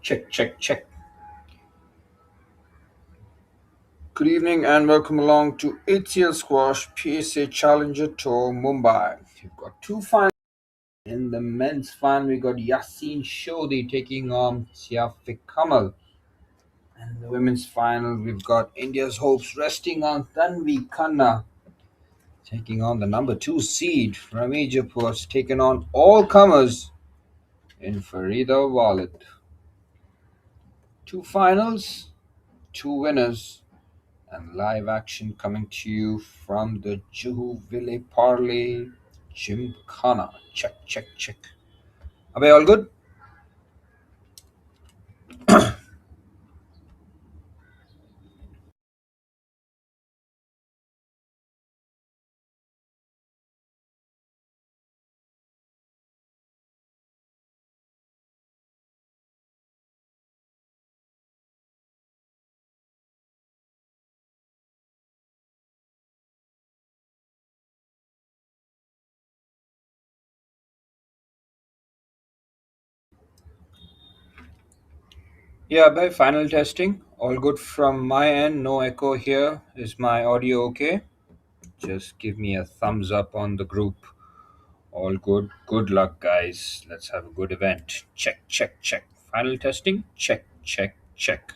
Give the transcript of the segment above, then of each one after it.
Check, check, check. Good evening and welcome along to HCL Squash PSA Challenger Tour Mumbai. We've got two finals. In the men's final, we got Yasin Shodhi taking on Siafik Kamal. And in the women's final, we've got India's hopes resting on Tanvi Khanna taking on the number two seed. Rami was taken on all comers in Farida Walid. Two finals, two winners, and live action coming to you from the Juhu Ville Parley Gymkhana. Check, check, check. Are we all good? Yeah, by final testing. All good from my end. No echo here. Is my audio okay? Just give me a thumbs up on the group. All good. Good luck, guys. Let's have a good event. Check, check, check. Final testing. Check, check, check.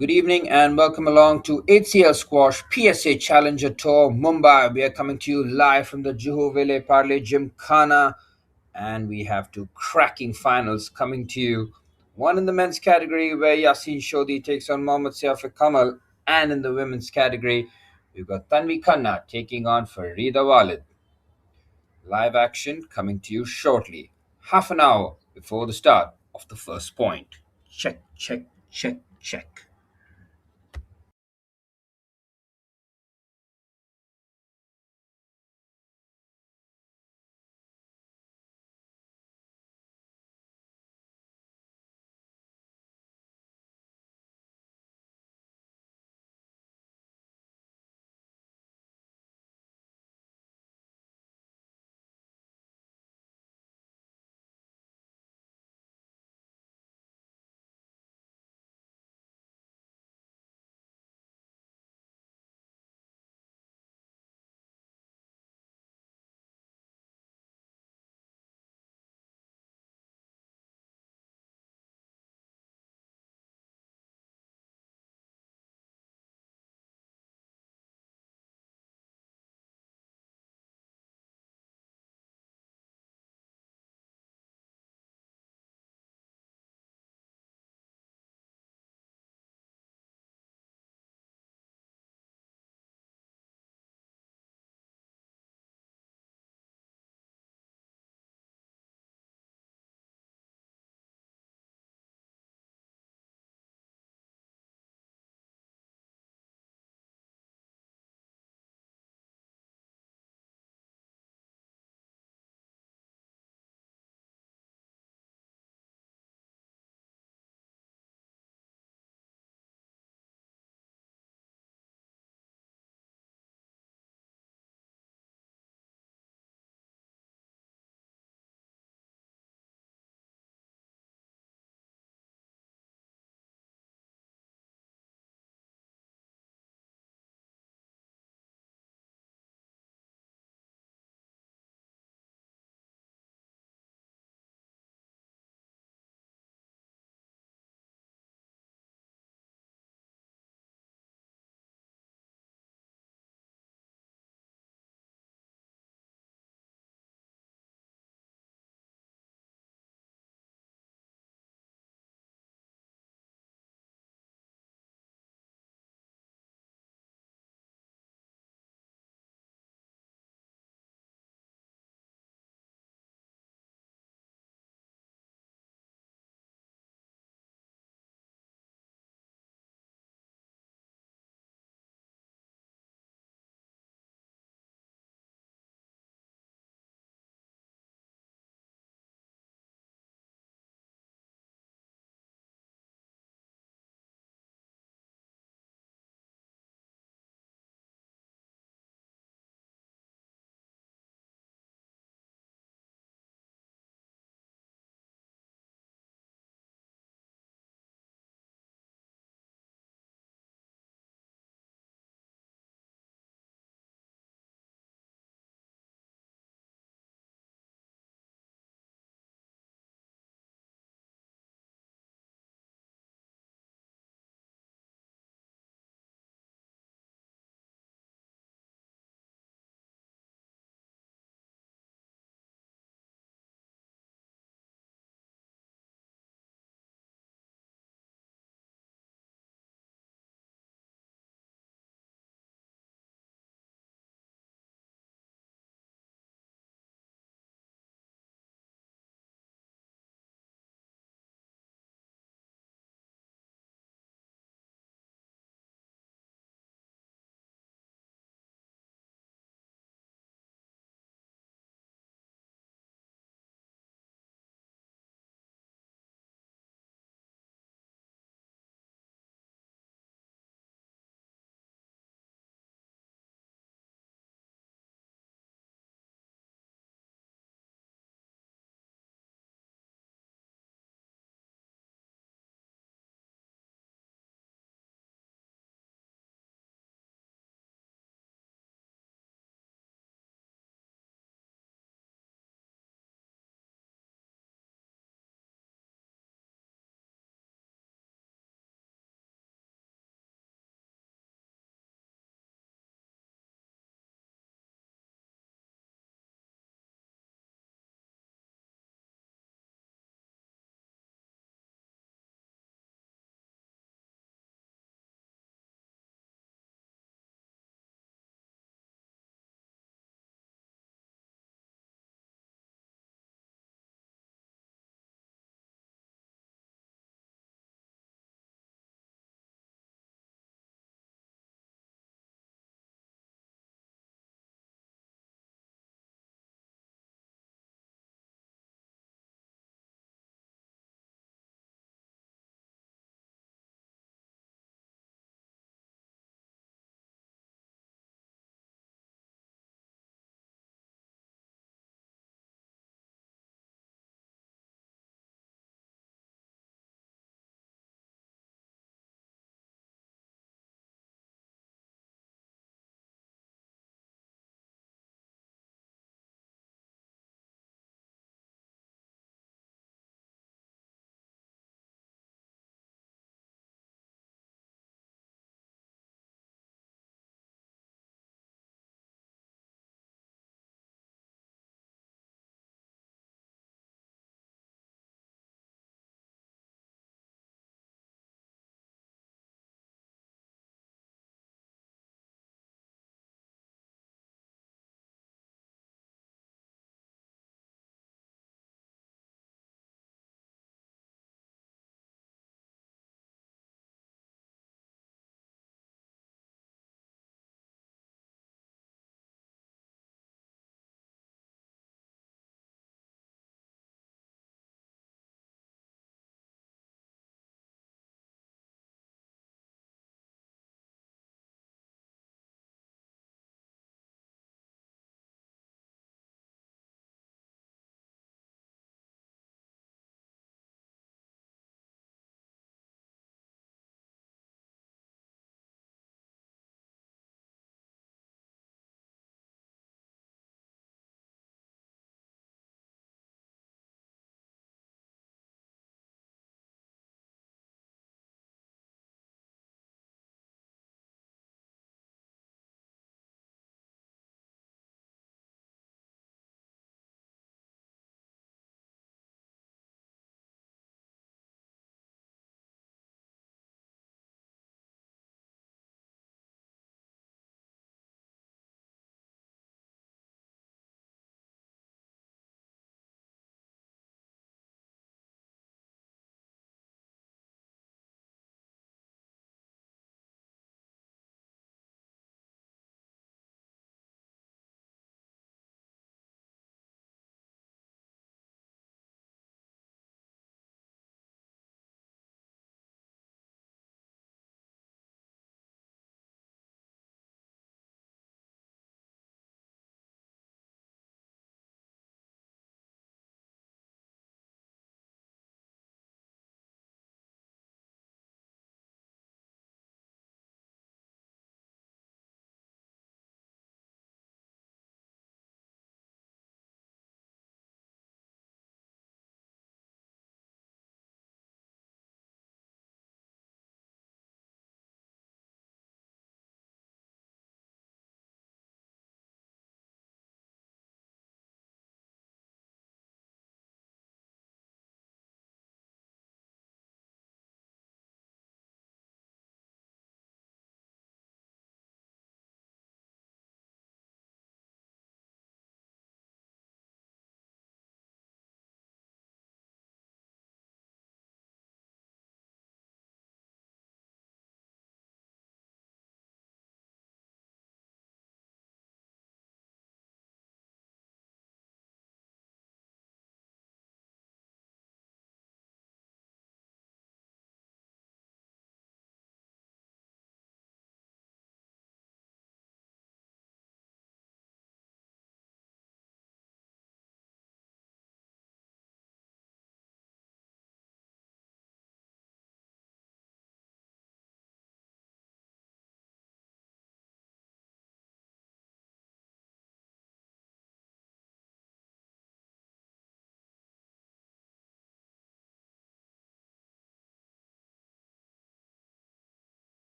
Good evening and welcome along to HCL Squash PSA Challenger Tour Mumbai. We are coming to you live from the Juhu Ville Parley Gymkhana, and we have two cracking finals coming to you. One in the men's category where Yasin Shodhi takes on Mohammad Siafik Kamal, and in the women's category we've got Tanvi Khanna taking on Farida Walid. Live action coming to you shortly, half an hour before the start of the first point. Check, check, check, check.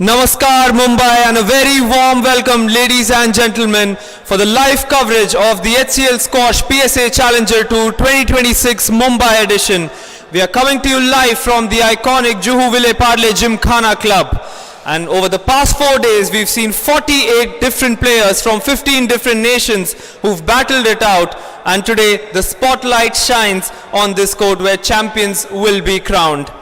Namaskar Mumbai and a very warm welcome ladies and gentlemen for the live coverage of the HCL Squash PSA Challenger Tour 2026 Mumbai edition. We are coming to you live from the iconic Juhu Ville Parle Gymkhana Club. And over the past 4 days we've seen 48 different players from 15 different nations who've battled it out, and today the spotlight shines on this court where champions will be crowned.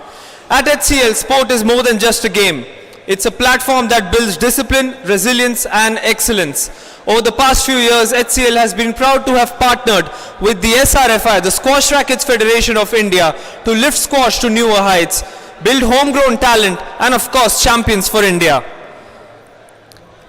At HCL, sport is more than just a game. It's a platform that builds discipline, resilience and excellence. Over the past few years, HCL has been proud to have partnered with the SRFI, the Squash Rackets Federation of India, to lift squash to newer heights, build homegrown talent and of course champions for India.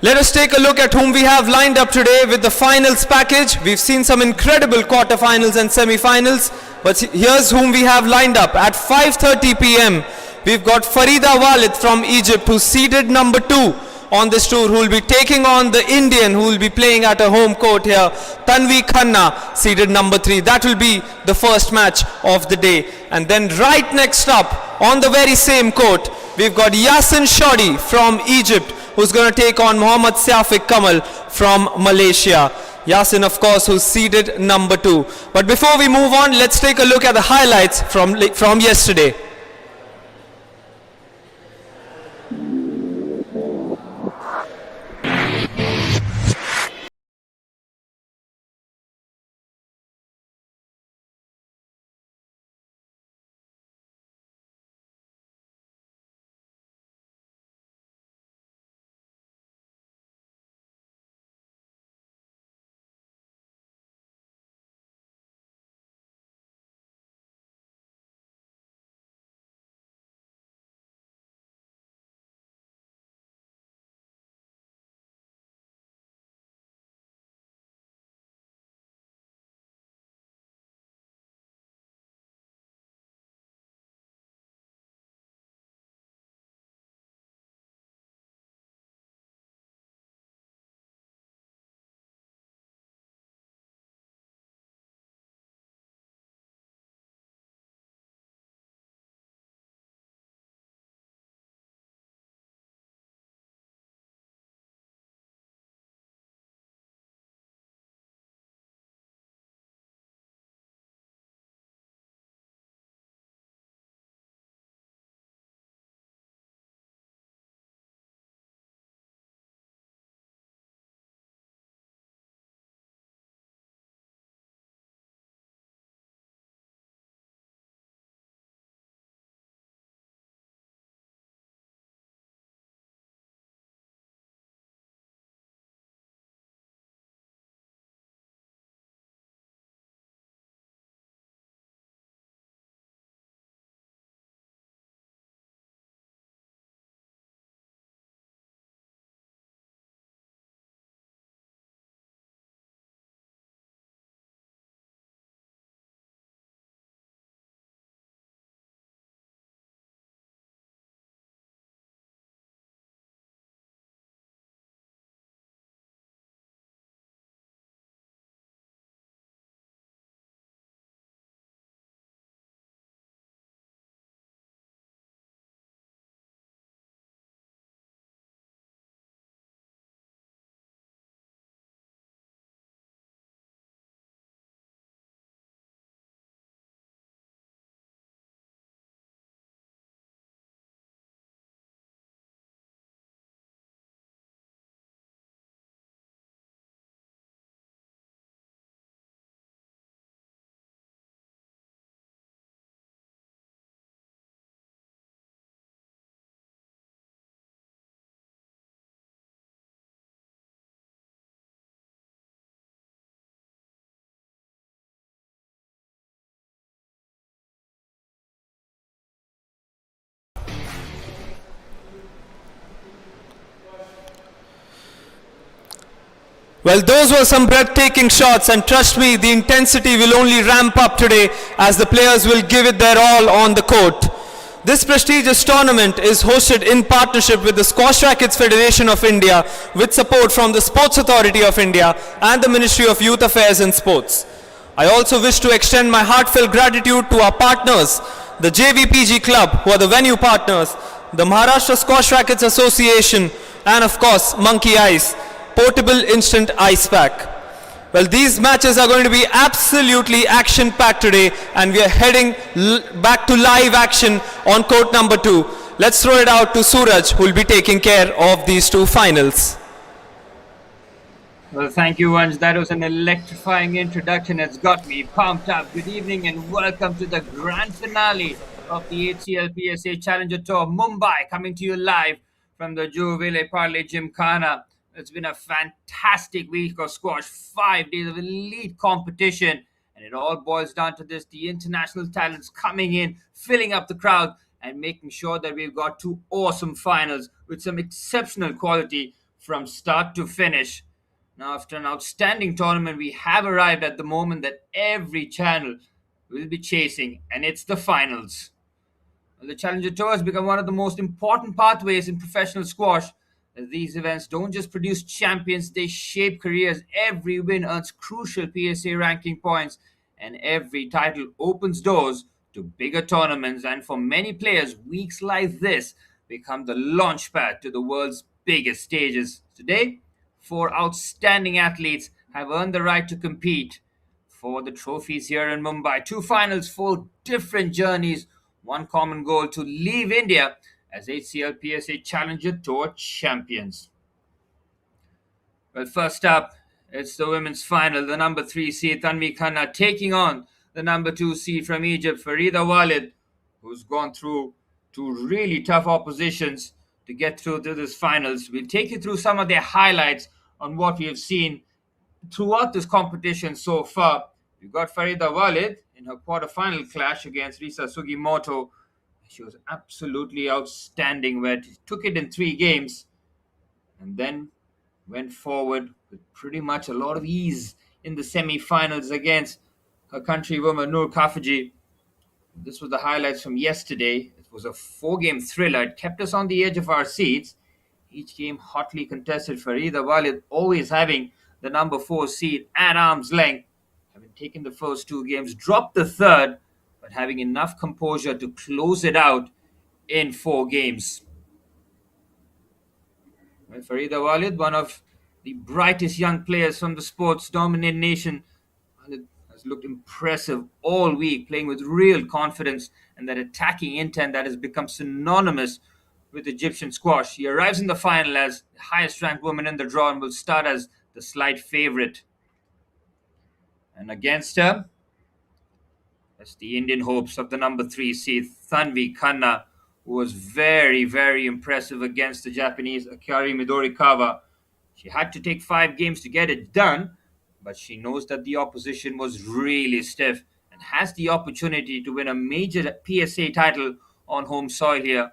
Let us take a look at whom we have lined up today with the finals package. We've seen some incredible quarterfinals and semi-finals, but here's whom we have lined up. At 5:30 p.m. we've got Farida Walid from Egypt, who's seeded number 2 on this tour, who will be taking on the Indian who will be playing at a home court here, Tanvi Khanna, seeded number 3. That will be the first match of the day. And then right next up, on the very same court, we've got Yasin Shodi from Egypt, who's going to take on Mohammad Siafiq Kamal from Malaysia. Yasin, of course, who's seeded number 2. But before we move on, let's take a look at the highlights from yesterday. Well, those were some breathtaking shots, and trust me, the intensity will only ramp up today as the players will give it their all on the court. This prestigious tournament is hosted in partnership with the Squash Rackets Federation of India, with support from the Sports Authority of India and the Ministry of Youth Affairs and Sports. I also wish to extend my heartfelt gratitude to our partners, the JVPG Club, who are the venue partners, the Maharashtra Squash Rackets Association, and of course, Monkey Ice, portable instant ice pack. Well, these matches are going to be absolutely action-packed today, and we are heading back to live action on court number 2. Let's throw it out to Suraj, who will be taking care of these two finals. Well, thank you, Vansh. That was an electrifying introduction. It's got me pumped up. Good evening and welcome to the grand finale of the HCL PSA Challenger Tour Mumbai, coming to you live from the Jubilee Parlay Gymkhana. It's been a fantastic week of squash, 5 days of elite competition, and it all boils down to this: the international talents coming in, filling up the crowd, and making sure that we've got two awesome finals with some exceptional quality from start to finish. Now, after an outstanding tournament, we have arrived at the moment that every channel will be chasing, and it's the finals. Well, the Challenger Tour has become one of the most important pathways in professional squash. As these events don't just produce champions, they shape careers. Every win earns crucial PSA ranking points, and every title opens doors to bigger tournaments. And for many players, weeks like this become the launchpad to the world's biggest stages. Today, 4 outstanding athletes have earned the right to compete for the trophies here in Mumbai. Two finals, 4 different journeys, one common goal: to leave India as HCL PSA Challenger Tour champions. Well, first up, it's the women's final. The number 3 seed, Tanvi Khanna, taking on the number 2 seed from Egypt, Farida Walid, who's gone through two really tough oppositions to get through to this finals. We'll take you through some of their highlights on what we have seen throughout this competition so far. We've got Farida Walid in her quarterfinal clash against Risa Sugimoto. She was absolutely outstanding, where she took it in 3 games and then went forward with pretty much a lot of ease in the semi-finals against her countrywoman Noor Kafaji. This was the highlights from yesterday. It was a 4 game thriller. It kept us on the edge of our seats. Each game hotly contested. Farida Walid always having the number 4 seed at arm's length, having taken the first 2 games, dropped the third, but having enough composure to close it out in 4 games. Well, Farida Walid, one of the brightest young players from the sports dominant nation, has looked impressive all week, playing with real confidence and that attacking intent that has become synonymous with Egyptian squash. She arrives in the final as the highest ranked woman in the draw and will start as the slight favorite. And against her, that's the Indian hopes of the number 3 seed, Tanvi Khanna, who was very, very impressive against the Japanese Akari Midorikawa. She had to take 5 games to get it done, but she knows that the opposition was really stiff and has the opportunity to win a major PSA title on home soil here.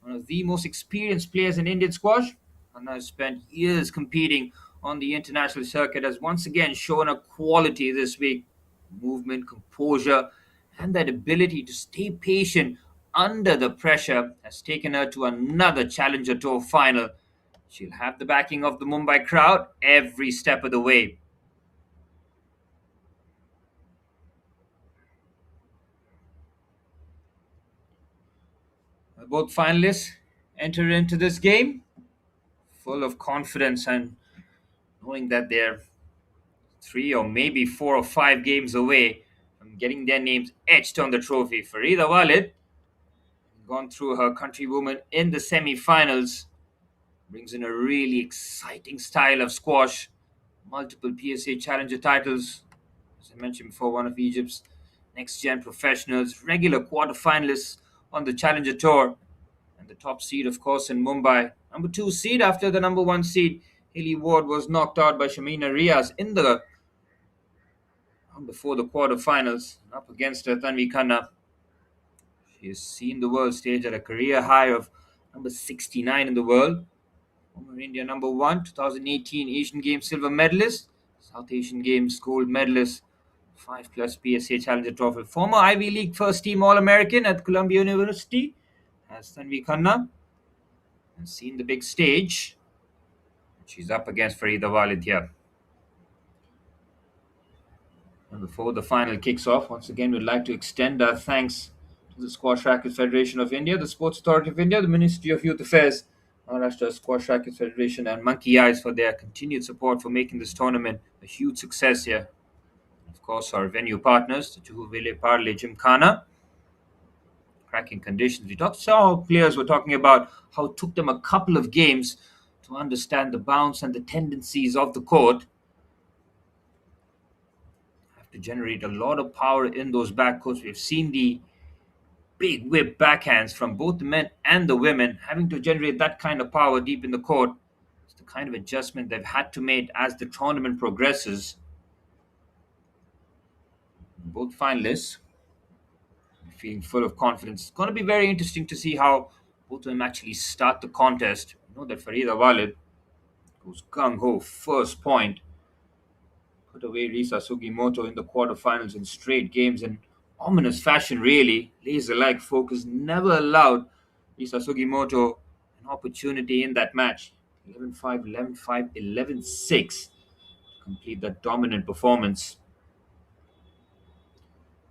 One of the most experienced players in Indian squash, and has spent years competing on the international circuit, has once again shown a quality this week: movement, composure, and that ability to stay patient under the pressure has taken her to another Challenger Tour final. She'll have the backing of the Mumbai crowd every step of the way. Both finalists enter into this game full of confidence and knowing that they're 3 or maybe 4 or 5 games away from getting their names etched on the trophy. Farida Walid, gone through her countrywoman in the semi-finals, brings in a really exciting style of squash. Multiple PSA Challenger titles, as I mentioned before, one of Egypt's next-gen professionals, regular quarterfinalists on the Challenger Tour, and the top seed, of course, in Mumbai. Number 2 seed after the number 1 seed, Haley Ward, was knocked out by Shamina Riaz in the before the quarterfinals. Up against her, Tanvi Khanna. She has seen the world stage at a career high of number 69 in the world. Former India number one, 2018 Asian Games silver medalist, South Asian Games gold medalist, 5 plus PSA Challenger Trophy. Former Ivy League first team All American at Columbia University has Tanvi Khanna and seen the big stage. She's up against Farida Walid here. And before the final kicks off, once again, we'd like to extend our thanks to the Squash Racket Federation of India, the Sports Authority of India, the Ministry of Youth Affairs, Maharashtra Squash Racket Federation, and Monkey Eyes for their continued support for making this tournament a huge success here. Of course, our venue partners, the Juhu Vile Parle Gymkhana, cracking conditions. We talked, some players were talking about how it took them a couple of games to understand the bounce and the tendencies of the court. Have to generate a lot of power in those backcourts. We've seen the big whip backhands from both the men and the women, having to generate that kind of power deep in the court. It's the kind of adjustment they've had to make as the tournament progresses. Both finalists feeling full of confidence. It's going to be very interesting to see how both of them actually start the contest. You know that Farida Walid goes gung ho, first point, put away Risa Sugimoto in the quarterfinals in straight games in ominous fashion, really. Laser like focus never allowed Risa Sugimoto an opportunity in that match. 11-5, 11-5, 11-6 to complete that dominant performance.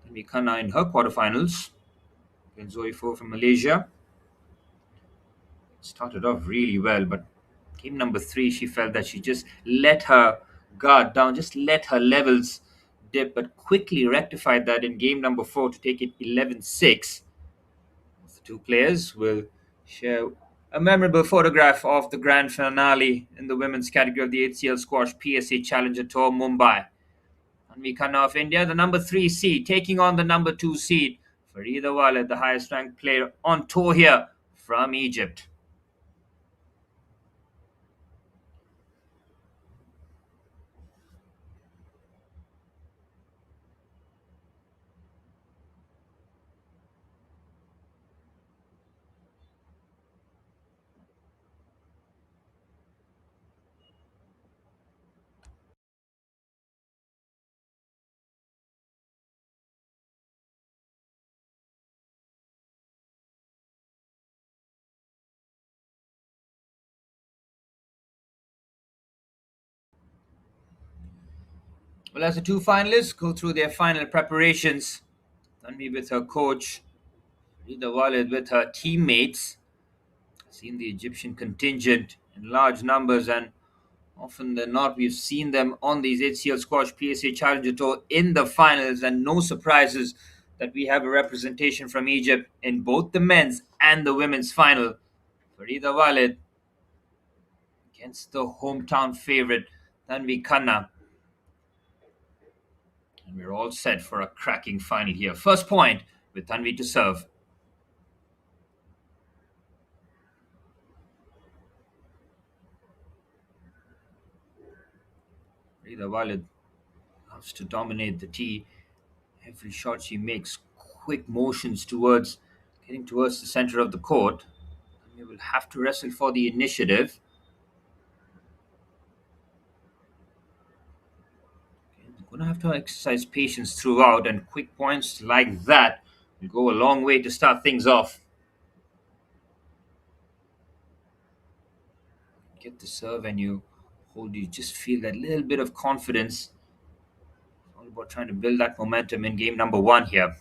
Then Mikana in her quarterfinals against Zoe Fo from Malaysia. Started off really well, but game number three, she felt that she just let her guard down, just let her levels dip, but quickly rectified that in game number four to take it 11-6. The two players will share a memorable photograph of the grand finale in the women's category of the HCL Squash PSA Challenger Tour Mumbai. Tanvi Khanna of India, the number 3 seed, taking on the number 2 seed, Farida Walid, the highest ranked player on tour here from Egypt. Well, as the two finalists go through their final preparations, Tanvi with her coach, Farida Walid with her teammates, seen the Egyptian contingent in large numbers, and often than not, we've seen them on these HCL Squash PSA Challenger Tour in the finals, and no surprises that we have a representation from Egypt in both the men's and the women's final. Farida Walid against the hometown favorite, Tanvi Khanna. And we're all set for a cracking final here. First point with Tanvi to serve. Farida Walid loves to dominate the tee. Every shot she makes, quick motions towards getting towards the center of the court. And we will have to wrestle for the initiative. We're going to have to exercise patience throughout, and quick points like that will go a long way to start things off. Get the serve and you hold, you just feel that little bit of confidence. It's all about trying to build that momentum in game number one here.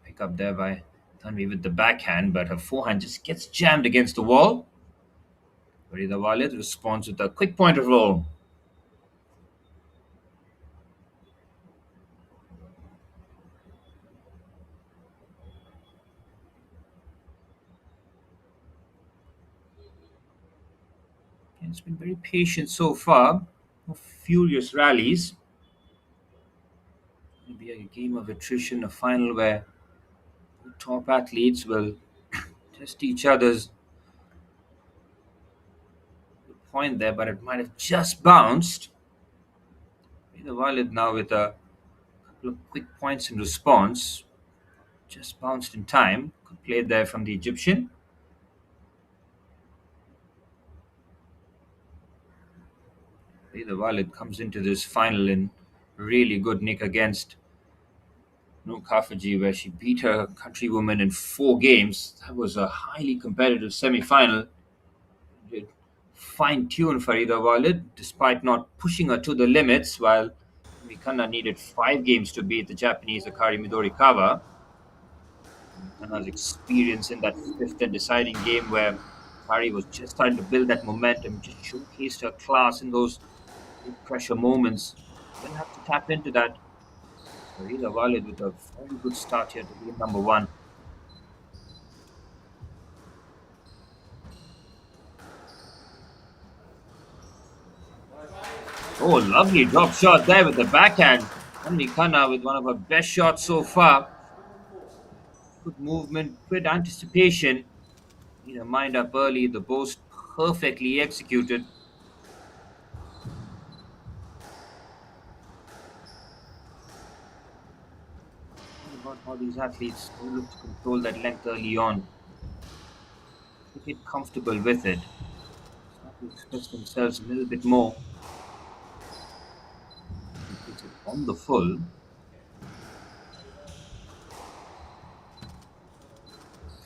Pick up there by Tanvi with the backhand, but her forehand just gets jammed against the wall. Farida Walid responds with a quick pointer roll. And it's been very patient so far. No furious rallies. It'll be a game of attrition, a final where the top athletes will test each other's point there, but it might have just bounced. Farida Walid now with a couple of quick points in response. Just bounced in time. Could played there from the Egyptian. The Walid comes into this final in really good nick against Kafaji, where she beat her countrywoman in 4 games. That was a highly competitive semi-final. Did fine-tune Farida Walid despite not pushing her to the limits, while Mikana needed 5 games to beat the Japanese Akari Midorikawa. Mikana's experience in that fifth and deciding game where Akari was just starting to build that momentum, just showcased her class in those big pressure moments. She'll have to tap into that. Farida Walid with a very good start here to game number one. Oh, lovely drop shot there with the backhand. Only Khanna with one of her best shots so far. Good movement, good anticipation. Need her mind up early. The boast perfectly executed. What about how these athletes they look to control that length early on? They get comfortable with it. Start to express themselves a little bit more. She takes it on the full.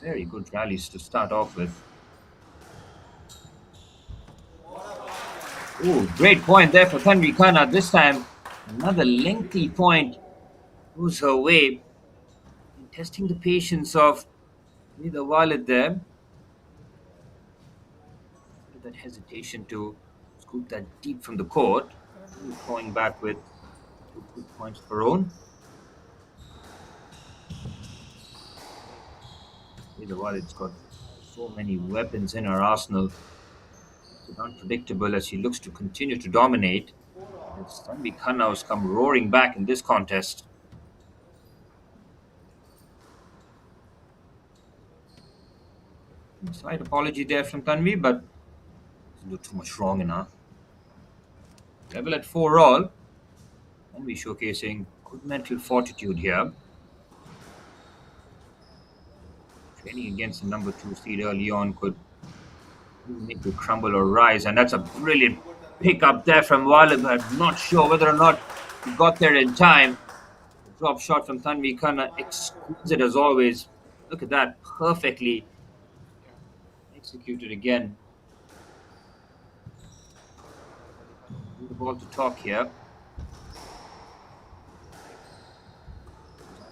Very good rallies to start off with. Oh, great point there for Tanvi Khanna. This time, another lengthy point goes her way. And testing the patience of the Walid there. That hesitation to scoop that deep from the court. Going back with 2 quick points of her own. The Walid's got so many weapons in her arsenal. It's unpredictable as she looks to continue to dominate. As Tanvi Khanna has come roaring back in this contest. Slight apology there from Tanvi, but doesn't do too much wrong in her. Level at 4 all. Tanvi showcasing good mental fortitude here. Training against the number 2 seed early on could make you crumble or rise, and that's a brilliant pick up there from Walid. I'm not sure whether or not he got there in time. The drop shot from Tanvi Khanna, exquisite as always. Look at that, perfectly executed again. The ball to talk here.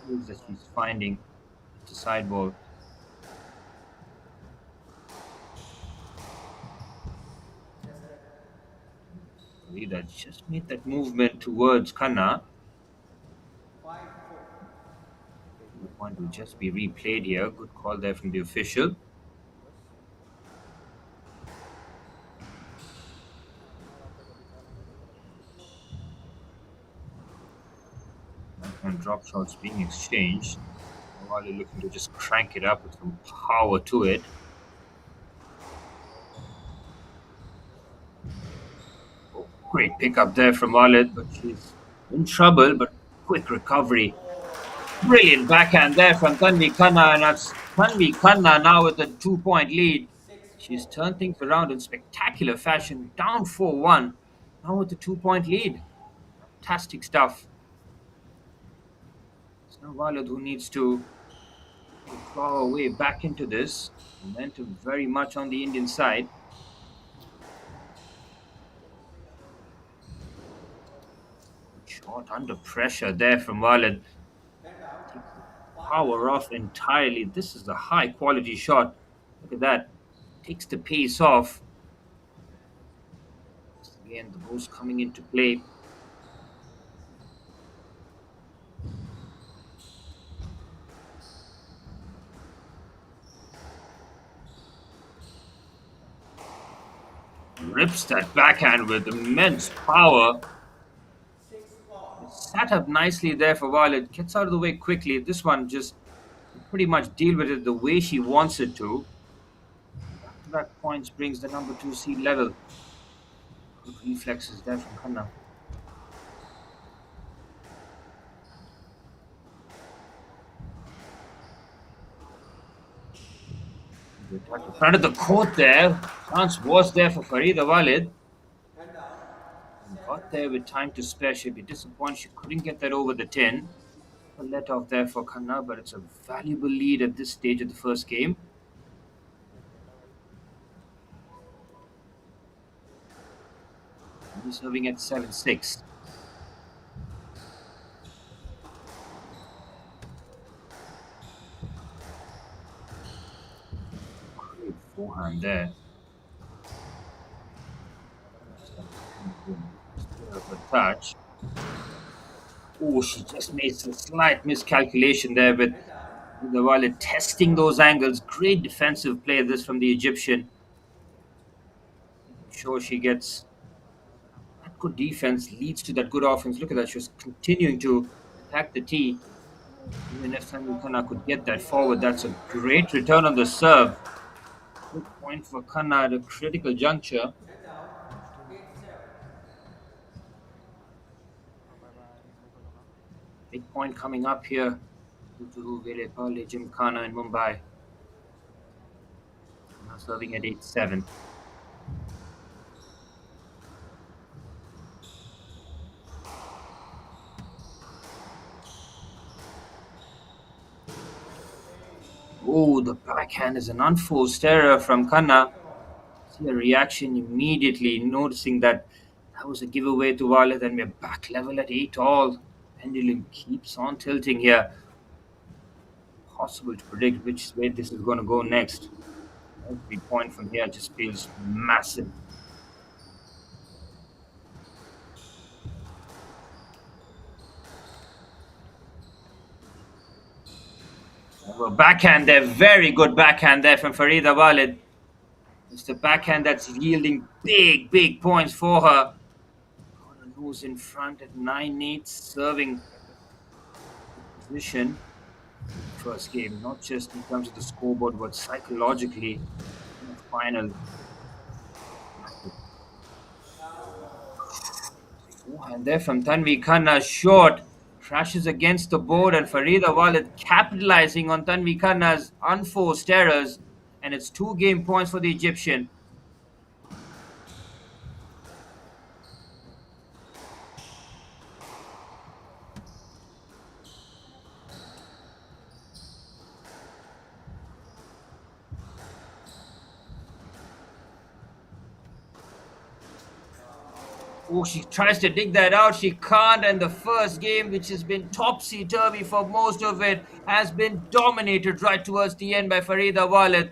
Moves that she's finding. It's a sideball. Rida just made that movement towards Khanna. The point will just be replayed here. Good call there from the official. And drop shots being exchanged. While looking to just crank it up with some power to it. Oh, great pickup there from Walid, but she's in trouble, but quick recovery. Brilliant backhand there from Tanvi Khanna, and that's Tanvi Khanna now with a 2-point lead. She's turned things around in spectacular fashion, down 4-1, now with a 2-point lead. Fantastic stuff. It's now Walid who needs to claw her way back into this. Momentum very much on the Indian side. Shot under pressure there from Walid. Power off entirely. This is a high quality shot. Look at that. Takes the pace off. Again, the ball's coming into play. Rips that backhand with immense power. Sat up nicely there for Violet. Gets out of the way quickly. This one just pretty much deal with it the way she wants it to. Back-to-back points brings the number 2 seed level. Good reflexes there from Khanna. The attack in front of the court there. Chance was there for Farida Walid. And got there with time to spare. She'd be disappointed she couldn't get that over the 10. A let off there for Khanna, but it's a valuable lead at this stage of the first game. He's serving at 7-6. Great forehand there. Bit of a touch. Oh, she just made a slight miscalculation there with the wallet testing those angles. Great defensive play this from the Egyptian. I'm sure she gets that good defense leads to that good offense. Look at that. She was continuing to attack the tee. Even if Tanvi Khanna could get that forward, that's a great return on the serve. Good point for Khanna at a critical juncture. Big point coming up here due to Velepal Gymkhana in Mumbai. Now serving at 8-7. Oh, the backhand is an unforced error from Khanna. See a reaction immediately, noticing that that was a giveaway to Walid, and we're back level at 8 all. Pendulum keeps on tilting here. Possible to predict which way this is going to go next. Every point from here just feels massive. Well, backhand there, very good backhand there from Farida Walid. It's the backhand that's yielding big points for her. On a nose in front at 9-8, serving position. First game, not just in terms of the scoreboard, but psychologically in the final. And there from Tanvi Khanna, short, crashes against the board, and Farida Walid capitalizing on Tanvi Khanna's unforced errors, and it's 2 game points for the Egyptian. Oh, she tries to dig that out. She can't. And the first game, which has been topsy-turvy for most of it, has been dominated right towards the end by Farida Walid.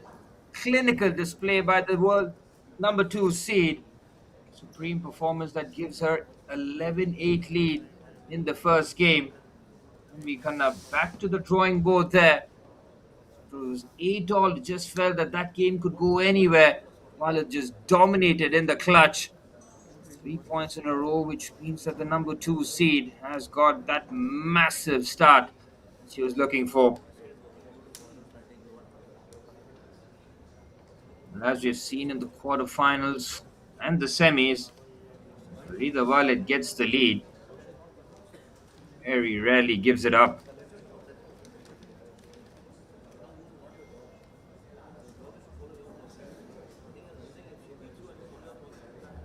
Clinical display by the world number 2 seed. Supreme performance that gives her 11-8 lead in the first game. And we kind of back to the drawing board there. It was 8 all. Just felt that that game could go anywhere. Walid just dominated in the clutch. 3 points in a row, which means that the number 2 seed has got that massive start she was looking for. And as we've seen in the quarterfinals and the semis, Farida Walid gets the lead. Very rarely gives it up.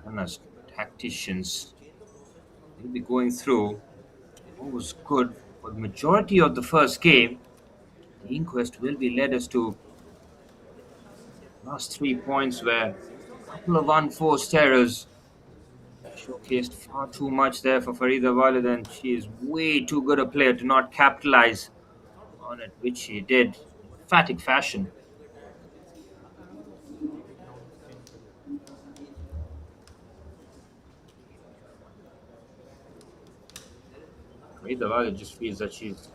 And as tacticians will be going through what was good for the majority of the first game. The inquest will be led as to last 3 points where a couple of unforced errors showcased far too much there for Farida Walid, and she is way too good a player to not capitalize on it, which she did in emphatic fashion. Farida Walid just feels that she's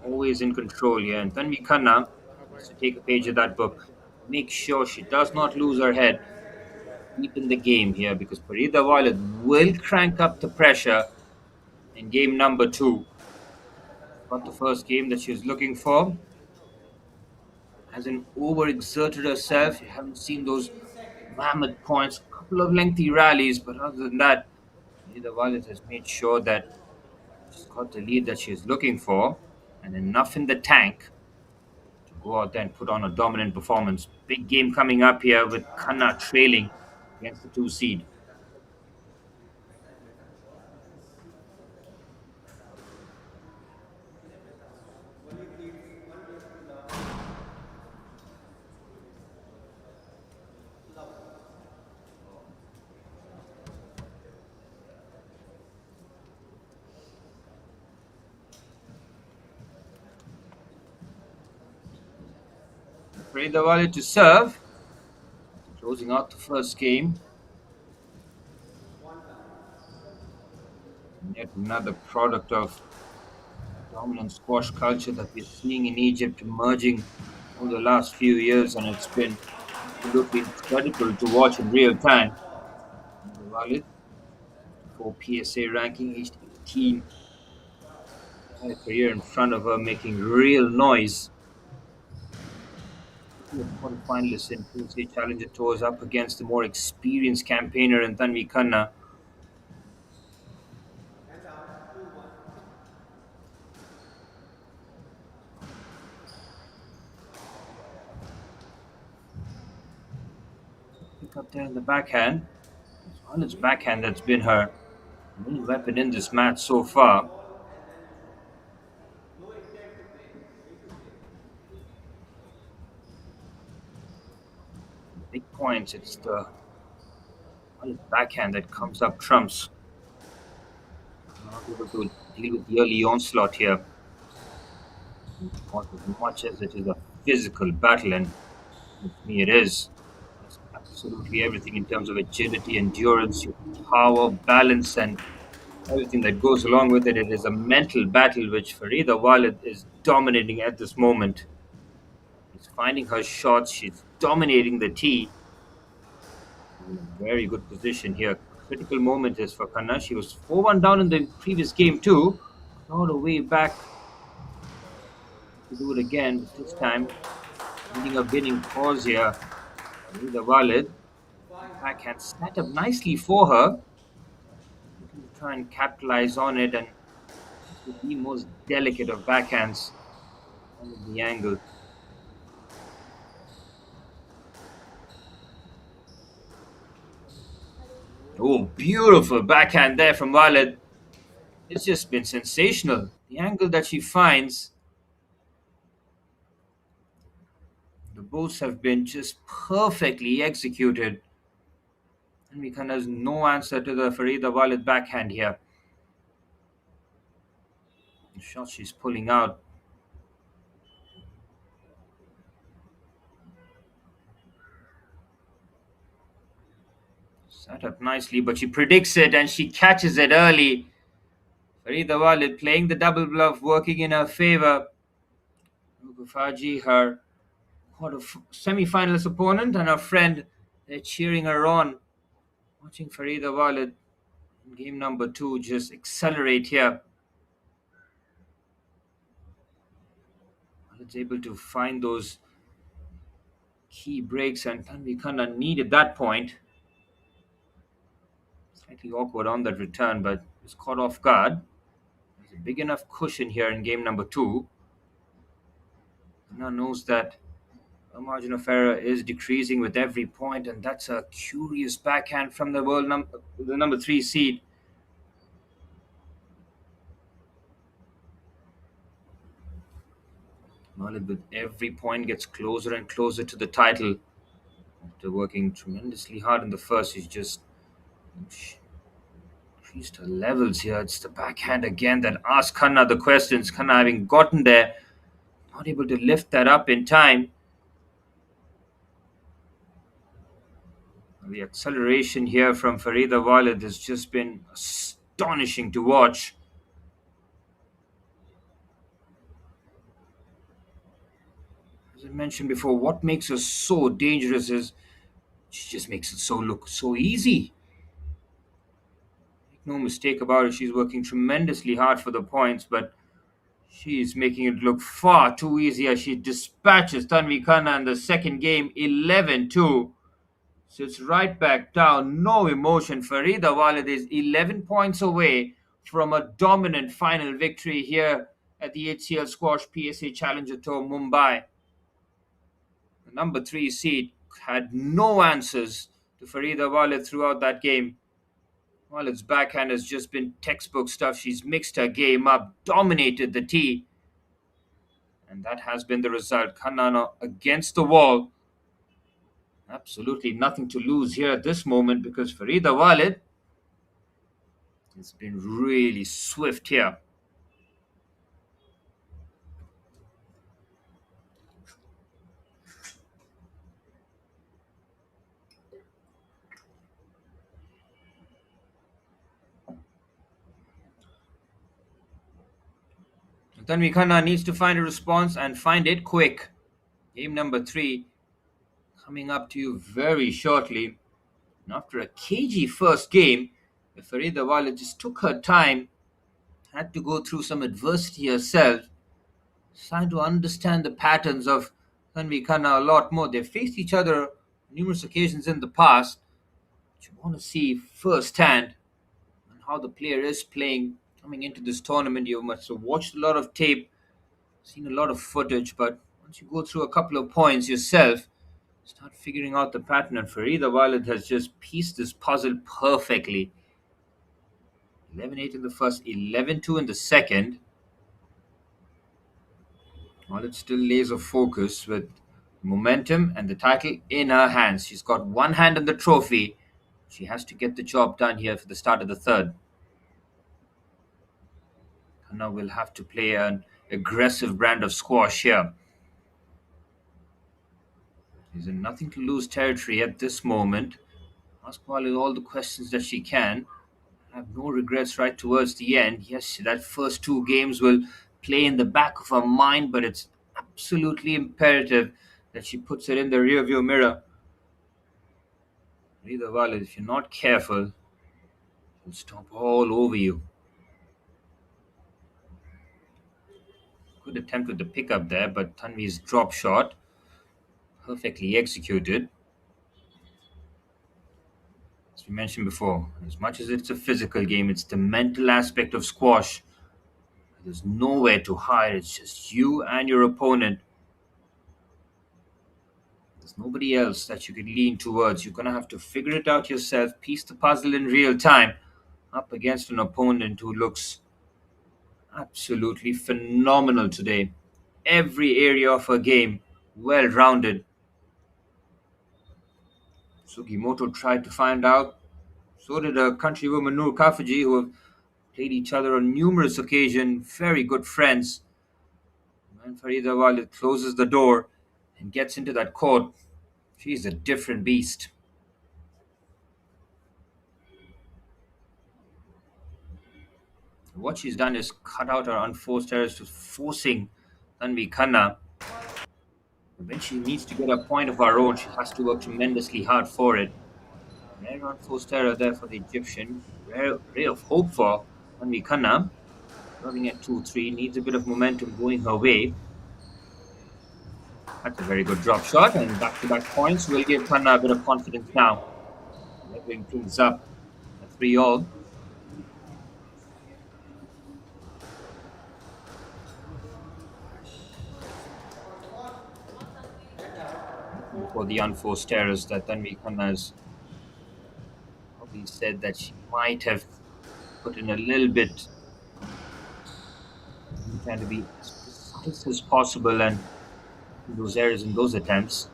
always in control here, and Tanvi Khanna has to take a page of that book. Make sure she does not lose her head deep in the game here, because Farida Walid will crank up the pressure in game number 2. Got the first game that she was looking for. Hasn't overexerted herself. You haven't seen those mammoth points. A couple of lengthy rallies, but other than that, Farida Walid has made sure that she's got the lead that she's looking for, and enough in the tank to go out there and put on a dominant performance. big game coming up here with Khanna trailing against the two seed. Farida Wali to serve, closing out the first game. Yet another product of dominant squash culture that we're seeing in Egypt emerging over the last few years, and it's been absolutely incredible to watch in real time. Walid for PSA ranking, aged 18, had a career in front of her, making real noise. The quarterfinalists in PSA Challenger Tours up against the more experienced campaigner in Tanvi Khanna. Pick up there in the backhand. It's Walid's backhand that's been her main weapon in this match so far. Big points. It's the backhand that comes up trumps. Not able to deal with the early onslaught here. Not as much as it is a physical battle, and with me it is. It's absolutely everything in terms of agility, endurance, your power, balance, and everything that goes along with it. It is a mental battle which Farida Walid is dominating at this moment. She's finding her shots, she's dominating the tee. In a very good position here. Critical moment is for Khanna. She was 4-1 down in the previous game too. Clawed her way back to do it again, but this time needing a winning cause here. Farida Walid. Backhand set up nicely for her. Looking to try and capitalize on it, and this is the most delicate of backhands. Finding the angle. Oh, beautiful backhand there from Walid. It's just been sensational. The angle that she finds, the bolts have been just perfectly executed. And we kind of no answer to the Farida Walid backhand here. The shot she's pulling out. Set up nicely, but she predicts it and she catches it early. Farida Walid playing the double bluff, working in her favor. Faji, her semi-finalist opponent, and her friend, they're cheering her on. Watching Farida Walid in game number 2 just accelerate here. Walid's able to find those key breaks, and Tanvi Khanna needed that point. Slightly awkward on that return, but was caught off guard. There's a big enough cushion here in game number 2. Khanna knows that her margin of error is decreasing with every point, and that's a curious backhand from the the number 3 seed. Walid with every point gets closer and closer to the title. After working tremendously hard in the first, she's just increased her levels here. It's the backhand again that asks Khanna the questions. Khanna, having gotten there, not able to lift that up in time. The acceleration here from Farida Walid has just been astonishing to watch. As I mentioned before, what makes her so dangerous is she just makes it look so easy. Make no mistake about it, she's working tremendously hard for the points, but she's making it look far too easy as she dispatches Tanvi Khanna in the second game 11-2. Sits right back down, no emotion. Farida Walid is 11 points away from a dominant final victory here at the HCL Squash PSA Challenger Tour Mumbai. The number three seed had no answers to Farida Walid throughout that game. Walid's backhand has just been textbook stuff. She's mixed her game up, dominated the tee, and that has been the result. Khanna against the wall. Absolutely nothing to lose here at this moment because Farida Walid has been really swift here. Tanvi Khanna needs to find a response and find it quick. Game number three coming up to you very shortly. And after a cagey first game, Farida Walid just took her time, had to go through some adversity herself, trying to understand the patterns of Tanvi Khanna a lot more. They've faced each other numerous occasions in the past. But you want to see firsthand and how the player is playing coming into this tournament. You must have watched a lot of tape, seen a lot of footage, but once you go through a couple of points yourself, start figuring out the pattern. And Farida Walid has just pieced this puzzle perfectly. 11-8 in the first, 11-2 in the second. Walid still lays a focus with momentum and the title in her hands. She's got one hand on the trophy. She has to get the job done here for the start of the third. Khanna will have to play an aggressive brand of squash here. She's in nothing to lose territory at this moment. Ask Walid all the questions that she can. Have no regrets right towards the end. Yes, that first two games will play in the back of her mind, but it's absolutely imperative that she puts it in the rearview mirror. Rida Walid, if you're not careful, she'll stomp all over you. Good attempt with the pickup there, but Tanvi's drop shot, perfectly executed. As we mentioned before, as much as it's a physical game, it's the mental aspect of squash. There's nowhere to hide. It's just you and your opponent. There's nobody else that you could lean towards. You're going to have to figure it out yourself, piece the puzzle in real time, up against an opponent who looks absolutely phenomenal today. Every area of her game, well rounded. Sugimoto tried to find out. So did her countrywoman Noor Kafaji, who have played each other on numerous occasions, very good friends. When Farida Walid closes the door and gets into that court, she's a different beast. What she's done is cut out her unforced errors to forcing Tanvi Khanna. When she needs to get a point of her own, she has to work tremendously hard for it. Rare unforced error there for the Egyptian. Rare ray of hope for Tanvi Khanna. Running at 2-3, needs a bit of momentum going her way. That's a very good drop shot, and back-to-back points will give Khanna a bit of confidence now. Leveling things up at 3-all. For the unforced errors that Tanvi Khanna has probably said that she might have put in a little bit, trying to be as precise as possible and those errors in those attempts.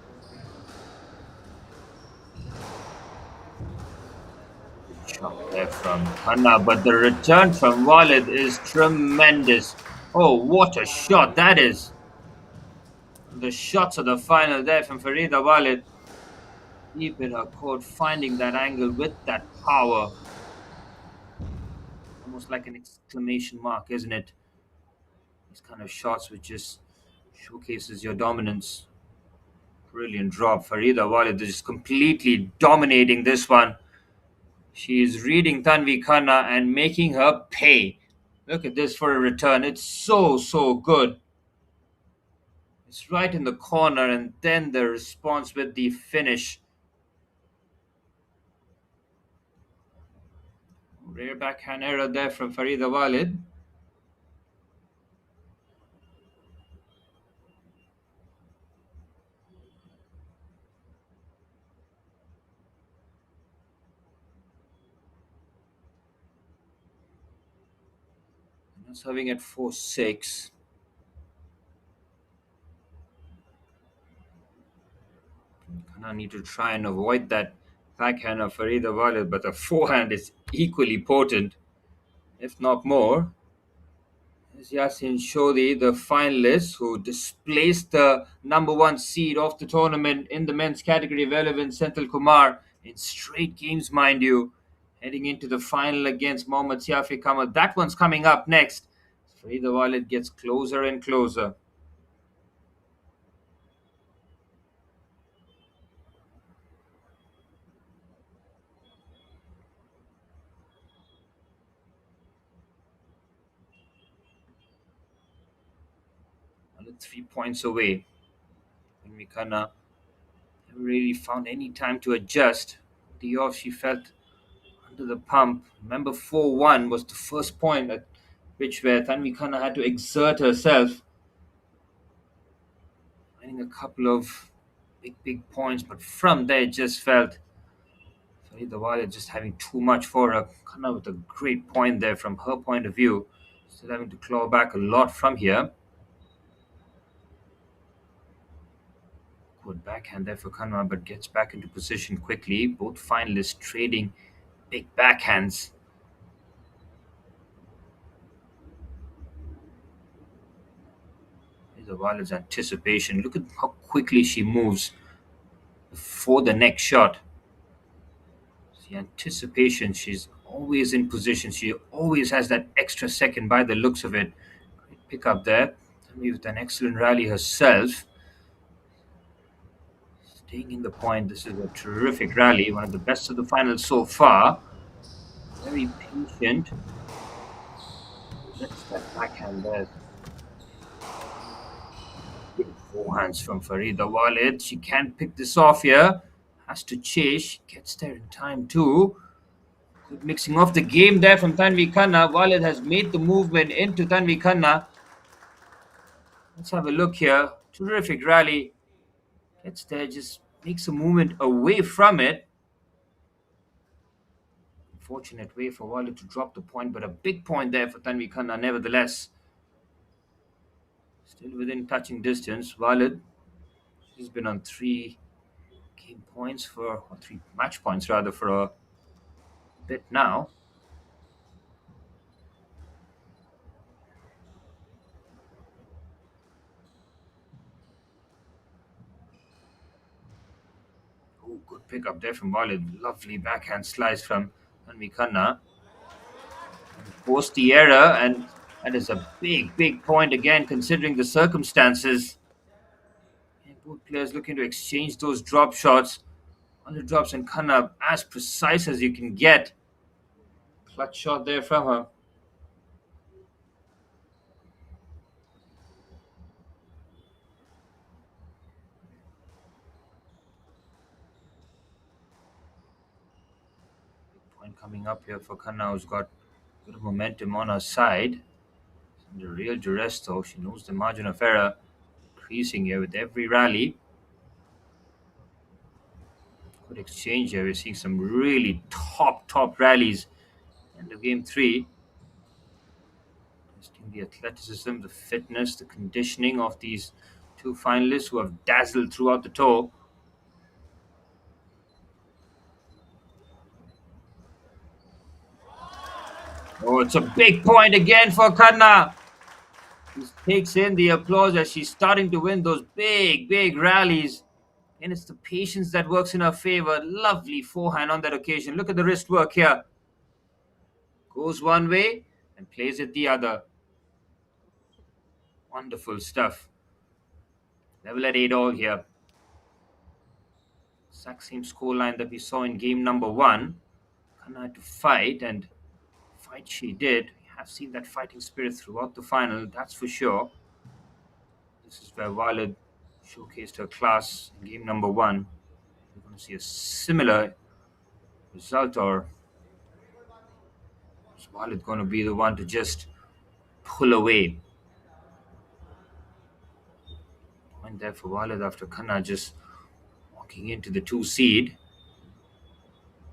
Shot there from Khanna, but the return from Walid is tremendous. Oh, what a shot that is! The shots of the final there from Farida Walid. Deep in her court, finding that angle with that power. Almost like an exclamation mark, isn't it? These kind of shots which just showcases your dominance. Brilliant drop. Farida Walid is completely dominating this one. She is reading Tanvi Khanna and making her pay. Look at this for a return. It's so, so good. It's right in the corner, and then the response with the finish. Rare backhand error there from Farida Walid. serving at 4-6. I need to try and avoid that backhand of Farida Walid, but the forehand is equally potent, if not more. Is Yasin Shodi, the finalist who displaced the number one seed of the tournament in the men's category of relevance, Senthil Kumar, in straight games, mind you, heading into the final against Mohammad Siafi Kamal. That one's coming up next. Farida Walid gets closer and closer. Only 3 points away. And Mikana never really found any time to adjust. The off she felt under the pump. Remember, 4-1 was the first point at which where Tanvi Khanna had to exert herself, winning a couple of big points. But from there, it just felt Farida Wali just having too much for her. Khanna with a great point there from her point of view. Still having to claw back a lot from here. Good backhand there for Khanna, but gets back into position quickly. Both finalists trading big backhands. The Wali's anticipation. Look at how quickly she moves before the next shot. The anticipation, she's always in position. She always has that extra second by the looks of it. Great pick up there. Tammy with an excellent rally herself. Staying in the point. This is a terrific rally. One of the best of the finals so far. Very patient. That's that backhand there. Good forehands from Farida Walid. She can't pick this off here. Has to chase. She gets there in time too. Good mixing of the game there from Tanvi Khanna. Walid has made the movement into Tanvi Khanna. Let's have a look here. Terrific rally. Gets there, just makes a movement away from it. Fortunate way for Walid to drop the point, but a big point there for Tanvi Khanna nevertheless. Still within touching distance. Walid, she's been on 3 game points or 3 match points rather, for a bit now. Oh, good pick up there from Walid. Lovely backhand slice from Tanvi Khanna. Forced the error, and that is a big point again, considering the circumstances. And both players looking to exchange those drop shots. On the drops, and Khanna as precise as you can get. Clutch shot there from her. Big point coming up here for Khanna, who's got a bit of momentum on her side. Under real duress, though. She knows the margin of error increasing here with every rally. Good exchange here. We're seeing some really top rallies in the game 3. Testing the athleticism, the fitness, the conditioning of these two finalists who have dazzled throughout the tour. Oh, it's a big point again for Khanna. She takes in the applause as she's starting to win those big rallies. And it's the patience that works in her favor. Lovely forehand on that occasion. Look at the wrist work here. Goes one way and plays it the other. Wonderful stuff. Level at 8 all here. Exact same scoreline that we saw in game number 1. Khanna had to fight, and fight she did. We have seen that fighting spirit throughout the final, that's for sure. This is where Walid showcased her class in game number 1. We're going to see a similar result, or is Walid going to be the one to just pull away? Point there for Walid after Khanna just walking into the 2 seed.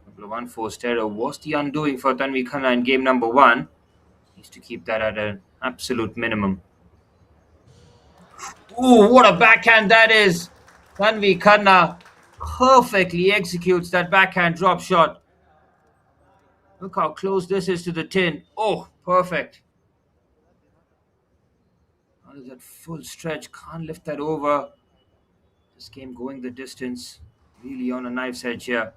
Number 1 forced error was the undoing for Tanvi Khanna in game number 1. Needs to keep that at an absolute minimum. Ooh, what a backhand that is! Tanvi Khanna perfectly executes that backhand drop shot. Look how close this is to the tin. Oh, perfect. How is that full stretch? Can't lift that over. This game going the distance. Really on a knife's edge here.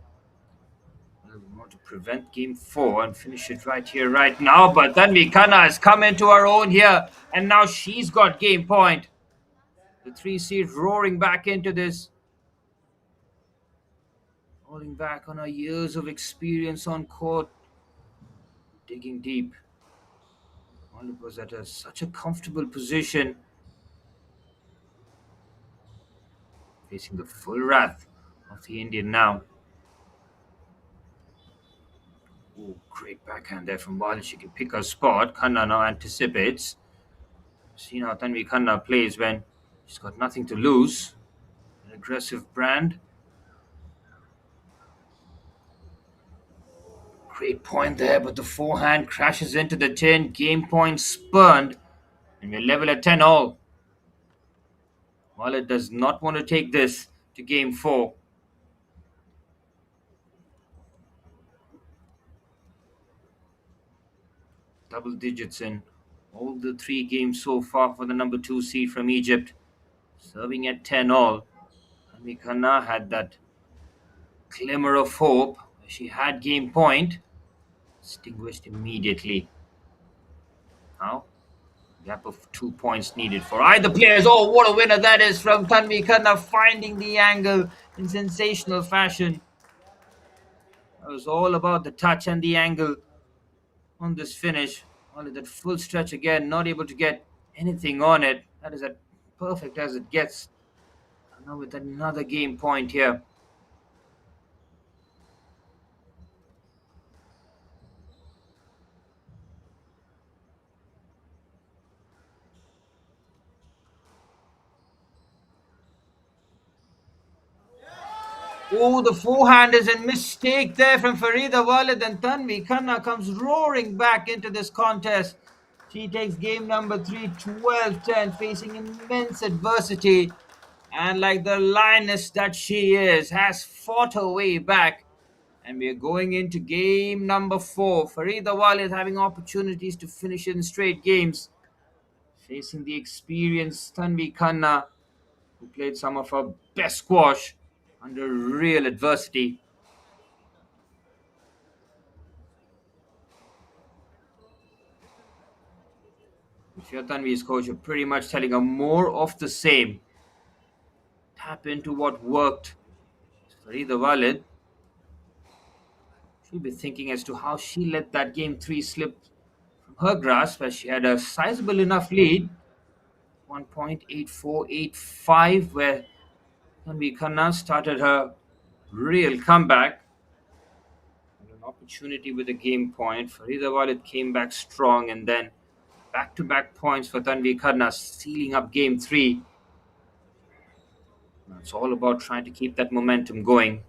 Well, we want to prevent game four and finish it right here, right now. But Tanvi Khanna has come into her own here. And now she's got game point. The three seed roaring back into this. Falling back on her years of experience on court. Digging deep. Olive was at such a comfortable position. Facing the full wrath of the Indian now. Oh, great backhand there from Wali. She can pick her spot. Khanna now anticipates. See how Tanvi Khanna plays when she's got nothing to lose. An aggressive brand. Great point there, but the forehand crashes into the tin. Game point spurned. And we're level at 10 all. Wallet does not want to take this to game four. Double digits in all the three games so far for the number two seed from Egypt. Serving at 10 all. Tanvi Khanna had that glimmer of hope. She had game point. Extinguished immediately. Now, gap of 2 points needed for either players. Oh, what a winner that is from Tanvi Khanna, finding the angle in sensational fashion. It was all about the touch and the angle on this finish. Only that full stretch again, not able to get anything on it. That is as perfect as it gets. And now with another game point here. Oh, the forehand is a mistake there from Farida Walid, and Tanvi Khanna comes roaring back into this contest. She takes game number 3, 12-10, facing immense adversity. And like the lioness that she is, has fought her way back. And we are going into game number 4. Farida Walid having opportunities to finish in straight games. Facing the experienced Tanvi Khanna, who played some of her best squash under real adversity. If you're Tanvi's coach, you're pretty much telling her more of the same. Tap into what worked. Farida Walid, she'll be thinking as to how she let that game 3 slip from her grasp as she had a sizable enough lead. 1.8485, where Tanvi Khanna started her real comeback. And an opportunity with a game point. Farida Walid came back strong, and then back-to-back points for Tanvi Khanna, sealing up game 3. It's all about trying to keep that momentum going.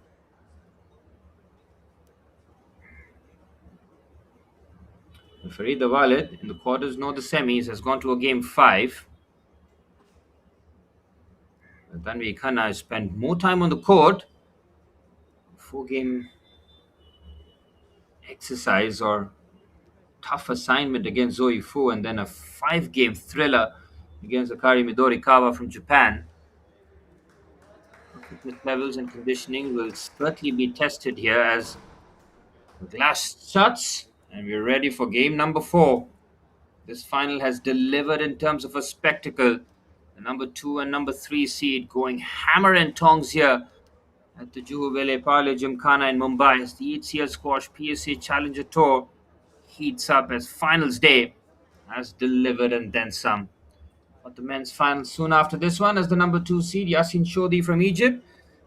Farida Walid in the quarters nor the semis has gone to a game 5. Tanvi Khanna has spent more time on the court. 4-game exercise or tough assignment against Zoe Fu, and then a 5-game thriller against Akari Midorikawa from Japan. Fitness levels and conditioning will certainly be tested here as the glass shuts, and we're ready for game number 4. This final has delivered in terms of a spectacle. The number 2 and number 3 seed going hammer and tongs here at the Juhu Vele Parle Gymkhana in Mumbai as the HCL Squash PSA Challenger Tour heats up as finals day has delivered and then some. But the men's final soon after this one as the number 2 seed Yasin Shodi from Egypt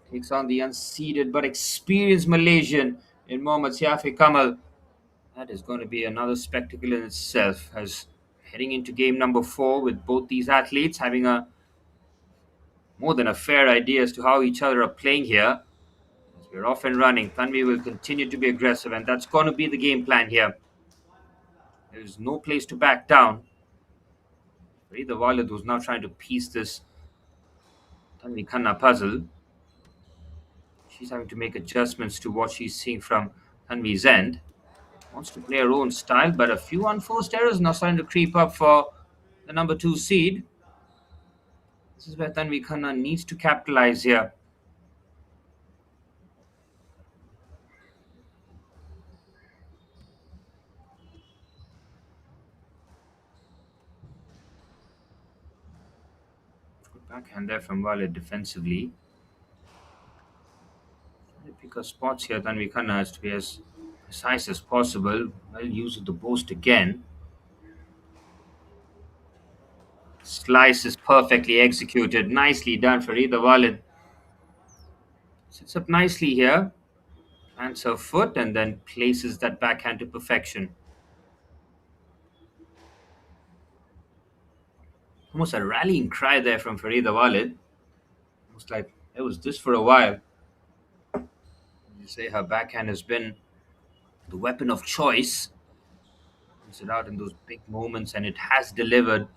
takes on the unseeded but experienced Malaysian in Mohammad Siafi Kamal. That is going to be another spectacle in itself as heading into game number 4 with both these athletes having a more than a fair idea as to how each other are playing here. As we're off and running, Tanvi will continue to be aggressive, and that's going to be the game plan here. There is no place to back down. The Walid was now trying to piece this Tanvi Khanna puzzle. She's having to make adjustments to what she's seeing from Tanvi's end. Wants to play her own style, but a few unforced errors now starting to creep up for the number two seed. This is where Tanvi Khanna needs to capitalize here. Good backhand there from Walid defensively. Trying to pick her spots here. Tanvi Khanna has to be as precise as possible. Well, use the post again. Slice is perfectly executed. Nicely done for Rida Walid. Sits up nicely here. Plants her foot and then places that backhand to perfection. Almost a rallying cry there from Farida Walid. Almost like it was this for a while. You say her backhand has been the weapon of choice. Puts it out in those big moments and it has delivered.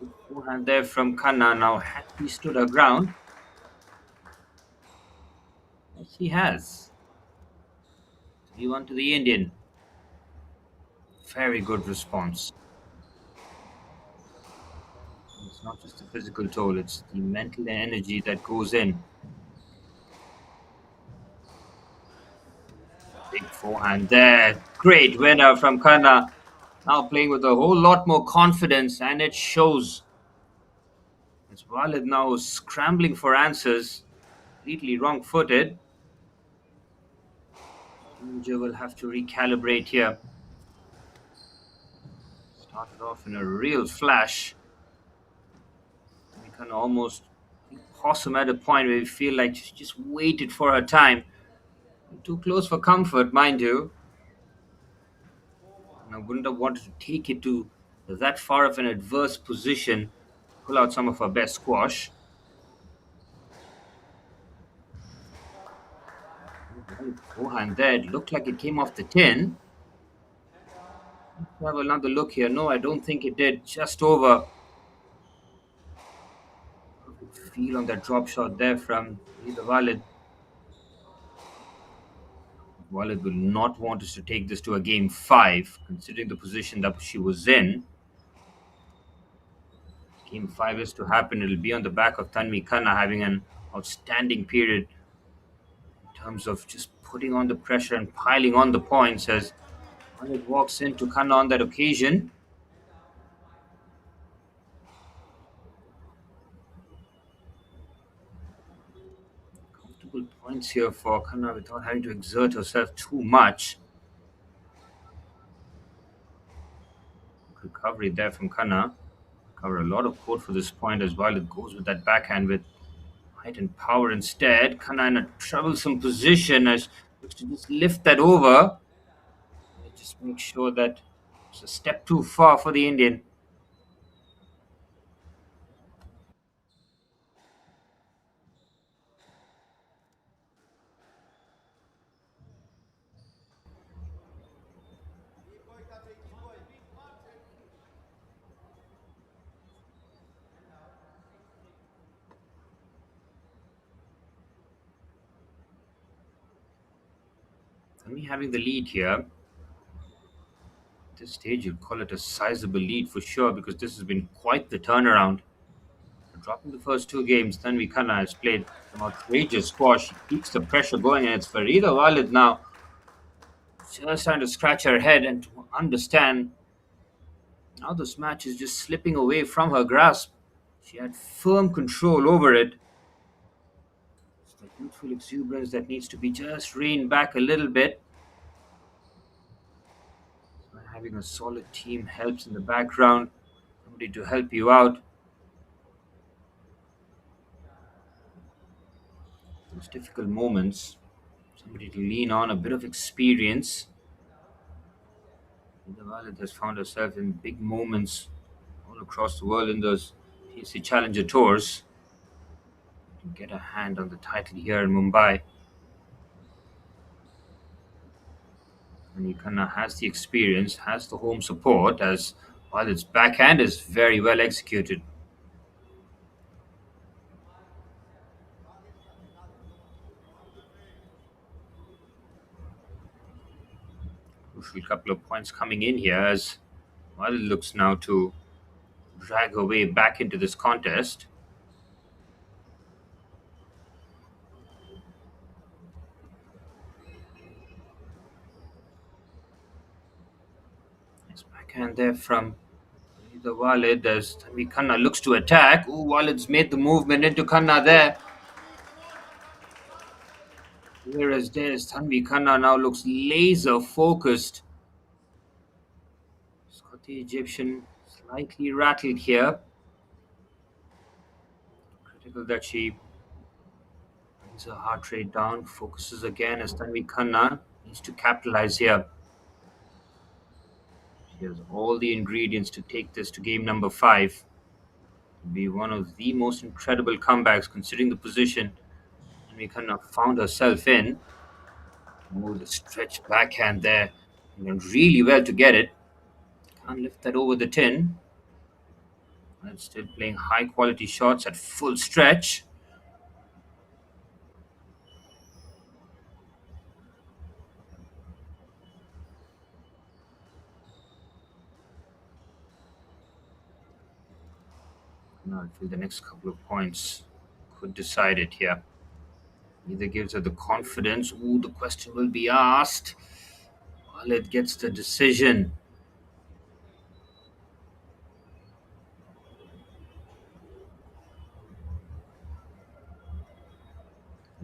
Good forehand there from Khanna. Now had she stood her ground. Yes, she has. 3-1 to the Indian. Very good response. It's not just the physical toll, it's the mental energy that goes in. Big forehand there. Great winner from Khanna. Now playing with a whole lot more confidence, and it shows. It's Walid now scrambling for answers, completely wrong footed. Challenger will have to recalibrate here. Started off in a real flash. We can almost possum at a point where we feel like she just waited for her time. Too close for comfort, mind you. And I wouldn't have wanted to take it to that far of an adverse position, pull out some of her best squash. Forehand there, it looked like it came off the tin. Let's have another look here. No, I don't think it did. Just over. Feel on that drop shot there from either Walid. Walid will not want us to take this to a game 5, considering the position that she was in. Game 5 is to happen. It'll be on the back of Tanvi Khanna having an outstanding period in terms of just putting on the pressure and piling on the points as Walid walks into Khanna on that occasion. Comfortable points here for Khanna without having to exert herself too much. Recovery there from Khanna. Cover a lot of court for this point as well. It goes with that backhand with height and power instead. Khanna in a troublesome position as looks to just lift that over. Just make sure that it's a step too far for the Indian. For me having the lead here, at this stage you'd call it a sizable lead for sure because this has been quite the turnaround. Dropping the first two games, Tanvi Khanna has played some outrageous squash. She keeps the pressure going, and it's Farida Walid now just trying to scratch her head and to understand now this match is just slipping away from her grasp. She had firm control over it. It's the youthful exuberance that needs to be just reined back a little bit. Having a solid team helps in the background, somebody to help you out. Those difficult moments, somebody to lean on, a bit of experience. The Walid has found herself in big moments all across the world in those PSA Challenger tours. To get a hand on the title here in Mumbai. And he kind of has the experience, has the home support, as while its backhand is very well executed. Crucial couple of points coming in here as while it looks now to drag her way back into this contest. Nice backhand there from the Walid as Tanvi Khanna looks to attack. Oh, Walid's made the movement into Khanna there. Whereas there's Tanvi Khanna now looks laser focused. She's got the Egyptian slightly rattled here. Critical that she brings her heart rate down, focuses again as Tanvi Khanna needs to capitalize here. She has all the ingredients to take this to game number 5. Be one of the most incredible comebacks considering the position Tanvi Khanna found herself in. Oh, the stretched backhand there. And really well to get it. Can't lift that over the tin. And still playing high quality shots at full stretch. Now I feel the next couple of points could decide it here. Either gives her the confidence. Ooh, the question will be asked. Well, it gets the decision.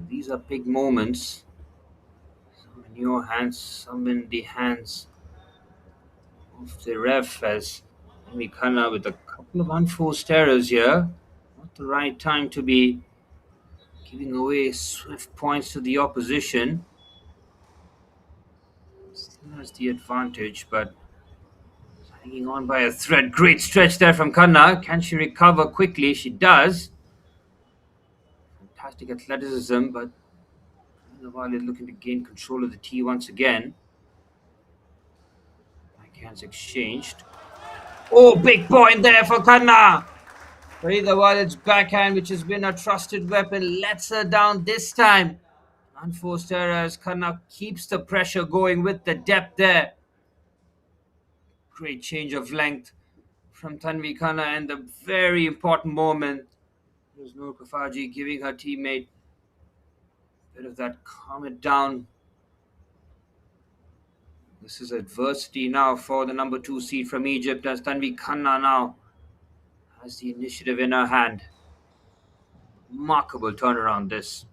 These are big moments. Some in your hands, some in the hands of the ref as Mikana with a couple of unforced errors here. Not the right time to be giving away swift points to the opposition. Still has the advantage, but hanging on by a thread. Great stretch there from Khanna. Can she recover quickly? She does. Fantastic athleticism, but Naval is looking to gain control of the tee once again. Backhands exchanged. Oh, big point there for Khanna. Farida Walid's backhand, which has been a trusted weapon, lets her down this time. Unforced error as Khanna keeps the pressure going with the depth there. Great change of length from Tanvi Khanna and the very important moment. There's Noor Kafaji giving her teammate a bit of that calm it down. This is adversity now for the number 2 seed from Egypt as Tanvi Khanna now has the initiative in her hand. Remarkable turnaround this.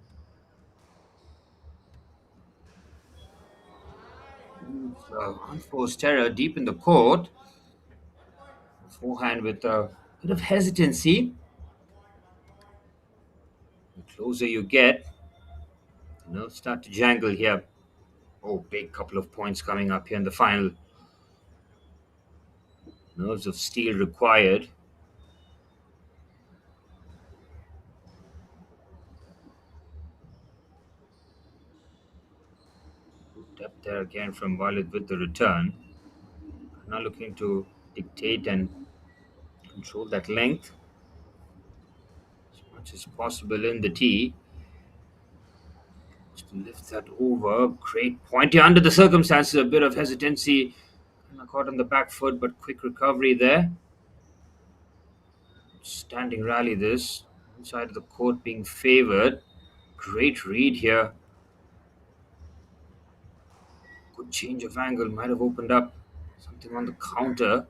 Unforced error deep in the court. Forehand with a bit of hesitancy. The closer you get, the nerves start to jangle here. Oh, big couple of points coming up here in the final. Nerves of steel required. Depth there again from Walid with the return. Now looking to dictate and control that length as much as possible in the tee. Just to lift that over. Great point here under the circumstances. A bit of hesitancy. Caught on the back foot, but quick recovery there. Standing rally this. Inside of the court being favored. Great read here. Good change of angle. Might have opened up something on the counter.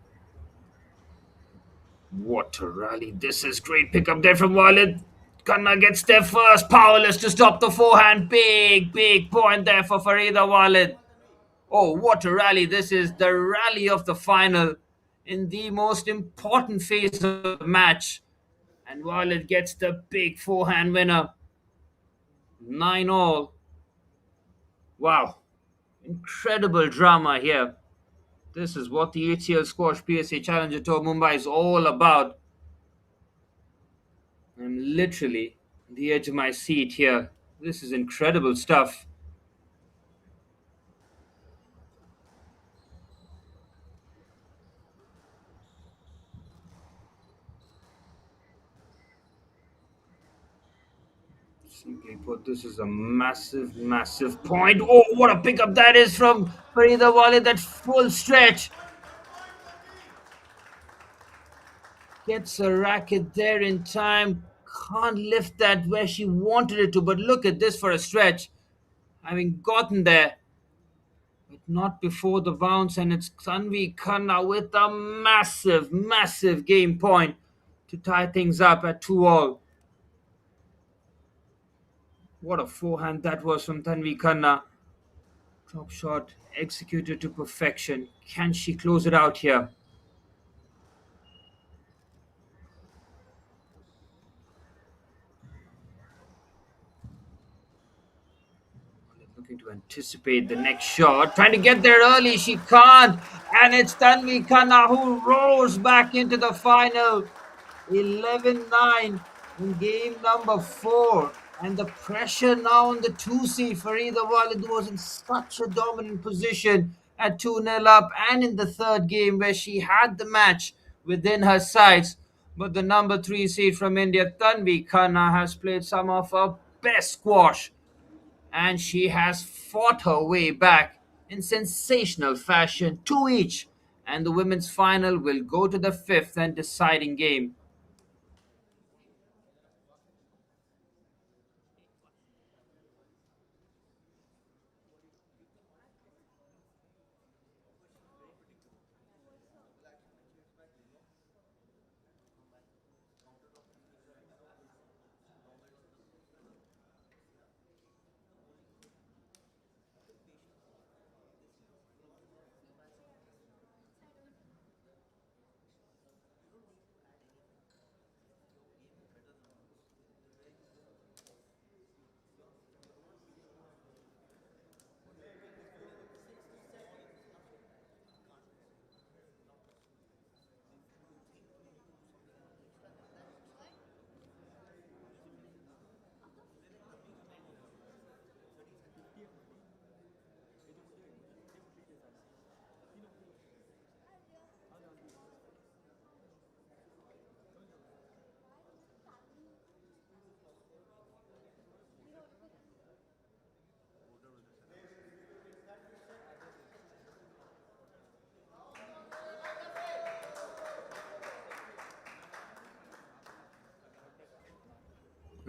What a rally this is. Great pickup there from Walid. Khanna gets there first. Powerless to stop the forehand. Big point there for Farida Walid. Oh, what a rally this is. The rally of the final in the most important phase of the match. And Walid gets the big forehand winner. 9-all. Wow. Incredible drama here. This is what the HCL Squash PSA Challenger Tour Mumbai is all about. I'm literally on the edge of my seat here. This is incredible stuff. Simply put, this is a massive, massive point. Oh, what a pickup that is from Farida Wali. That full stretch gets a racket there in time. Can't lift that where she wanted it to, but look at this for a stretch. Having gotten there, but not before the bounce, and it's Tanvi Khanna with a massive, massive game point to tie things up at 2 all. What a forehand that was from Tanvi Khanna. Top shot executed to perfection. Can she close it out here? Looking to anticipate the next shot. Trying to get there early. She can't. And it's Tanvi Khanna who roars back into the final. 11-9 in game number 4. And the pressure now on the 2 seed. Farida Walid was in such a dominant position at 2-0 up and in the third game where she had the match within her sights. But the number 3 seed from India, Tanvi Khanna, has played some of her best squash, and she has fought her way back in sensational fashion, 2 each. And the women's final will go to the fifth and deciding game.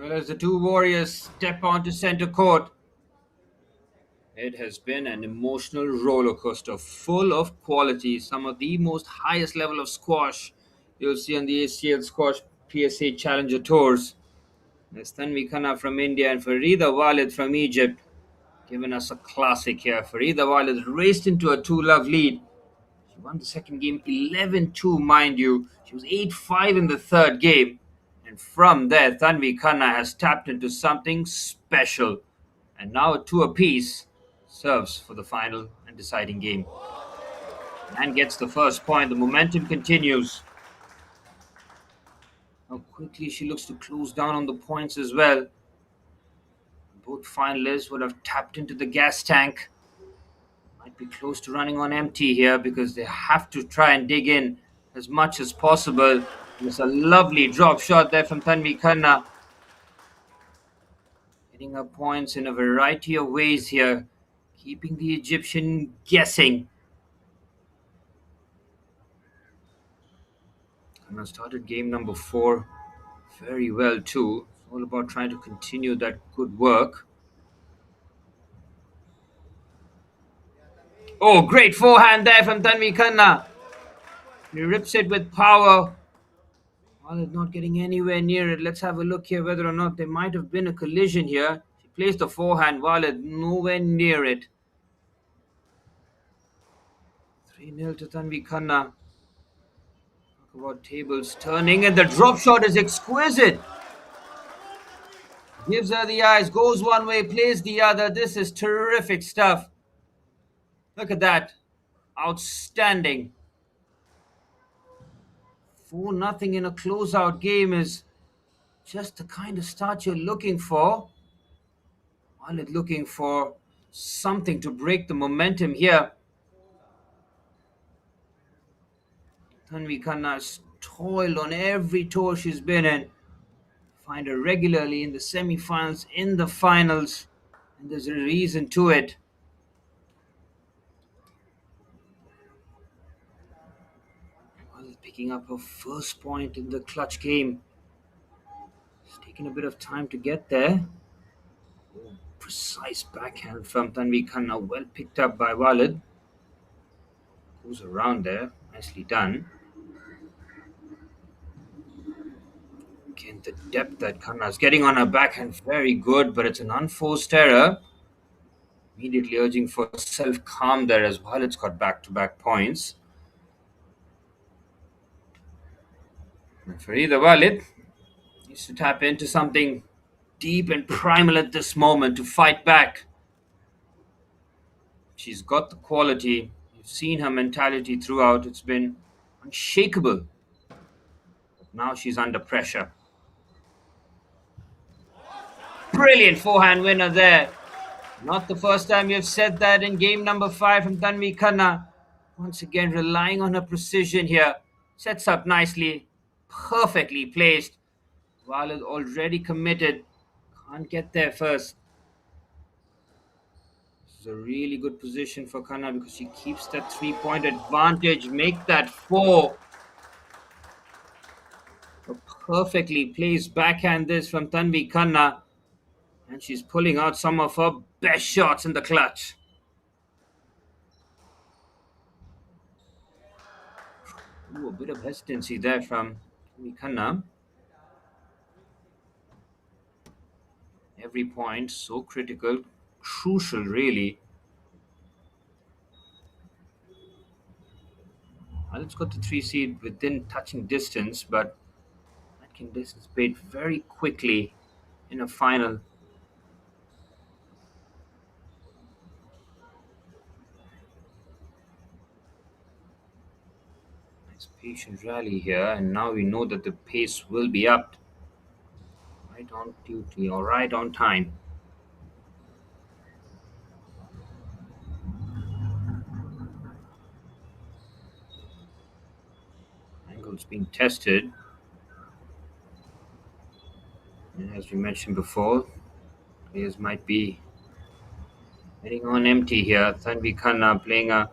Well, as the two warriors step onto center court, it has been an emotional roller coaster full of quality, some of the most highest level of squash you'll see on the HCL Squash PSA Challenger Tours. There's Tanvi Khanna from India and Farida Walid from Egypt, giving us a classic here. Farida Walid raced into a 2-love lead. She won the second game 11-2, mind you. She was 8-5 in the third game. And from there, Tanvi Khanna has tapped into something special. And now a 2 apiece serves for the final and deciding game. And gets the first point. The momentum continues. How quickly she looks to close down on the points as well. Both finalists would have tapped into the gas tank. Might be close to running on empty here because they have to try and dig in as much as possible. There's a lovely drop shot there from Tanvi Khanna. Getting her points in a variety of ways here, keeping the Egyptian guessing. And I started game number 4 very well too. It's all about trying to continue that good work. Oh, great forehand there from Tanvi Khanna. He rips it with power. Walid not getting anywhere near it. Let's have a look here whether or not there might have been a collision here. She placed the forehand. Walid nowhere near it. 3-0 to Tanvi Khanna. Talk about tables turning, and the drop shot is exquisite. Gives her the eyes, goes one way, plays the other. This is terrific stuff. Look at that. Outstanding. 4-0 in a closeout game is just the kind of start you're looking for. Walid looking for something to break the momentum here. Tanvi Khanna has toiled on every tour she's been in. find her regularly in the semi-finals, in the finals, and there's a reason to it. Well, picking up her first point in the clutch game. It's taken a bit of time to get there. Oh, precise backhand from Tanvi Khanna, well picked up by Walid. Goes around there, nicely done. Again, the depth that Khanna's getting on her backhand, very good, but it's an unforced error. Immediately urging for self calm there as Walid's got back to back points. And Farida Walid needs to tap into something deep and primal at this moment to fight back. She's got the quality. You've seen her mentality throughout. It's been unshakable. But now she's under pressure. Brilliant forehand winner there. Not the first time you've said that in game number 5 from Tanvi Khanna. Once again, relying on her precision here. Sets up nicely. Perfectly placed. Walid already committed. Can't get there first. This is a really good position for Khanna because she keeps that 3-point advantage. Make that 4. A perfectly placed backhand this from Tanvi Khanna. And she's pulling out some of her best shots in the clutch. Ooh, a bit of hesitancy there from Tanvi Khanna. Every point so critical, crucial really. Well, it's got the 3 seed within touching distance, but that can dissipate very quickly in a final. Nice patient rally here, and now we know that the pace will be upped. Right on duty or right on time. Angles being tested. And as we mentioned before, players might be heading on empty here. Tanvi Khanna playing a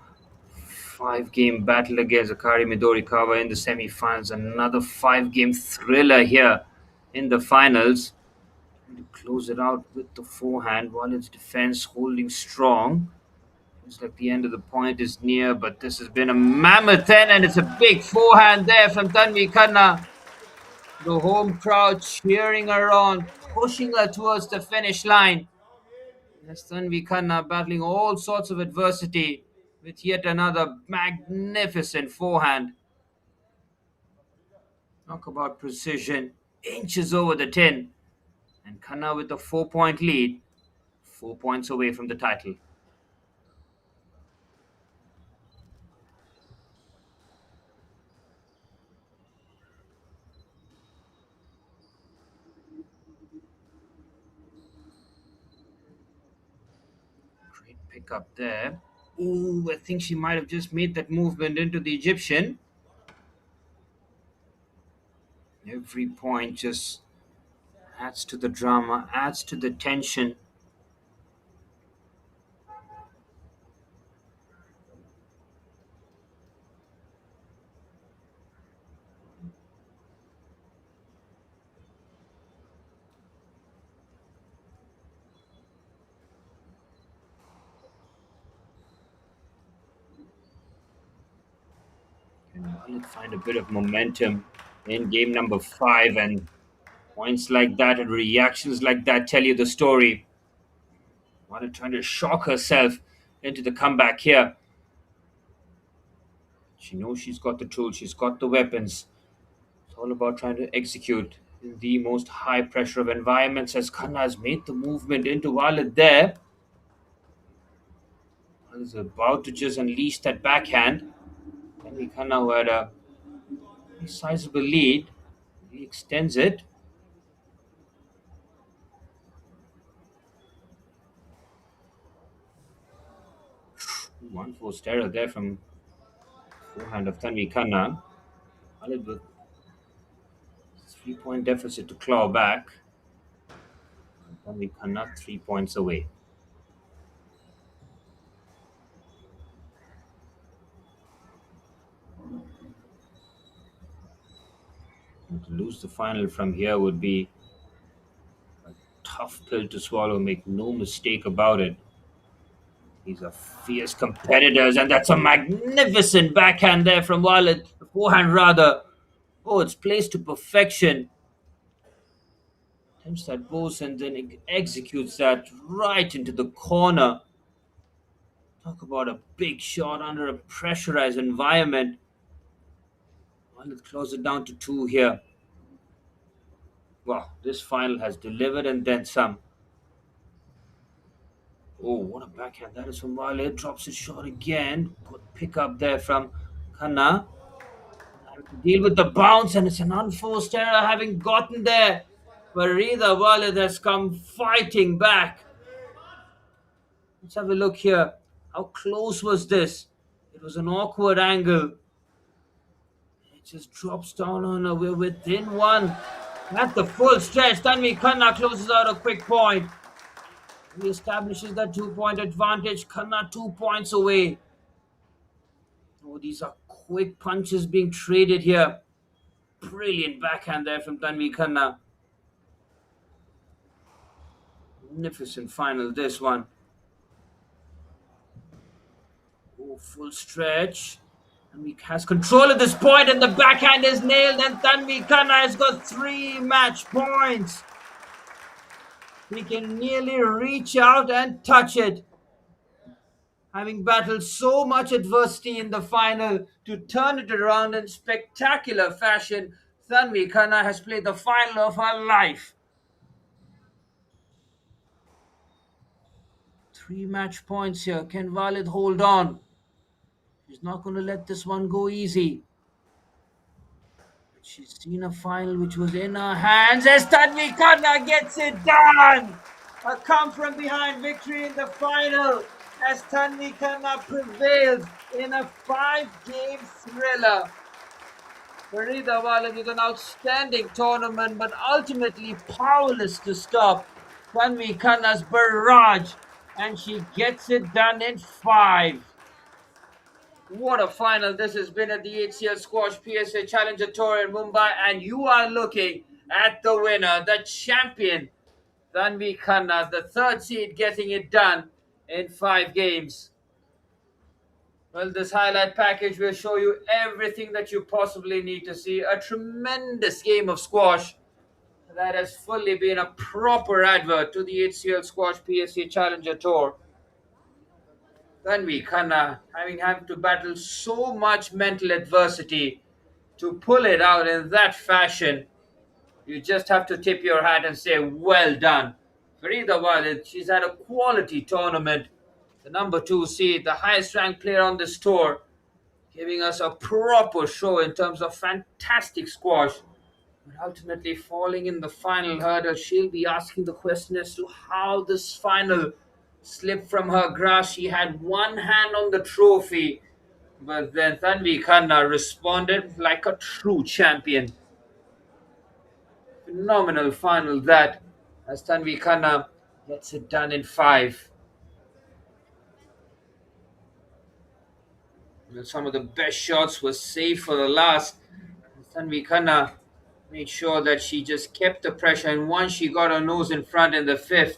5-game battle against Akari Midorikawa in the semi-finals. Another 5-game thriller here in the finals. Trying to close it out with the forehand while its defense holding strong. Looks like the end of the point is near, but this has been a mammoth 10, and it's a big forehand there from Tanvi Khanna. The home crowd cheering her on, pushing her towards the finish line. Yes, Tanvi Khanna battling all sorts of adversity with yet another magnificent forehand. Talk about precision. Inches over the 10. And Khanna with a 4-point lead, 4 points away from the title. Great pick up there. Ooh, I think she might have just made that movement into the Egyptian. Every point just adds to the drama, adds to the tension. And Walid find a bit of momentum in game number 5, and points like that and reactions like that tell you the story. Walid trying to shock herself into the comeback here. She knows she's got the tools, she's got the weapons. It's all about trying to execute in the most high pressure of environments as Khanna has made the movement into Walid there. Walid is about to just unleash that backhand. Then Khanna, who had a pretty sizable lead, he extends it. One forced error there from forehand of Tanvi Khanna. Walid with 3-point deficit to claw back. Tanvi Khanna 3 points away. And to lose the final from here would be a tough pill to swallow, make no mistake about it. These are fierce competitors, and that's a magnificent backhand there from Walid. The forehand, rather. Oh, it's placed to perfection. Attempts that both and then executes that right into the corner. Talk about a big shot under a pressurized environment. Walid close it down to two here. Wow, this final has delivered and then some. Oh, what a backhand that is from Walid. Drops his shot again. Good pick up there from Khanna. Having to deal with the bounce, and it's an unforced error having gotten there. But Rida Walid has come fighting back. Let's have a look here. How close was this? It was an awkward angle. It just drops down on her. We're within one. At the full stretch, Tanvi Khanna closes out a quick point. He establishes that 2 point advantage. Khanna 2 points away. Oh, these are quick punches being traded here. Brilliant backhand there from Tanvi Khanna. Magnificent final, this one. Oh, full stretch. Tanvi has control at this point, and the backhand is nailed, and Tanvi Khanna has got 3 match points. He can nearly reach out and touch it. Having battled so much adversity in the final to turn it around in spectacular fashion, Tanvi Khanna has played the final of her life. 3 match points here. Can Walid hold on? She's not going to let this one go easy. She's seen a final which was in her hands as Tanvi Khanna gets it done. A come from behind victory in the final as Tanvi Khanna prevails in a 5-game thriller. Farida Walid with an outstanding tournament, but ultimately powerless to stop Tanvi Khanna's barrage, and she gets it done in 5. What a final this has been at the HCL Squash PSA Challenger Tour in Mumbai, and you are looking at the winner, the champion, Tanvi Khanna, the third seed, getting it done in 5 games. Well, this highlight package will show you everything that you possibly need to see. A tremendous game of squash that has fully been a proper advert to the HCL Squash PSA Challenger Tour. Tanvi Khanna having had to battle so much mental adversity to pull it out in that fashion. You just have to tip your hat and say, well done. Farida Walid, she's had a quality tournament. The number 2 seed, the highest ranked player on this tour, giving us a proper show in terms of fantastic squash. But ultimately falling in the final hurdle, she'll be asking the question as to how this final slipped from her grasp. She had one hand on the trophy, but then Tanvi Khanna responded like a true champion. Phenomenal final that, as Tanvi Khanna gets it done in 5. Some of the best shots were saved for the last. Tanvi Khanna made sure that she just kept the pressure, and once she got her nose in front in the 5th,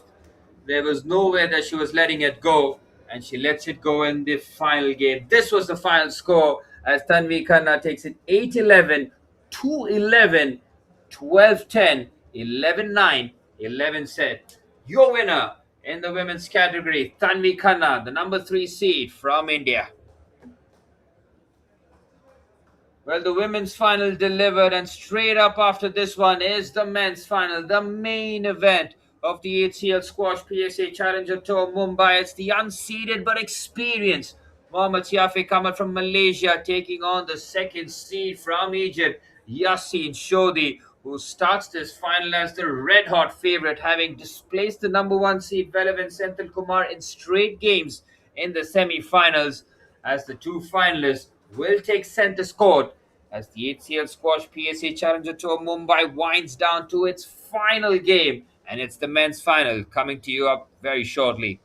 there was no way that she was letting it go, and she lets it go in the final game. This was the final score as Tanvi Khanna takes it 8-11, 2-11, 12-10, 11-9, 11 set. Your winner in the women's category, Tanvi Khanna, the number 3 seed from India. Well, the women's final delivered, and straight up after this one is the men's final, the main event of the HCL Squash PSA Challenger Tour Mumbai. It's the unseeded but experienced Mohammad Yafiq Ahmad from Malaysia taking on the second seed from Egypt, Yassin Shodi, who starts this final as the red-hot favorite, having displaced the number 1 seed Belavan Senthil Kumar in straight games in the semi-finals, as the 2 finalists will take center court as the HCL Squash PSA Challenger Tour Mumbai winds down to its final game, and it's the men's final coming to you up very shortly.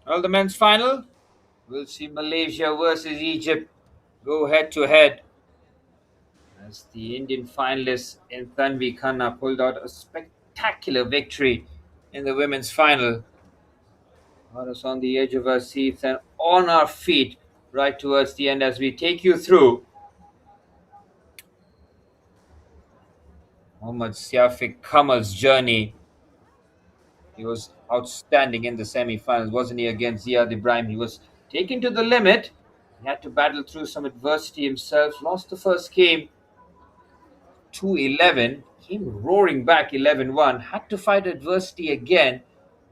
Well, the men's final, we'll see Malaysia versus Egypt go head to head as the Indian finalists in Tanvi Khanna pulled out a spectacular victory in the women's final. Got us on the edge of our seats and on our feet right towards the end as we take you through Mohammad Siafiq Kamal's journey. He was outstanding in the semi-finals, wasn't he, against Ziad Ibrahim? He was taken to the limit. He had to battle through some adversity himself. Lost the first game 2-11. Came roaring back 11-1. Had to fight adversity again.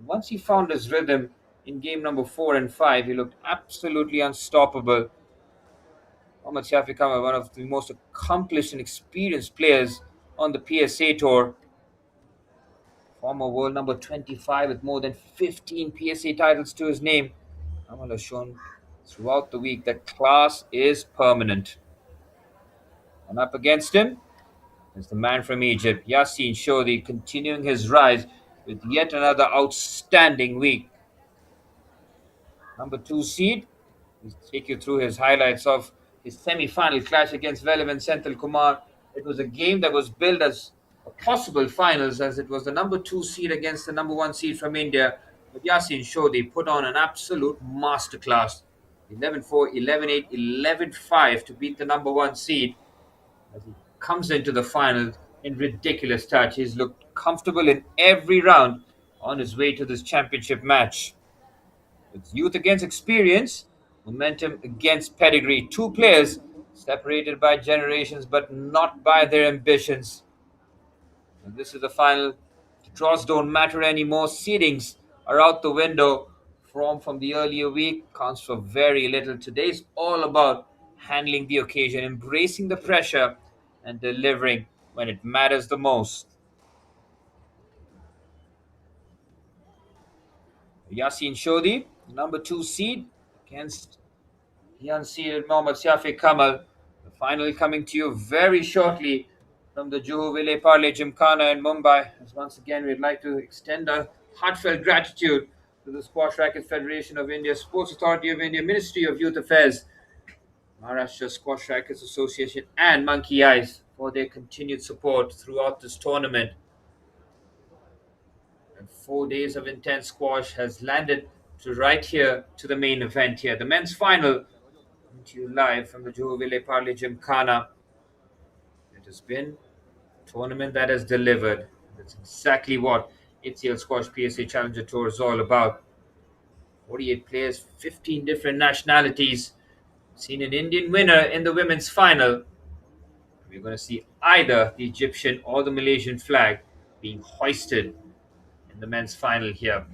Once he found his rhythm in game number 4 and 5, he looked absolutely unstoppable. Mohammad Shafi Kamal, one of the most accomplished and experienced players on the PSA Tour. Former world number 25 with more than 15 PSA titles to his name. Kamal has shown throughout the week that class is permanent. And up against him is the man from Egypt, Yassine Shodi, continuing his rise with yet another outstanding week. Number 2 seed. We'll take you through his highlights of his semi-final clash against Velav and Senthil Kumar. It was a game that was billed as a possible finals as it was the number 2 seed against the number 1 seed from India. But Yasin Shodi put on an absolute masterclass. 11-4, 11-8, 11-5 to beat the number 1 seed as he comes into the final in ridiculous touch. He's looked comfortable in every round on his way to this championship match. It's youth against experience, momentum against pedigree. Two players separated by generations but not by their ambitions. And this is the final. The draws don't matter anymore. Seedings are out the window. Form from the earlier week counts for very little. Today's all about handling the occasion, embracing the pressure, and delivering when it matters the most. Yasin Shodi, number 2 seed, against the unseeded Mohammad Shafiq Kamal. The final coming to you very shortly from the Juhu Ville Parle Gymkhana in Mumbai. As once again, we'd like to extend our heartfelt gratitude to the Squash Racket Federation of India, Sports Authority of India, Ministry of Youth Affairs, Maharashtra Squash Rackets Association, and Monkey Eyes for their continued support throughout this tournament. And 4 days of intense squash has landed to right here to the main event here. The men's final coming to you live from the Juhu Ville Parle Gymkhana. It has been a tournament that has delivered. That's exactly what HCL Squash PSA Challenger Tour is all about. 48 players, 15 different nationalities. Seen an Indian winner in the women's final. We're going to see either the Egyptian or the Malaysian flag being hoisted in the men's final here.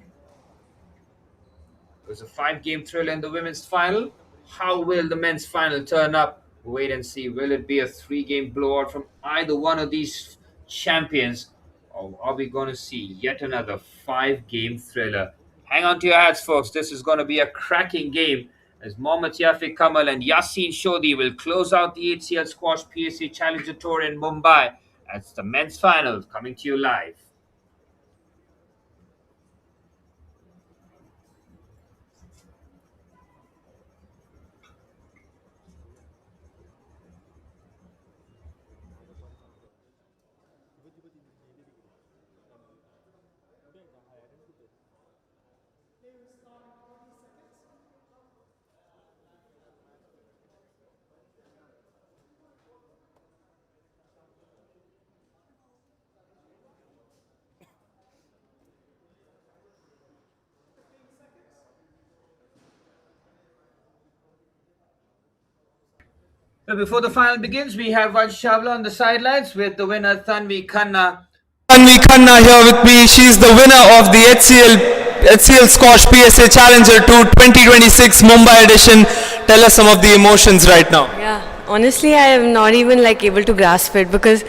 It was a 5 game thriller in the women's final. How will the men's final turn up? Wait and see. Will it be a 3 game blowout from either one of these champions? Or are we going to see yet another 5 game thriller? Hang on to your hats, folks. This is going to be a cracking game as Mohammad Yafiq Kamal and Yasin Shodi will close out the HCL Squash PSA Challenger Tour in Mumbai. That's the men's final coming to you live. Well, before the final begins, we have Vaji Chawla on the sidelines with the winner Tanvi Khanna. Tanvi Khanna here with me. She's the winner of the HCL Squash PSA Challenger Tour 2026 Mumbai edition. Tell us some of the emotions right now. Yeah, honestly, I am not even like able to grasp it because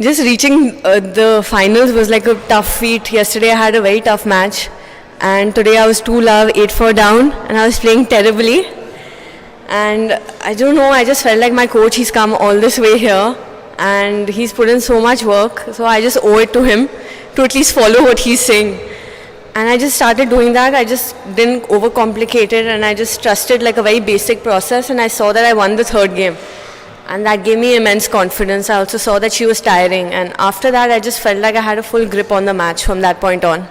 just reaching the finals was like a tough feat. Yesterday, I had a very tough match, and today I was 2 love, 8-4 down, and I was playing terribly. And I don't know, I just felt like my coach, he's come all this way here, and he's put in so much work. So I just owe it to him to at least follow what he's saying. And I just started doing that. I just didn't overcomplicate it, and I just trusted like a very basic process, and I saw that I won the third game. And that gave me immense confidence. I also saw that she was tiring, and after that I just felt like I had a full grip on the match from that point on.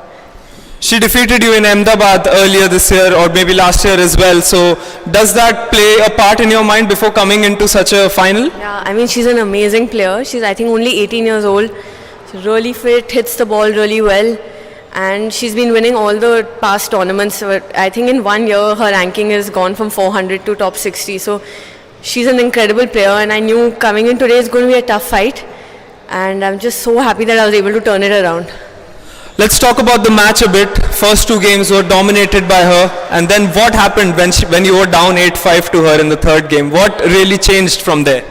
She defeated you in Ahmedabad earlier this year or maybe last year as well. So does that play a part in your mind before coming into such a final? Yeah, I mean, she's an amazing player. She's, I think, only 18 years old. She's really fit, hits the ball really well, and she's been winning all the past tournaments. So I think in 1 year her ranking has gone from 400 to top 60. So she's an incredible player, and I knew coming in today is going to be a tough fight, and I'm just so happy that I was able to turn it around. Let's talk about the match a bit. First two games were dominated by her, and then what happened when you were down 8-5 to her in the third game? What really changed from there?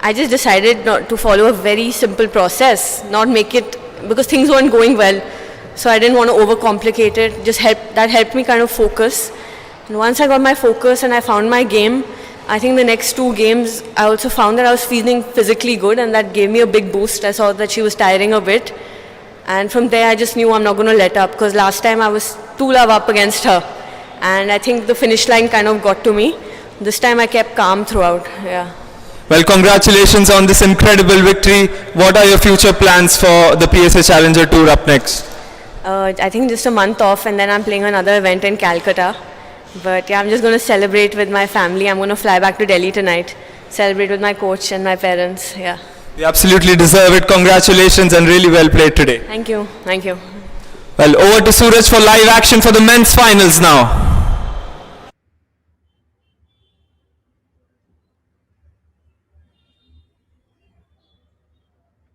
I just decided not to follow a very simple process, not make it, because things weren't going well. So I didn't want to overcomplicate it. That helped me kind of focus. And once I got my focus and I found my game, I think the next two games I also found that I was feeling physically good, and that gave me a big boost. I saw that she was tiring a bit, and from there I just knew I'm not going to let up, because last time I was 2 love up against her, and I think the finish line kind of got to me. This time I kept calm throughout. Yeah. Well, congratulations on this incredible victory. What are your future plans for the PSA Challenger Tour up next? I think just a month off, and then I'm playing another event in Calcutta. But yeah, I'm just going to celebrate with my family. I'm going to fly back to Delhi tonight, celebrate with my coach and my parents. Yeah. You absolutely deserve it. Congratulations and really well played today. Thank you. Thank you. Well, over to Suraj for live action for the men's finals now.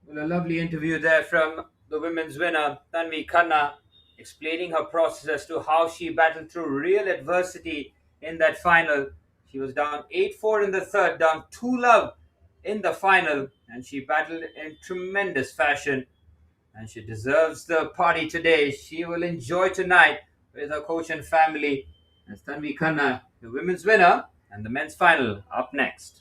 Well, a lovely interview there from the women's winner, Tanvi Khanna, explaining her process as to how she battled through real adversity in that final. She was down 8-4 in the third, down 2 love in the final, and she battled in tremendous fashion. And she deserves the party today. She will enjoy tonight with her coach and family. As Tanvi Khanna, the women's winner, and the men's final up next.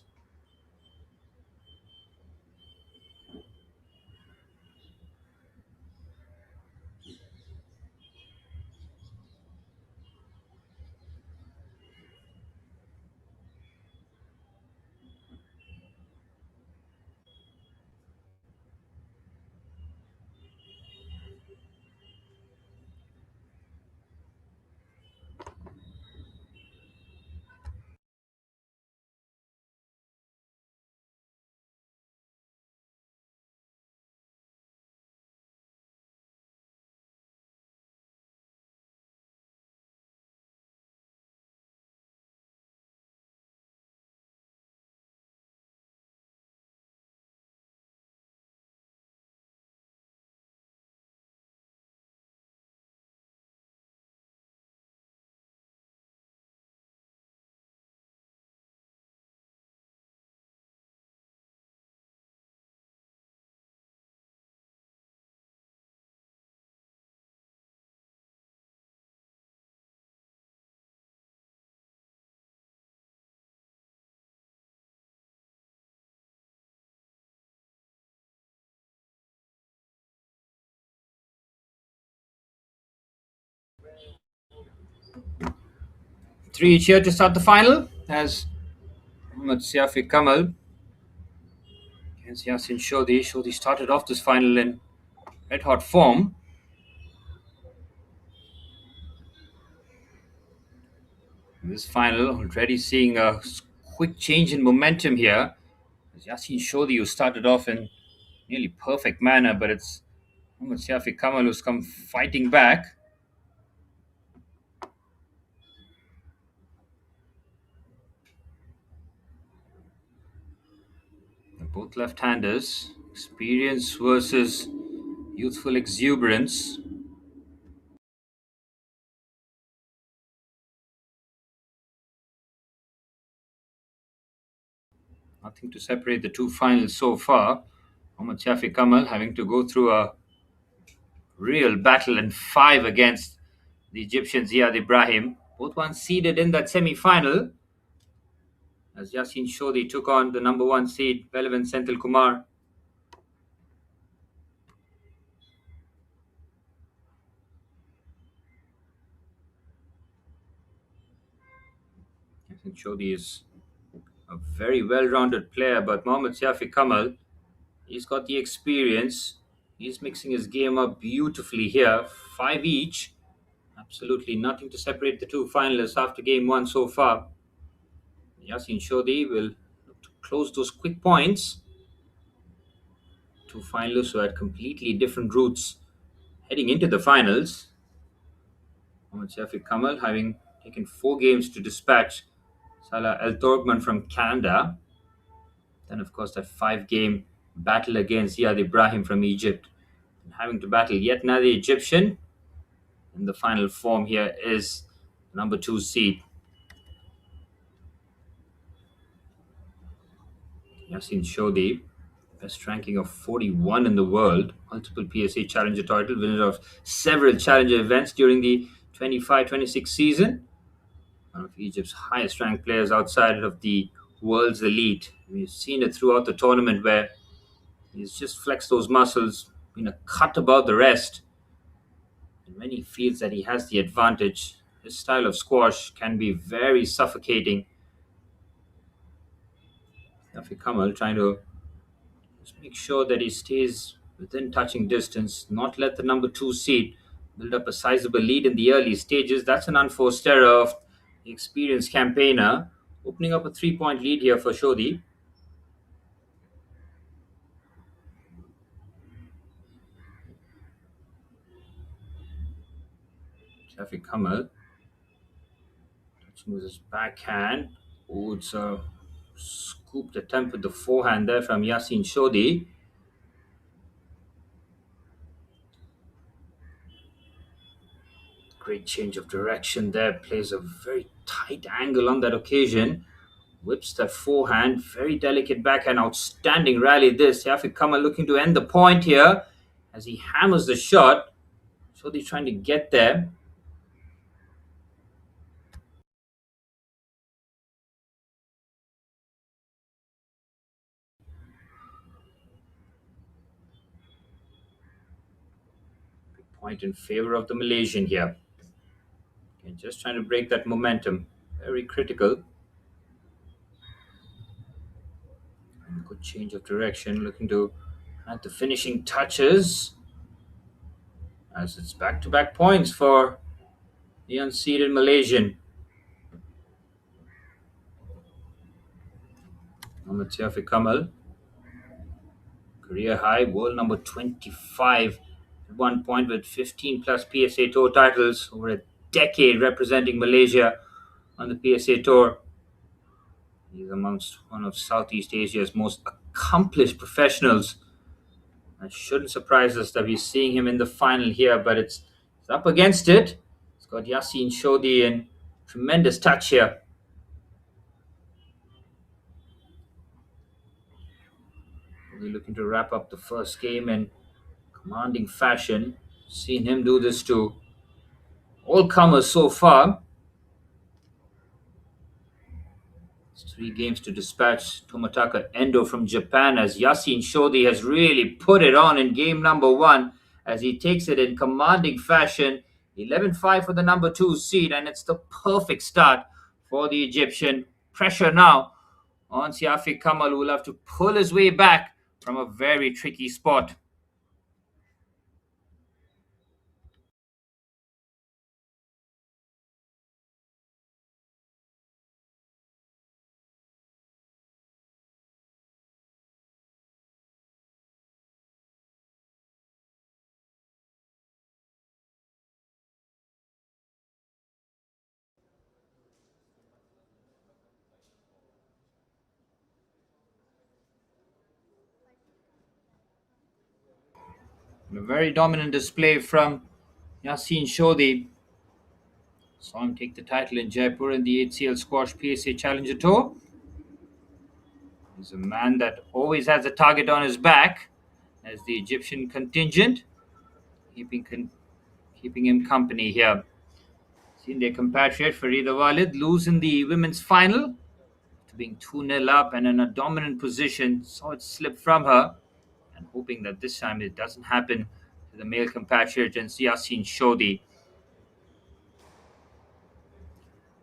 3 each here to start the final as Muhammad Siafi Kamal against Yasin Shodhi. Shodhi started off this final in red hot form. In this final, already seeing a quick change in momentum here. As Yasin Shodhi, who started off in nearly perfect manner, but it's Muhammad Siafi Kamal who's come fighting back. Both left-handers. Experience versus youthful exuberance. Nothing to separate the two finals so far. Mohammad Shafi Kamal having to go through a real battle and five against the Egyptian Ziad Ibrahim. Both ones seeded in that semi-final as Yasin Shodi took on the number one seed, Pelavan Senthil Kumar. Yasin Shodi is a very well-rounded player, but Mohammad Shafi Kamal, he's got the experience. He's mixing his game up beautifully here. Five each. Absolutely nothing to separate the two finalists after game one so far. Yasin Shodi will look to close those quick points. Two finalists who had completely different routes heading into the finals. Mohammad Shafi Kamal having taken 4 games to dispatch Salah El Torgman from Canada. Then, of course, that 5 game battle against Ziad Ibrahim from Egypt. And having to battle yet another Egyptian in the final form here is number 2 seed Yasin Shodi, best ranking of 41 in the world, multiple PSA Challenger title, winner of several Challenger events during the 25-26 season. One of Egypt's highest ranked players outside of the world's elite. We've seen it throughout the tournament where he's just flexed those muscles, been a cut above the rest. And when he feels that he has the advantage, his style of squash can be very suffocating. Nafi Kamal trying to just make sure that he stays within touching distance, not let the number 2 seed build up a sizable lead in the early stages. That's an unforced error of the experienced campaigner, opening up a 3-point lead here for Shodi. Shafi Kamal touching with his backhand. Oh, it's a scooped attempt with the forehand there from Yasin Shodi. Great change of direction there. Plays a very tight angle on that occasion. Whips that forehand. Very delicate backhand. Outstanding rally this. Yafi Kamal looking to end the point here as he hammers the shot. Shodi trying to get there. Point in favor of the Malaysian here. And just trying to break that momentum. Very critical. Good change of direction. Looking to add the finishing touches. As it's back-to-back points for the unseeded Malaysian. Mohammad Shafi Kamal, career high, world number 25 at one point with 15 plus PSA Tour titles over a decade representing Malaysia on the PSA Tour. He's amongst one of Southeast Asia's most accomplished professionals. It shouldn't surprise us that we're seeing him in the final here, but it's up against it. It's got Yasin Shodi in tremendous touch here. We're looking to wrap up the first game in commanding fashion. Seen him do this to all comers so far. It's 3 games to dispatch Tomataka Endo from Japan as Yasin Shodi has really put it on in game number 1 as he takes it in commanding fashion. 11-5 for the number 2 seed, and it's the perfect start for the Egyptian. Pressure now on Siafi Kamal, who will have to pull his way back from a very tricky spot. A very dominant display from Yasin Shodhi. Saw him take the title in Jaipur in the HCL Squash PSA Challenger Tour. He's a man that always has a target on his back as the Egyptian contingent, keeping keeping him company here. Seen their compatriot Farida Walid lose in the women's final to being 2-0 up and in a dominant position. Saw it slip from her and hoping that this time it doesn't happen to the male compatriot and Yasin Shodhi.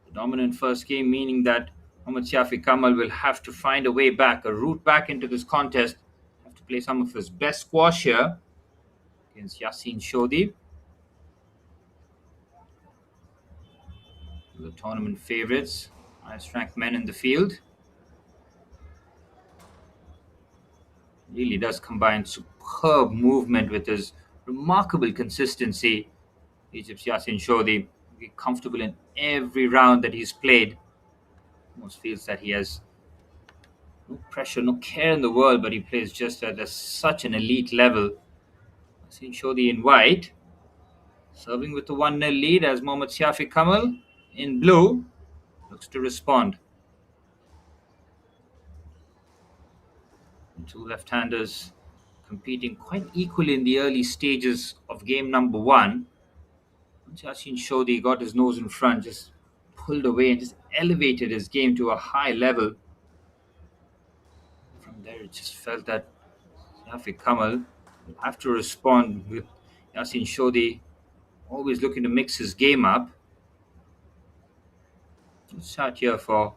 The dominant first game meaning that Mohammad Shafi Kamal will have to find a way back, a route back into this contest. Have to play some of his best squash here against Yasin Shodhi, the tournament favorites, highest ranked men in the field. Really does combine superb movement with his remarkable consistency. Egypt's Yasin Shodhi be comfortable in every round that he's played. Almost feels that he has no pressure, no care in the world, but he plays just at such an elite level. Yasin Shodhi in white, serving with the 1-0 lead as Mohammad Shafi Kamal in blue looks to respond. The two left-handers competing quite equally in the early stages of game number one. Once Yasin Shodhi got his nose in front, just pulled away and just elevated his game to a high level. From there, it just felt that Shafi Kamal will have to respond with Yasin Shodhi always looking to mix his game up. Let's start here for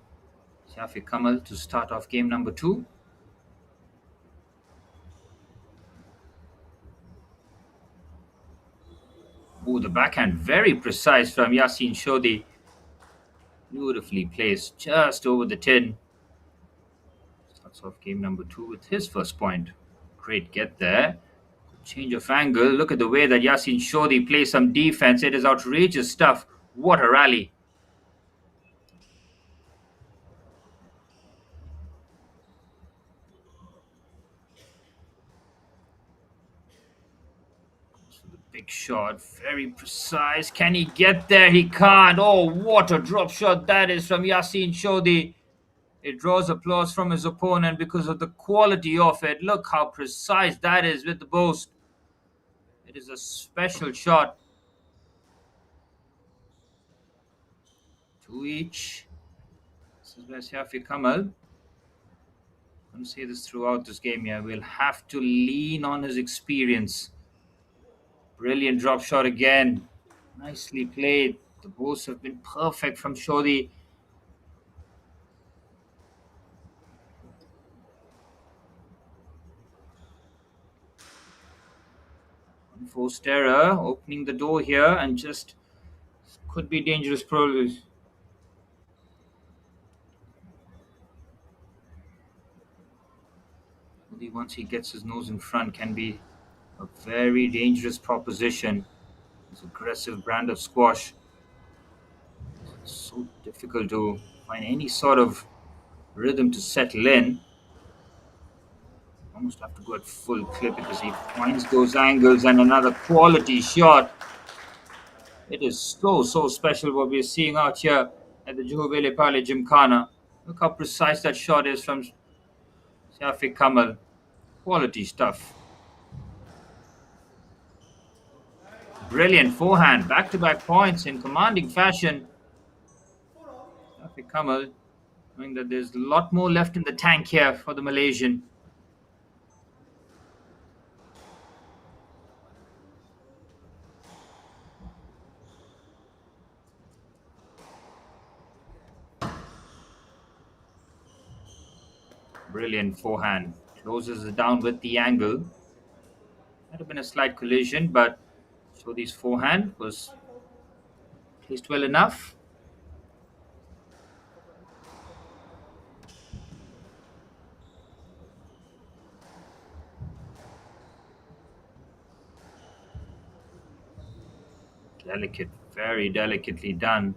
Shafi Kamal to start off game number two. Oh, the backhand very precise from Yasin Shodhi. Beautifully placed just over the tin. Starts off game number two with his first point. Great get there. Change of angle. Look at the way that Yasin Shodhi plays some defense. It is outrageous stuff. What a rally. So the big shot, very precise. Can he get there? He can't. Oh, what a drop shot that is from Yasin Shodhi. It draws applause from his opponent because of the quality of it. Look how precise that is with the post. It is a special shot. Two each. This is where Shafi Kamal. I'm going to say this throughout this game here. We'll have to lean on his experience. Brilliant drop shot again. Nicely played. The both have been perfect from Shodhi. Unforced error, opening the door here and just could be dangerous probably. Only once he gets his nose in front can be a very dangerous proposition. It's aggressive brand of squash. It's so difficult to find any sort of rhythm to settle in. Almost have to go at full clip because he finds those angles and another quality shot. It is so special what we're seeing out here at the Juhu Vele Pale Gymkhana. Look how precise that shot is from Shafi Kamal. Quality stuff. Brilliant forehand, back-to-back points in commanding fashion. Shafi Kamal knowing that there's a lot more left in the tank here for the Malaysian. Brilliant forehand. Closes it down with the angle. Might have been a slight collision, but Shodhi's forehand was placed well enough. Delicate, very delicately done.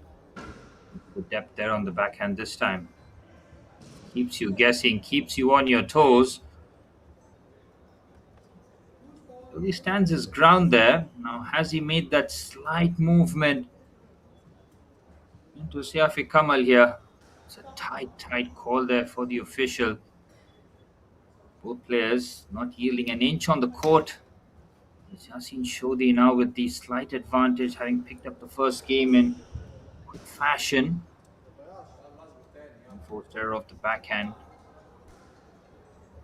The depth there on the backhand this time. Keeps you guessing, keeps you on your toes. Well, he stands his ground there. Now, has he made that slight movement into Siafi Kamal here? It's a tight call there for the official. Both players not yielding an inch on the court. It's Yasin Shodhi now with the slight advantage, having picked up the first game in quick fashion. Enforced error of the backhand.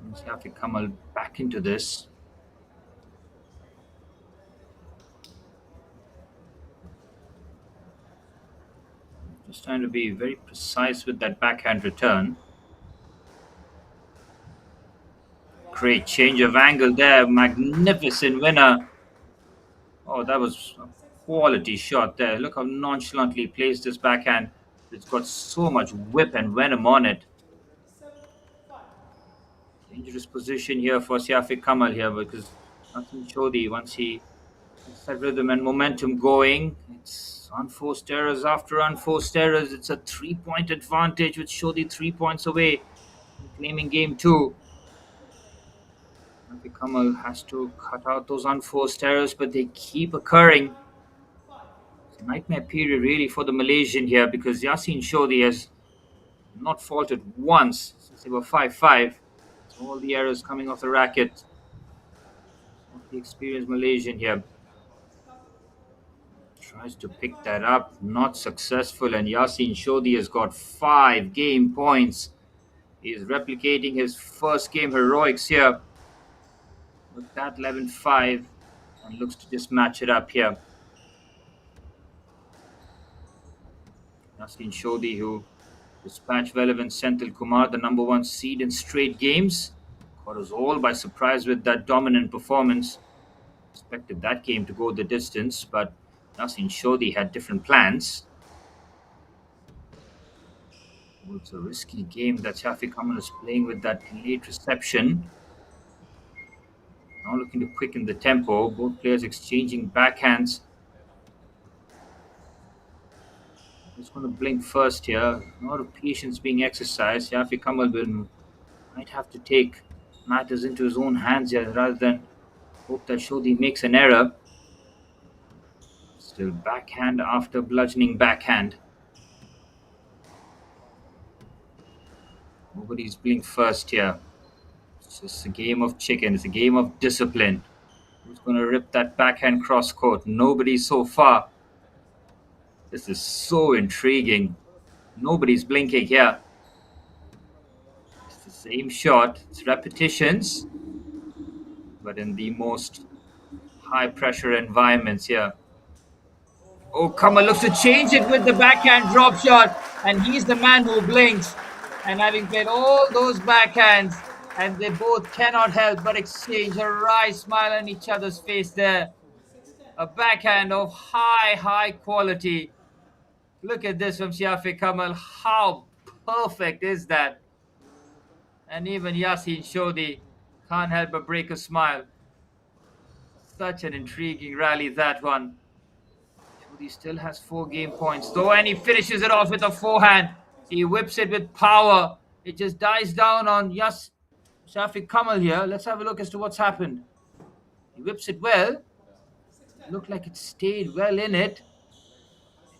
And Siafi Kamal back into this. Just trying to be very precise with that backhand return. Great change of angle there. Magnificent winner. Oh, that was a quality shot there. Look how nonchalantly he placed this backhand. It's got so much whip and venom on it. Dangerous position here for Siafi Kamal here because nothing Chodi once he gets that rhythm and momentum going. It's unforced errors after unforced errors. It's a 3-point advantage with Chodi 3 points away from claiming game two. Siafi Kamal has to cut out those unforced errors, but they keep occurring. It's a nightmare period really for the Malaysian here because Yasin Chodi has not faltered once since they were 5-5. All the errors coming off the racket. The experienced Malaysian here tries to pick that up, not successful, and Yasin Shodhi has got 5 game points. He is replicating his first game heroics here with that 11-5 and looks to just match it up here. Yasin Shodhi, who dispatched relevant Senthil Kumar, the number 1 seed in straight games, caught us all by surprise with that dominant performance. Expected that game to go the distance, but Yasin Shodhi had different plans. Oh, it's a risky game that Shafiq Kamal is playing with that late reception. Now looking to quicken the tempo. Both players exchanging backhands. Just going to blink first here. A lot of patience being exercised. Shafiq Kamal might have to take matters into his own hands here rather than hope that Shodhi makes an error. Still backhand after bludgeoning backhand. Nobody's blinked first here. It's just a game of chicken. It's a game of discipline. Who's going to rip that backhand cross court? Nobody so far. This is so intriguing. Nobody's blinking here. It's the same shot. It's repetitions. But in the most high pressure environments here. Oh, Kamal looks to change it with the backhand drop shot. And he's the man who blinks. And having played all those backhands, and they both cannot help but exchange a wry smile on each other's face there. A backhand of high quality. Look at this from Shafiq Kamal. How perfect is that? And even Yasin Shodhi can't help but break a smile. Such an intriguing rally, that one. Shodhi still has 4 game points though, and he finishes it off with a forehand. He whips it with power. It just dies down on Shafiq Kamal here. Let's have a look as to what's happened. He whips it well. It looked like it stayed well in it.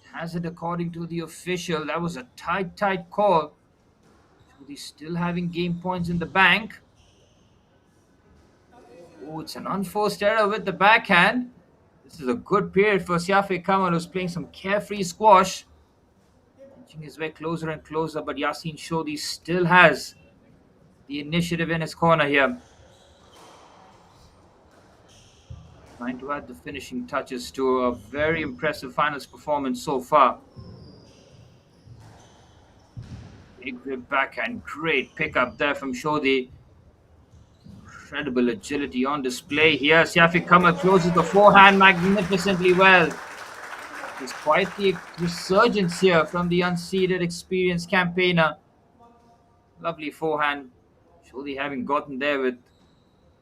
It has it according to the official. That was a tight call. Shodhi still having game points in the bank. Oh, it's an unforced error with the backhand. This is a good period for Shafiq Kamal, who's playing some carefree squash. Inching his way closer and closer, but Yasin Shodhi still has the initiative in his corner here. Trying to add the finishing touches to a very impressive finals performance so far. Big rib backhand, great pickup there from Shodhi. Incredible agility on display here. Shafiq Kamal closes the forehand magnificently well. There's quite the resurgence here from the unseeded experienced campaigner. Lovely forehand. Shodhi having gotten there with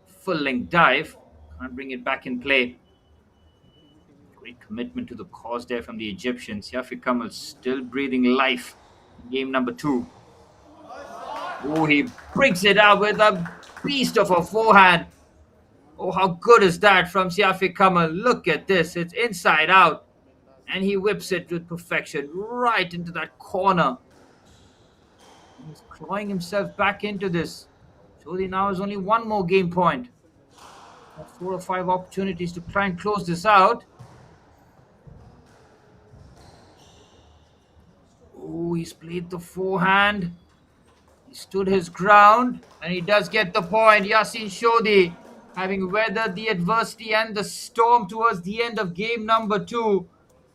full length dive. Can't bring it back in play. Great commitment to the cause there from the Egyptians. Shafiq Kamal still breathing life in game number 2. Oh, he brings it out with a beast of a forehand. Oh, how good is that from Siafi Kamal? Look at this. It's inside out. And he whips it with perfection right into that corner. He's clawing himself back into this. Jodi now has only one more game point. Got 4 or 5 opportunities to try and close this out. Oh, he's played the forehand. He stood his ground and he does get the point. Yasin Shodi, having weathered the adversity and the storm towards the end of game number 2,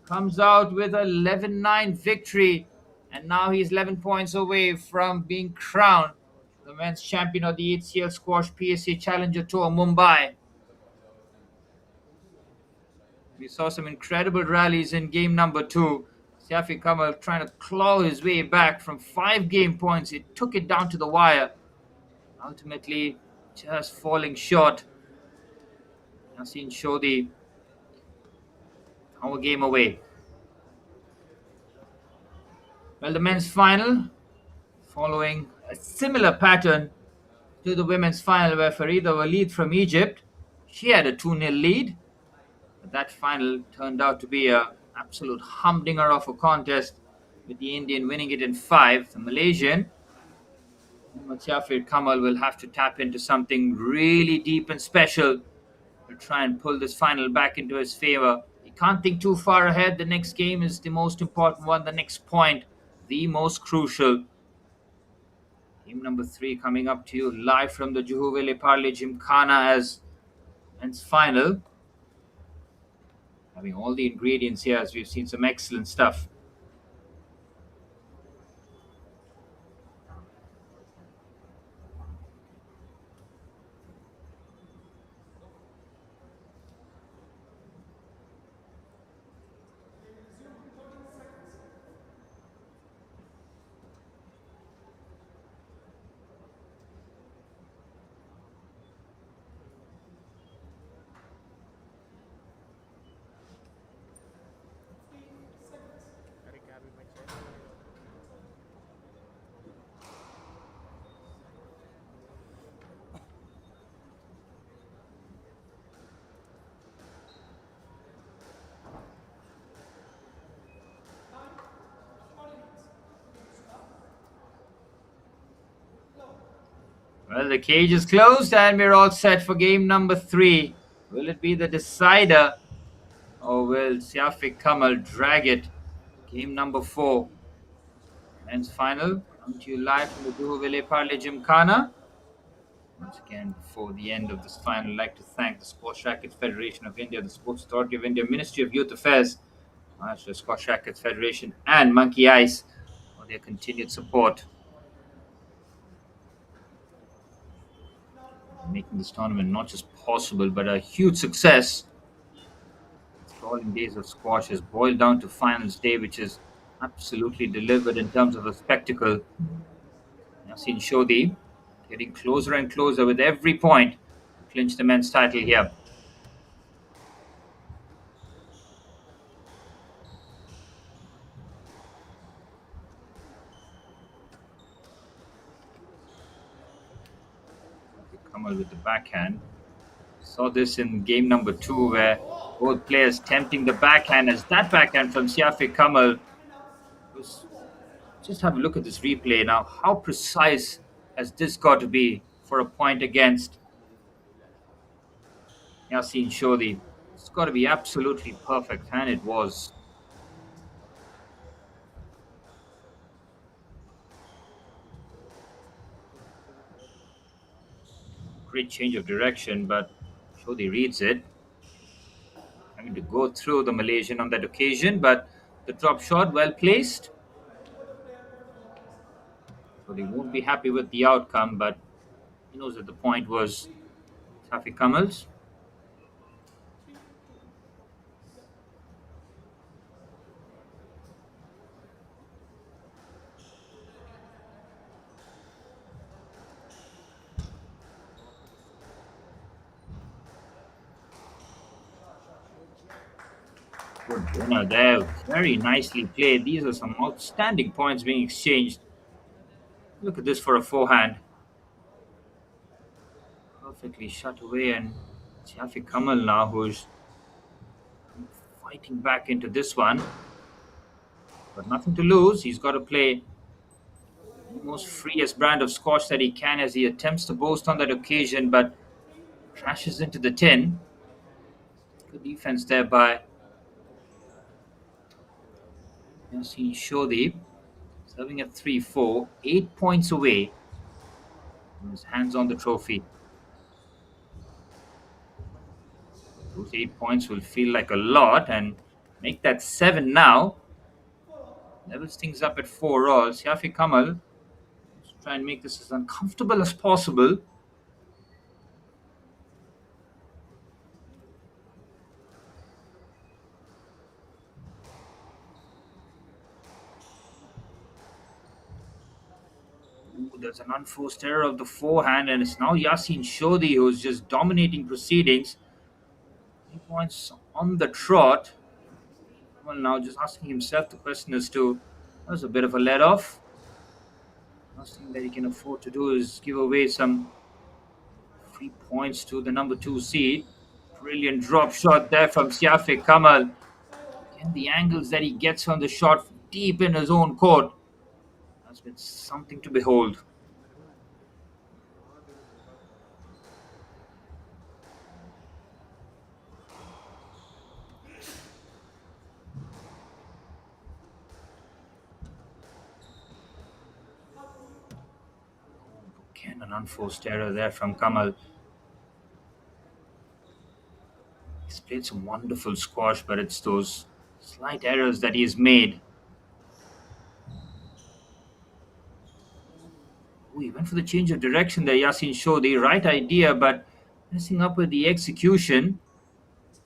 comes out with a 11-9 victory. And now he's 11 points away from being crowned the men's champion of the HCL Squash PSA Challenger Tour Mumbai. We saw some incredible rallies in game number 2. Safi Kamal trying to claw his way back from 5 game points. He took it down to the wire. Ultimately, just falling short. Yasin Shodi, our game away. Well, the men's final, following a similar pattern to the women's final where Farida Walid from Egypt, she had a 2-0 lead. But that final turned out to be a absolute humdinger of a contest, with the Indian winning it in 5. The Malaysian, Muhammad Kamal, will have to tap into something really deep and special to try and pull this final back into his favor. He can't think too far ahead. The next game is the most important one, the next point, the most crucial. Game number 3 coming up to you live from the Juhu Vele Parle Gymkhana as men's final. Having all the ingredients here, as we've seen some excellent stuff. Well, the cage is closed and we're all set for game number 3. Will it be the decider or will Siafiq Kamal drag it? Game number 4. Men's final. Come to you live from the Juhu Vele Parle Gymkhana. Once again, before the end of this final, I'd like to thank the Sports Rackets Federation of India, the Sports Authority of India, Ministry of Youth Affairs, Maharashtra Squash Rackets Federation, and Monkey Ice for their continued support, making this tournament not just possible but a huge success. The crawling days of squash has boiled down to finals day, which is absolutely delivered in terms of a spectacle. Yasin Shodi getting closer and closer with every point to clinch the men's title here. Kamal with the backhand. Saw this in game number 2 where both players tempting the backhand, as that backhand from Siafiq Kamal was. Just have a look at this replay now. How precise has this got to be for a point against Yasin Shodi? It's got to be absolutely perfect, and it was. Great change of direction, but Shodi reads it. Having to go through the Malaysian on that occasion, but the drop shot well placed. So they won't be happy with the outcome, but he knows that the point was Safi Kamal's. Good winner there. Very nicely played. These are some outstanding points being exchanged. Look at this for a forehand. Perfectly shut away and Shafiq Kamal now, who's fighting back into this one. But nothing to lose. He's got to play the most freest brand of squash that he can as he attempts to boast on that occasion, but crashes into the tin. Good defense there by Yasin Shodhi. Serving at 3-4, 8 points away from his hands on the trophy. Those 8 points will feel like a lot and make that 7 now. Levels things up at 4 all. Shafiq Kamal try and make this as uncomfortable as possible. Ooh, there's an unforced error of the forehand, and it's now Yasin Shodhi who's just dominating proceedings. 3 points on the trot. Well, now just asking himself the question as to that was a bit of a let off. Last thing that he can afford to do is give away some 3 points to the number 2 seed. Brilliant drop shot there from Shafiq Kamal. And the angles that he gets on the shot deep in his own court, that's been something to behold. Again, an unforced error there from Kamal. He's played some wonderful squash, but it's those slight errors that he's made. Ooh, he went for the change of direction there, Yasin Shodhi. Right idea, but messing up with the execution.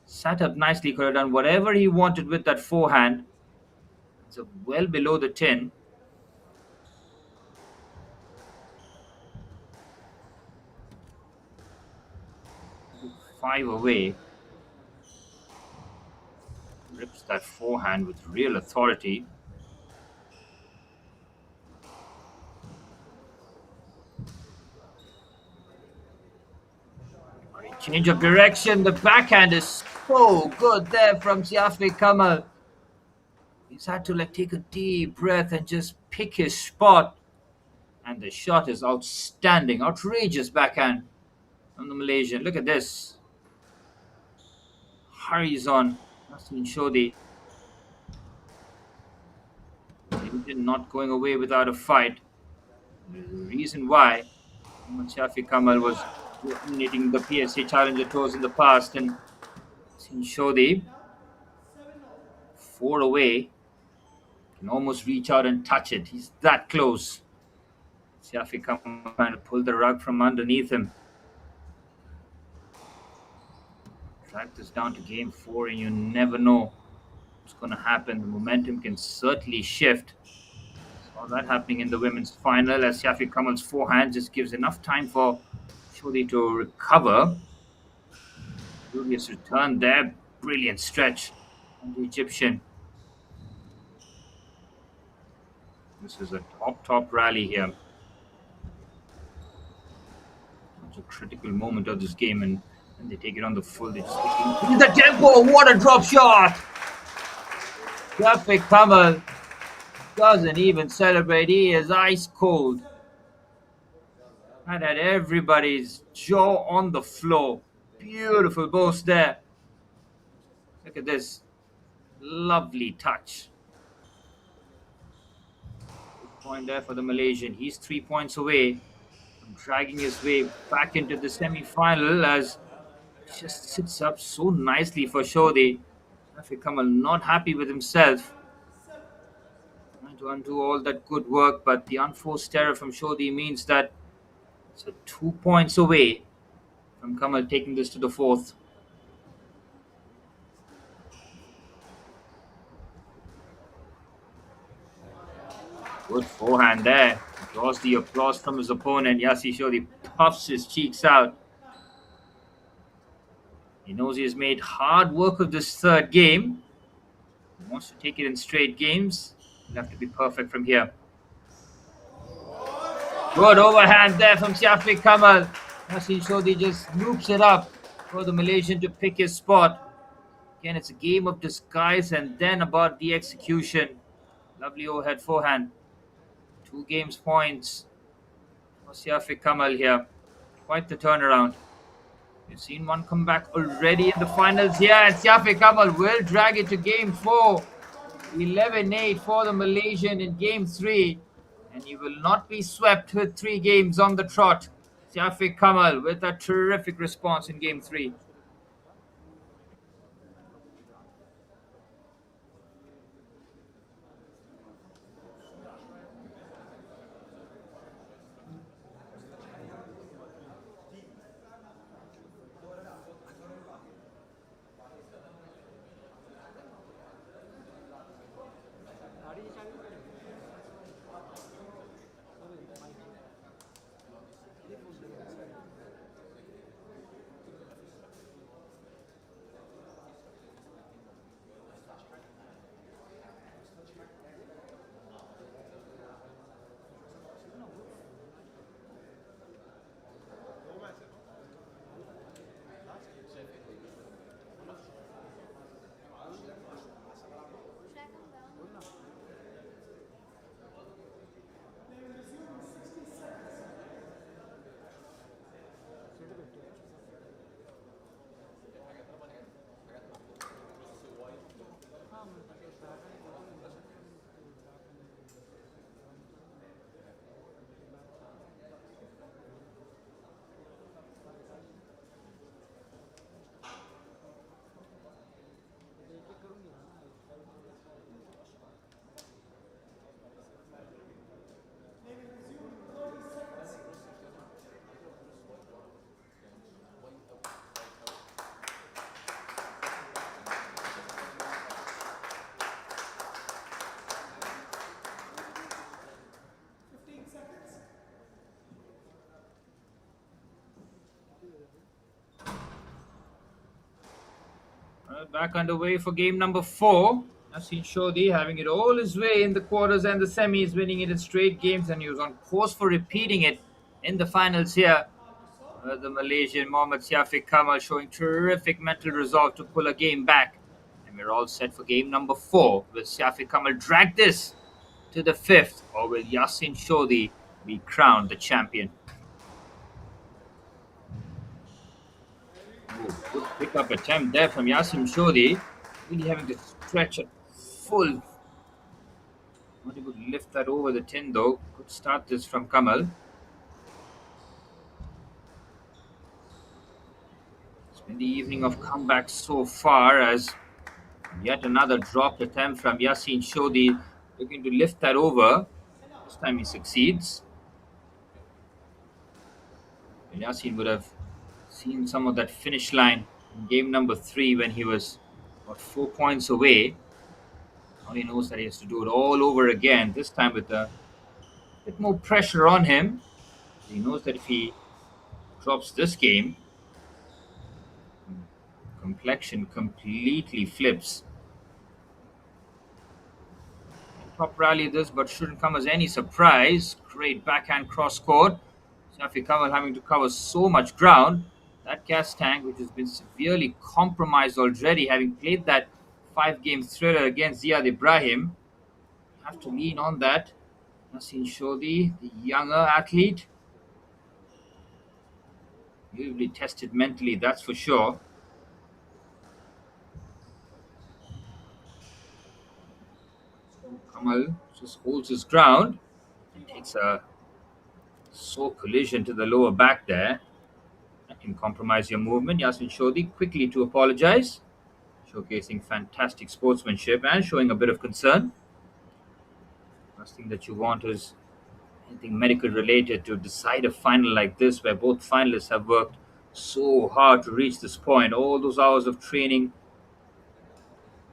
Sat up nicely, could have done whatever he wanted with that forehand. It's well below the 10. 5 away. Rips that forehand with real authority. Change of direction. The backhand is so good there from Shafiq Kamal. He's had to take a deep breath and just pick his spot. And the shot is outstanding. Outrageous backhand from the Malaysian. Look at this. Hurries on. Yasin Shodhi. Not going away without a fight. There's a reason why Shafiq Kamal was dominating the PSA Challenger Tours in the past, and Yasin Shodhi 4 away. Can almost reach out and touch it. He's that close. Shafiq Kamal trying to pull the rug from underneath him. Drag this down to game 4, and you never know what's going to happen. The momentum can certainly shift. Saw that happening in the women's final as Shafiq Kamal's forehand just gives enough time for Shodhi to recover. Julius return there. Brilliant stretch from the Egyptian. This is a top rally here. It's a critical moment of this game, and when they take it on the full, they just take the tempo. What a drop shot! Shafiq Kamal doesn't even celebrate. He is ice cold. That had everybody's jaw on the floor. Beautiful boast there. Look at this. Lovely touch. Good point there for the Malaysian. He's 3 points away from dragging his way back into the semi-final as he just sits up so nicely for Shodhi. Shafiq Kamal not happy with himself. Trying to undo all that good work, but the unforced error from Shodhi means that it's 2 points away from Kamal taking this to the 4th. Good forehand there. Draws the applause from his opponent. Yasin Shodhi puffs his cheeks out. He knows he has made hard work of this 3rd game. He wants to take it in straight games. He'll have to be perfect from here. Good overhand there from Shafiq Kamal. Yasin Shodhi just loops it up for the Malaysian to pick his spot. Again, it's a game of disguise and then about the execution. Lovely overhead forehand. 2 games points for Siafiq Kamal here. Quite the turnaround. We've seen one come back already in the finals here, and Siafiq Kamal will drag it to game 4. 11-8 for the Malaysian in game 3. And he will not be swept with 3 games on the trot. Siafiq Kamal with a terrific response in game 3. Back underway for game number 4. Yasin Shodi having it all his way in the quarters and the semis, winning it in straight games, and he was on course for repeating it in the finals here. The Malaysian Mohammad Siafiq Kamal showing terrific mental resolve to pull a game back. And we're all set for game number 4. Will Siafiq Kamal drag this to the 5th, or will Yasin Shodi be crowned the champion? Oh, good pickup attempt there from Yasin Shodi. Really having to stretch at full. Not able to lift that over the tin though. Good start this from Kamal. It's been the evening of comebacks so far, as yet another dropped attempt from Yasin Shodi, looking to lift that over. This time he succeeds. And Yasin would have seen some of that finish line in game number 3 when he was about 4 points away. Now he knows that he has to do it all over again, this time with a bit more pressure on him. He knows that if he drops this game, complexion completely flips. Top rally this, but shouldn't come as any surprise. Great backhand cross court. Shafi Kamal having to cover so much ground. That gas tank, which has been severely compromised already, having played that 5-game thriller against Ziad Ibrahim, have to lean on that. Nasin Shodi, the younger athlete, will be tested mentally, that's for sure. Kamal just holds his ground and takes a sore collision to the lower back there. That can compromise your movement. Yasin Shodi quickly to apologize, showcasing fantastic sportsmanship and showing a bit of concern. Last thing that you want is anything medical related to decide a final like this, where both finalists have worked so hard to reach this point. All those hours of training,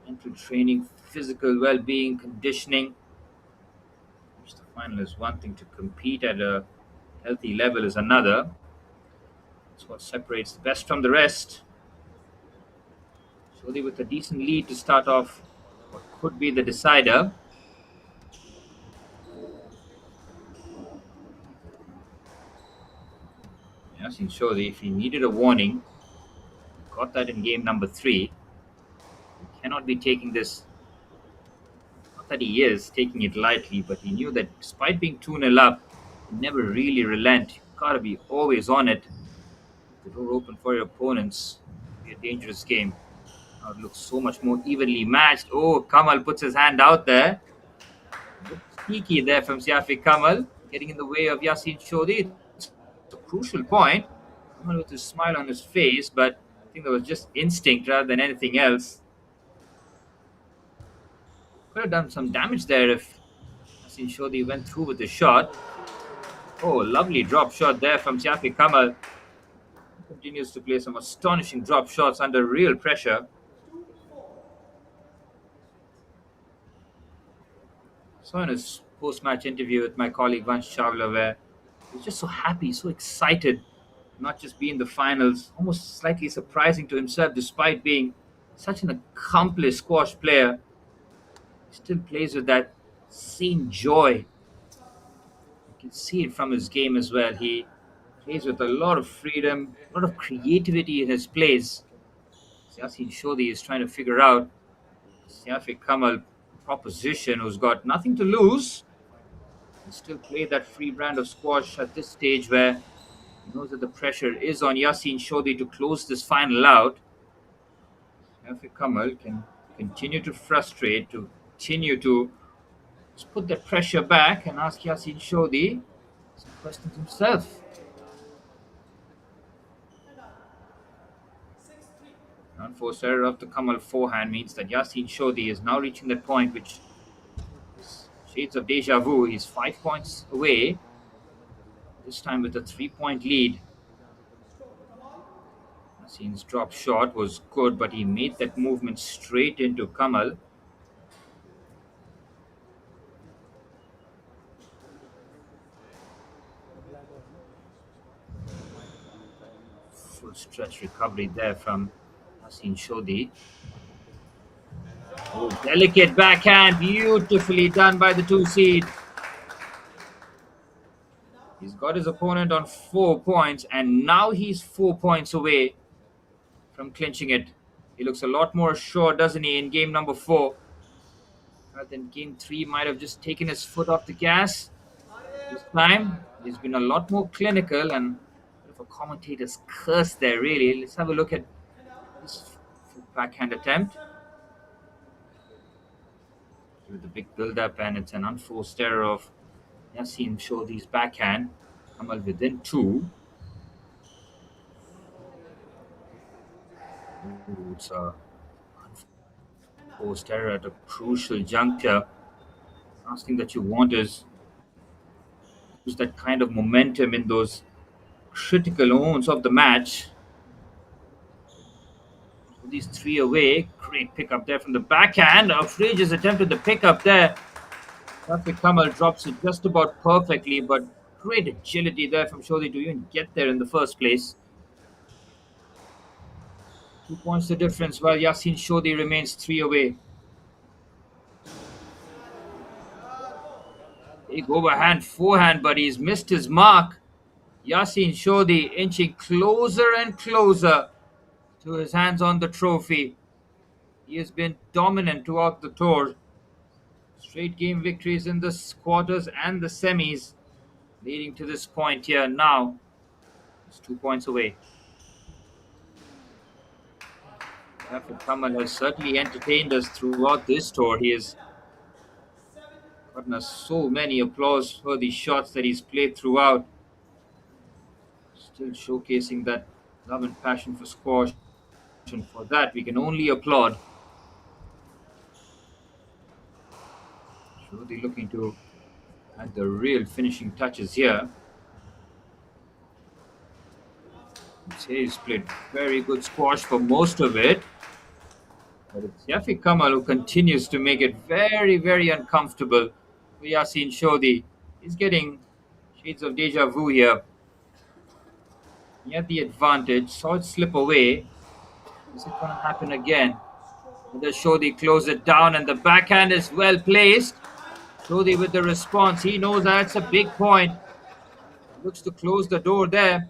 mental training, physical well-being, conditioning. Reach the final is one thing, to compete at a healthy level is another. That's what separates the best from the rest. Shodi with a decent lead to start off what could be the decider. Yasin Shodi, if he needed a warning, thought that in game number three. He cannot be taking this, not that he is taking it lightly, but he knew that despite being 2-0 up, he never really relent. You've got to be always on it. The door open for your opponents. It'll be a dangerous game. Now it looks so much more evenly matched. Oh, Kamal puts his hand out there. A bit sneaky there from Siafi Kamal, getting in the way of Yasin Shodi. It's a crucial point. Kamal with a smile on his face, but I think that was just instinct rather than anything else. Could have done some damage there if Yasin Shodi went through with the shot. Oh, lovely drop shot there from Siafi Kamal. Continues to play some astonishing drop shots under real pressure. Saw in his post-match interview with my colleague Vansh Chawla where he was just so happy, so excited, not just be in the finals, almost slightly surprising to himself despite being such an accomplished squash player. He still plays with that same joy. You can see it from his game as well. He plays with a lot of freedom, a lot of creativity in his plays. Yasin Shodi is trying to figure out Siafi Kamal proposition who's got nothing to lose and still play that free brand of squash at this stage where he knows that the pressure is on Yasin Shodi to close this final out. Siafi Kamal can continue to frustrate, to continue to just put that pressure back and ask Yasin Shodi some questions himself. Unforced error of the Kamal forehand means that Yasin Shodi is now reaching that point which is shades of deja vu. He's 5 points away, this time with a 3-point lead. Yasin's drop shot was good, but he made that movement straight into Kamal. Full stretch recovery there from Yasin Shodi. Oh, delicate backhand, beautifully done by the 2 seed. He's got his opponent on 4 points, and now he's 4 points away from clinching it. He looks a lot more assured, doesn't he, in game number 4? Rather than game 3, might have just taken his foot off the gas. This time, he's been a lot more clinical and a bit of a commentator's curse there, really. Let's have a look at this backhand attempt. With the big build-up, and it's an unforced error of Yasin Shodi's backhand. Kamal within 2. Ooh, it's a unforced error at a crucial juncture. Last thing that you want is that kind of momentum in those critical moments of the match. So these 3 away. Great pickup there from the backhand. Outrageous attempt at the pickup there. Siafi Kamal drops it just about perfectly, but great agility there from Shodi to even get there in the first place. 2 points the difference while Yasin Shodi remains 3 away. Big overhand forehand, but he's missed his mark. Yasin Shodi inching closer and closer to his hands on the trophy. He has been dominant throughout the tour. Straight game victories in the quarters and the semis, leading to this point here now. It's 2 points away. Siafi Kamal has certainly entertained us throughout this tour. He has gotten us so many applause for the shots that he's played throughout. Still showcasing that love and passion for squash. And for that, we can only applaud. Shodi looking to add the real finishing touches here. He's played very good squash for most of it. But it's Siafi Kamal who continues to make it very, very uncomfortable for Yasin Shodi. He's getting shades of deja vu here. He had the advantage, saw it slip away. Is it going to happen again? The Shodi close it down, and the backhand is well placed. Shodi with the response. He knows that's a big point. Looks to close the door there.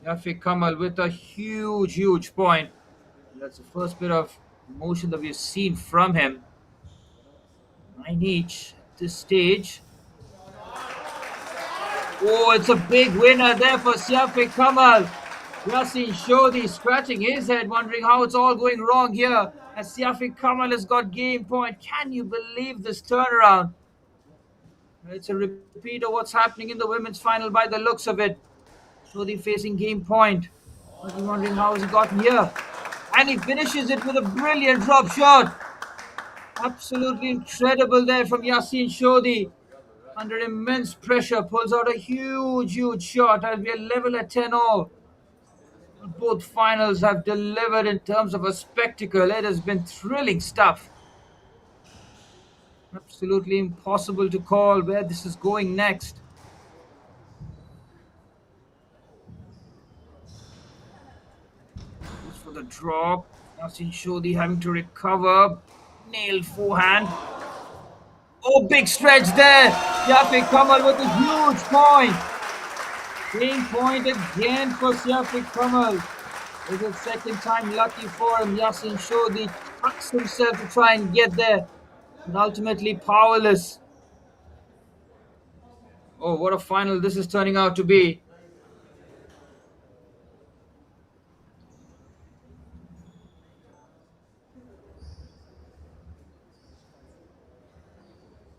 Yafi Kamal with a huge point. That's the first bit of motion that we've seen from him. 9 each at this stage. Oh, it's a big winner there for Siafi Kamal. Yasin Shodhi scratching his head, wondering how it's all going wrong here. As Siafi Kamal has got game point. Can you believe this turnaround? It's a repeat of what's happening in the women's final by the looks of it. Shodhi facing game point. Must be wondering how he's gotten here. And he finishes it with a brilliant drop shot. Absolutely incredible there from Yasin Shodhi. Under immense pressure, pulls out a huge shot as we are level at 10 all. Both finals have delivered in terms of a spectacle. It has been thrilling stuff. Absolutely impossible to call where this is going next. Goes for the drop. Yasin Shodhi having to recover. Nailed forehand. Oh, big stretch there. Siafi Kamal with a huge point. Game point again for Siafi Kamal. It's the second time lucky for him. Yasin Shodhi tucks himself to try and get there, but ultimately powerless. Oh, what a final this is turning out to be.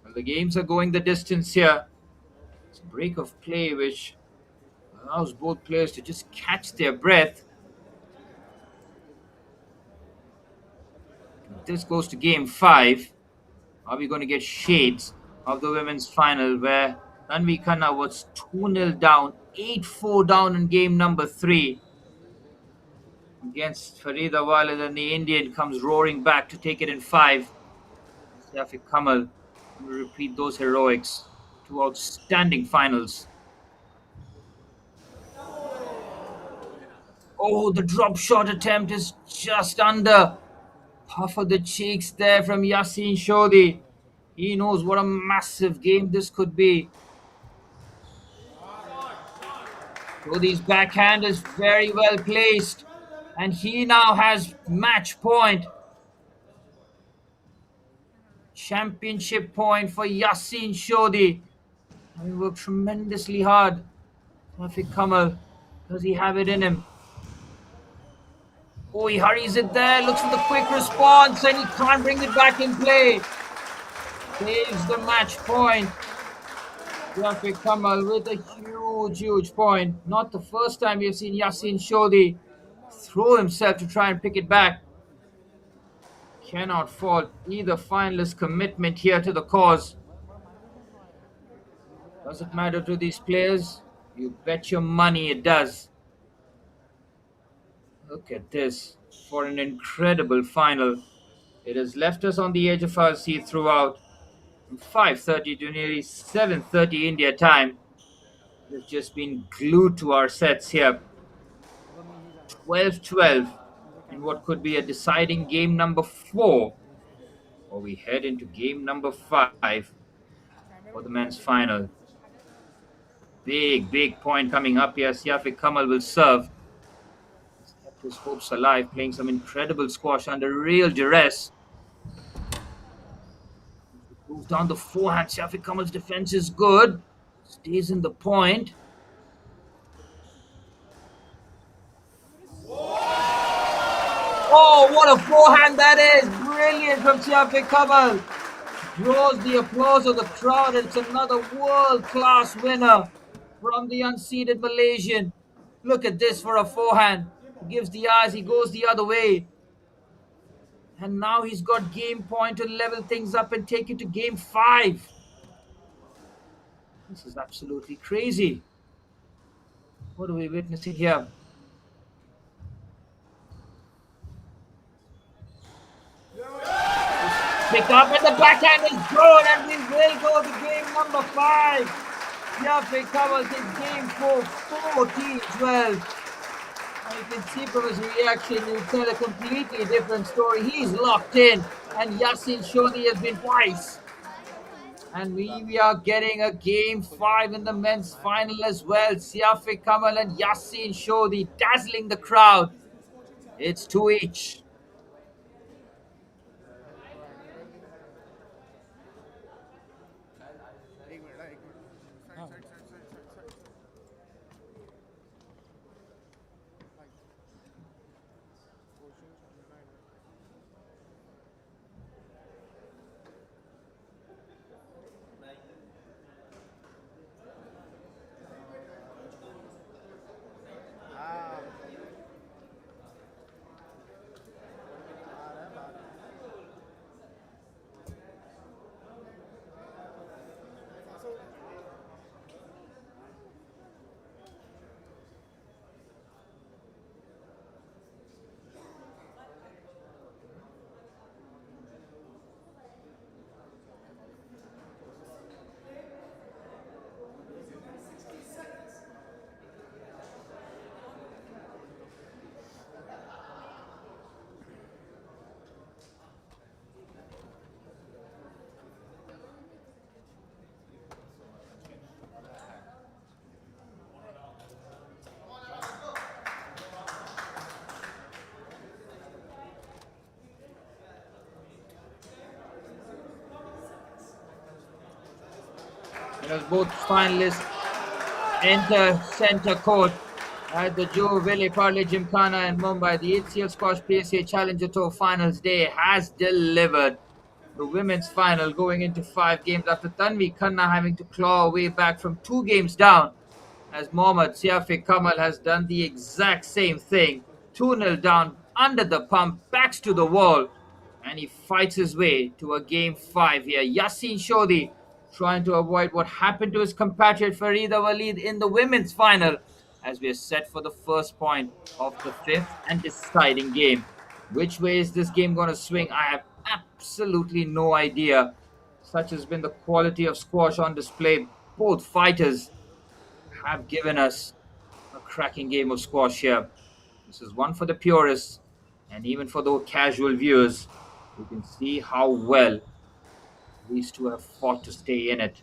Well, the games are going the distance here. It's a break of play which allows both players to just catch their breath. This goes to game 5. Are we going to get shades of the women's final where Tanvi Khanna was 2-0 down, 8-4 down in game number 3 against Farida Walid, and the Indian comes roaring back to take it in 5. Siafi Kamal will repeat those heroics. 2 outstanding finals. Oh, the drop shot attempt is just under. Puff of the cheeks there from Yasin Shodhi. He knows what a massive game this could be. Shodhi's backhand is very well placed, and he now has match point. Championship point for Yasin Shodhi. He worked tremendously hard. Rafiq Kamal, does he have it in him? Oh, he hurries it there, looks for the quick response, and he can't bring it back in play. Saves the match point. Rafiq Kamal with a huge point. Not the first time we've seen Yasin Shodhi throw himself to try and pick it back. Cannot fault either finalist's commitment here to the cause. Does it matter to these players? You bet your money it does. Look at this. For an incredible final. It has left us on the edge of our seat throughout. From 5:30 to nearly 7:30 India time. We've just been glued to our sets here. 12-12 in what could be a deciding game number 4. Or we head into game number 5 for the men's final. Big point coming up here. Siafi Kamal will serve. He's kept his hopes alive, playing some incredible squash under real duress. Moves down the forehand. Siafi Kamal's defense is good. Stays in the point. Oh, what a forehand that is! Brilliant from Siafi Kamal. Draws the applause of the crowd. It's another world-class winner from the unseeded Malaysian. Look at this for a forehand. He gives the eyes, he goes the other way. And now he's got game point to level things up and take it to game 5. This is absolutely crazy. What are we witnessing here? Pick up and the backhand is good, and we will go to game number 5. Siafi Kamal takes game 4, 14-12. And you can see from his reaction, he'll tell a completely different story. He's locked in, and Yasin Shodhi has been twice. And we are getting a game five in the men's final as well. Siafiq Kamal and Yassin Shodi dazzling the crowd. It's two each. As both finalists enter center court at the Joe Valley Parley Gymkhana in Mumbai. The HCL Squash PSA Challenger Tour Finals Day has delivered. The women's final going into 5 games after Tanvi Khanna having to claw her way back from 2 games down, as Mohammad Siafiq Kamal has done the exact same thing. 2-0 down, under the pump, backs to the wall, and he fights his way to a game 5 here. Yassin Shodi trying to avoid what happened to his compatriot Farida Waleed in the women's final, as we are set for the first point of the 5th and deciding game. Which way is this game going to swing? I have absolutely no idea. Such has been the quality of squash on display. Both fighters have given us a cracking game of squash here. This is one for the purists and even for the casual viewers who can see how well these two have fought to stay in it.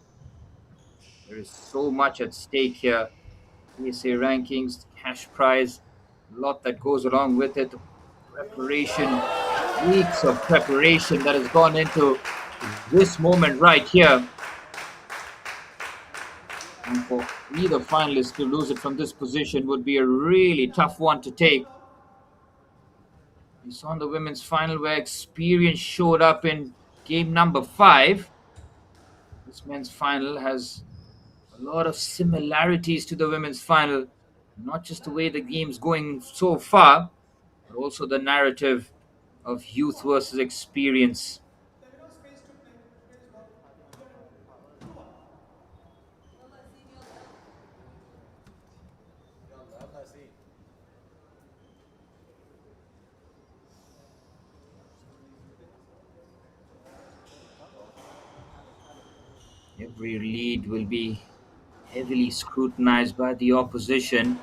There is so much at stake here. PSA rankings, cash prize, a lot that goes along with it. Preparation, weeks of preparation that has gone into this moment right here. And for either finalist to lose it from this position would be a really tough one to take. We saw in the women's final where experience showed up in game number 5. This men's final has a lot of similarities to the women's final. Not just the way the game's going so far, but also the narrative of youth versus experience. Every lead will be heavily scrutinized by the opposition.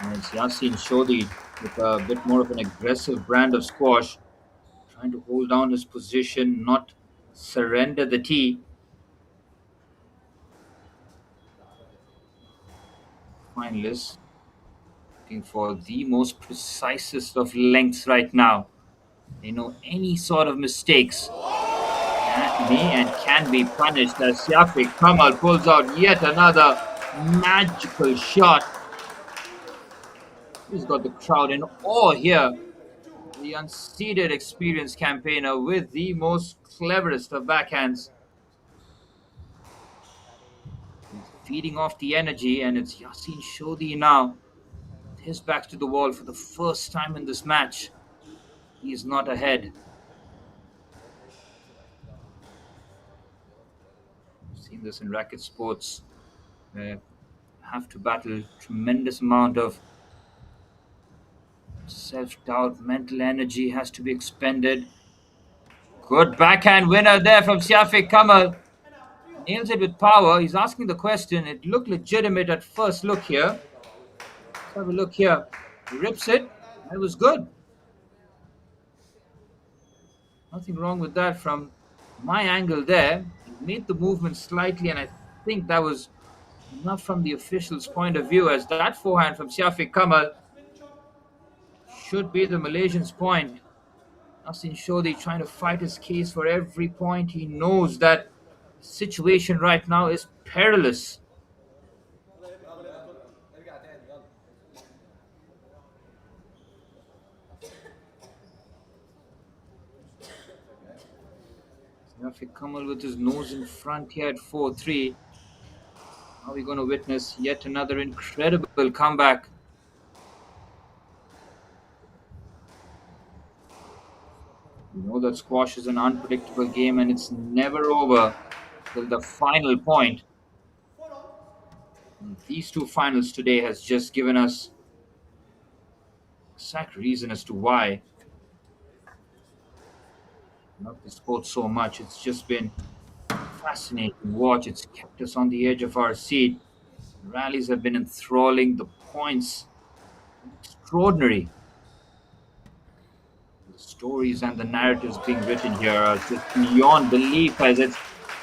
And it's Yasin Shodi with a bit more of an aggressive brand of squash, trying to hold down his position, not surrender the tee. Finalists looking for the most precisest of lengths right now. They know any sort of mistakes may and can be punished, as Siafiq Kamal pulls out yet another magical shot. He's got the crowd in awe here. The unseeded experienced campaigner with the most cleverest of backhands. He's feeding off the energy, and it's Yassin Shodi now. With his back to the wall for the first time in this match. He is not ahead. We've seen this in racket sports, where you have to battle tremendous amount of self-doubt, mental energy has to be expended. Good backhand winner there from Siafiq Kamal. Nails it with power. He's asking the question. It looked legitimate at first look here. Let's have a look here. He rips it. That was good. Nothing wrong with that from my angle there. He made the movement slightly, and I think that was enough from the official's point of view, as that forehand from Syafiq Kamal should be the Malaysian's point. Nasin Shodhi trying to fight his case for every point. He knows that the situation right now is perilous. Syafiq Kamal with his nose in front here at 4-3. Are we going to witness yet another incredible comeback? You know that squash is an unpredictable game and it's never over till the final point. And these two finals today has just given us exact reason as to why I love the sport so much. It's just been fascinating watch. It's kept us on the edge of our seat. The rallies have been enthralling. The points extraordinary. The stories and the narratives being written here are just beyond belief. As it's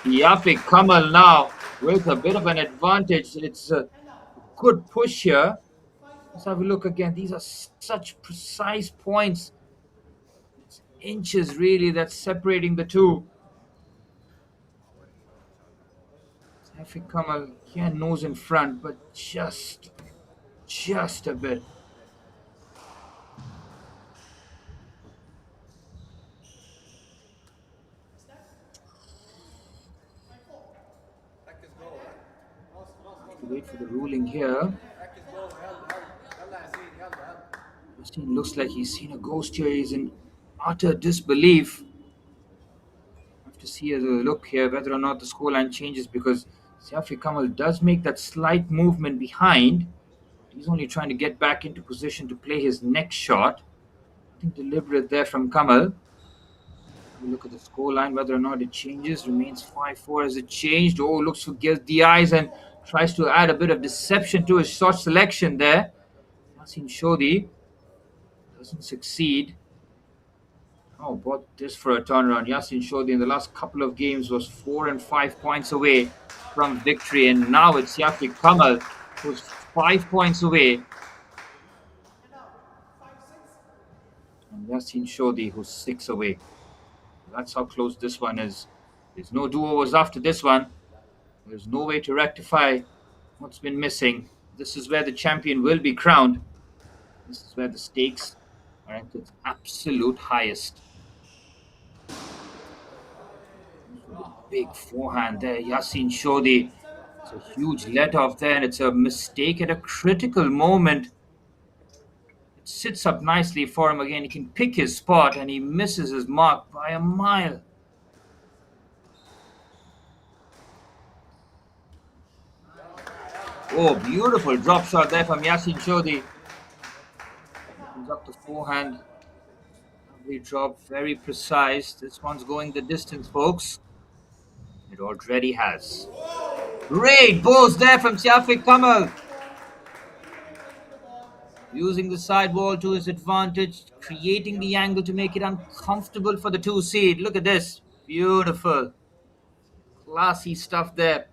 Yafiq Kamal now with a bit of an advantage. It's a good push here. Let's have a look again. These are such precise points. It's inches really that's separating the two. Yafiq Kamal here nose in front, but just a bit. Wait for the ruling here. It looks like he's seen a ghost here. He's in utter disbelief. Have to see a look here whether or not the scoreline changes, because Safi Kamal does make that slight movement behind. He's only trying to get back into position to play his next shot. I think deliberate there from Kamal. Look at the scoreline, whether or not it changes. Remains 5-4. Has it changed? Oh, looks for the eyes and tries to add a bit of deception to his shot selection there. Yasin Shodhi doesn't succeed. Oh, bought this for a turnaround. Yasin Shodhi in the last couple of games was 4 and 5 points away from victory, and now it's Yafiq Kamal who's 5 points away. And Yasin Shodhi who's 6 away. That's how close this one is. There's no do-overs after this one. There's no way to rectify what's been missing. This is where the champion will be crowned. This is where the stakes are at its absolute highest. Big forehand there, Yasin Shodhi. It's a huge let-off there, and it's a mistake at a critical moment. It sits up nicely for him again. He can pick his spot, and he misses his mark by a mile. Oh, beautiful drop shot there from Yasin Shodhi. Comes up the forehand. Lovely drop, very precise. This one's going the distance, folks. It already has. Great balls there from Syafiq Kamal. Using the sidewall to his advantage, creating the angle to make it uncomfortable for the two seed. Look at this. Beautiful. Classy stuff there.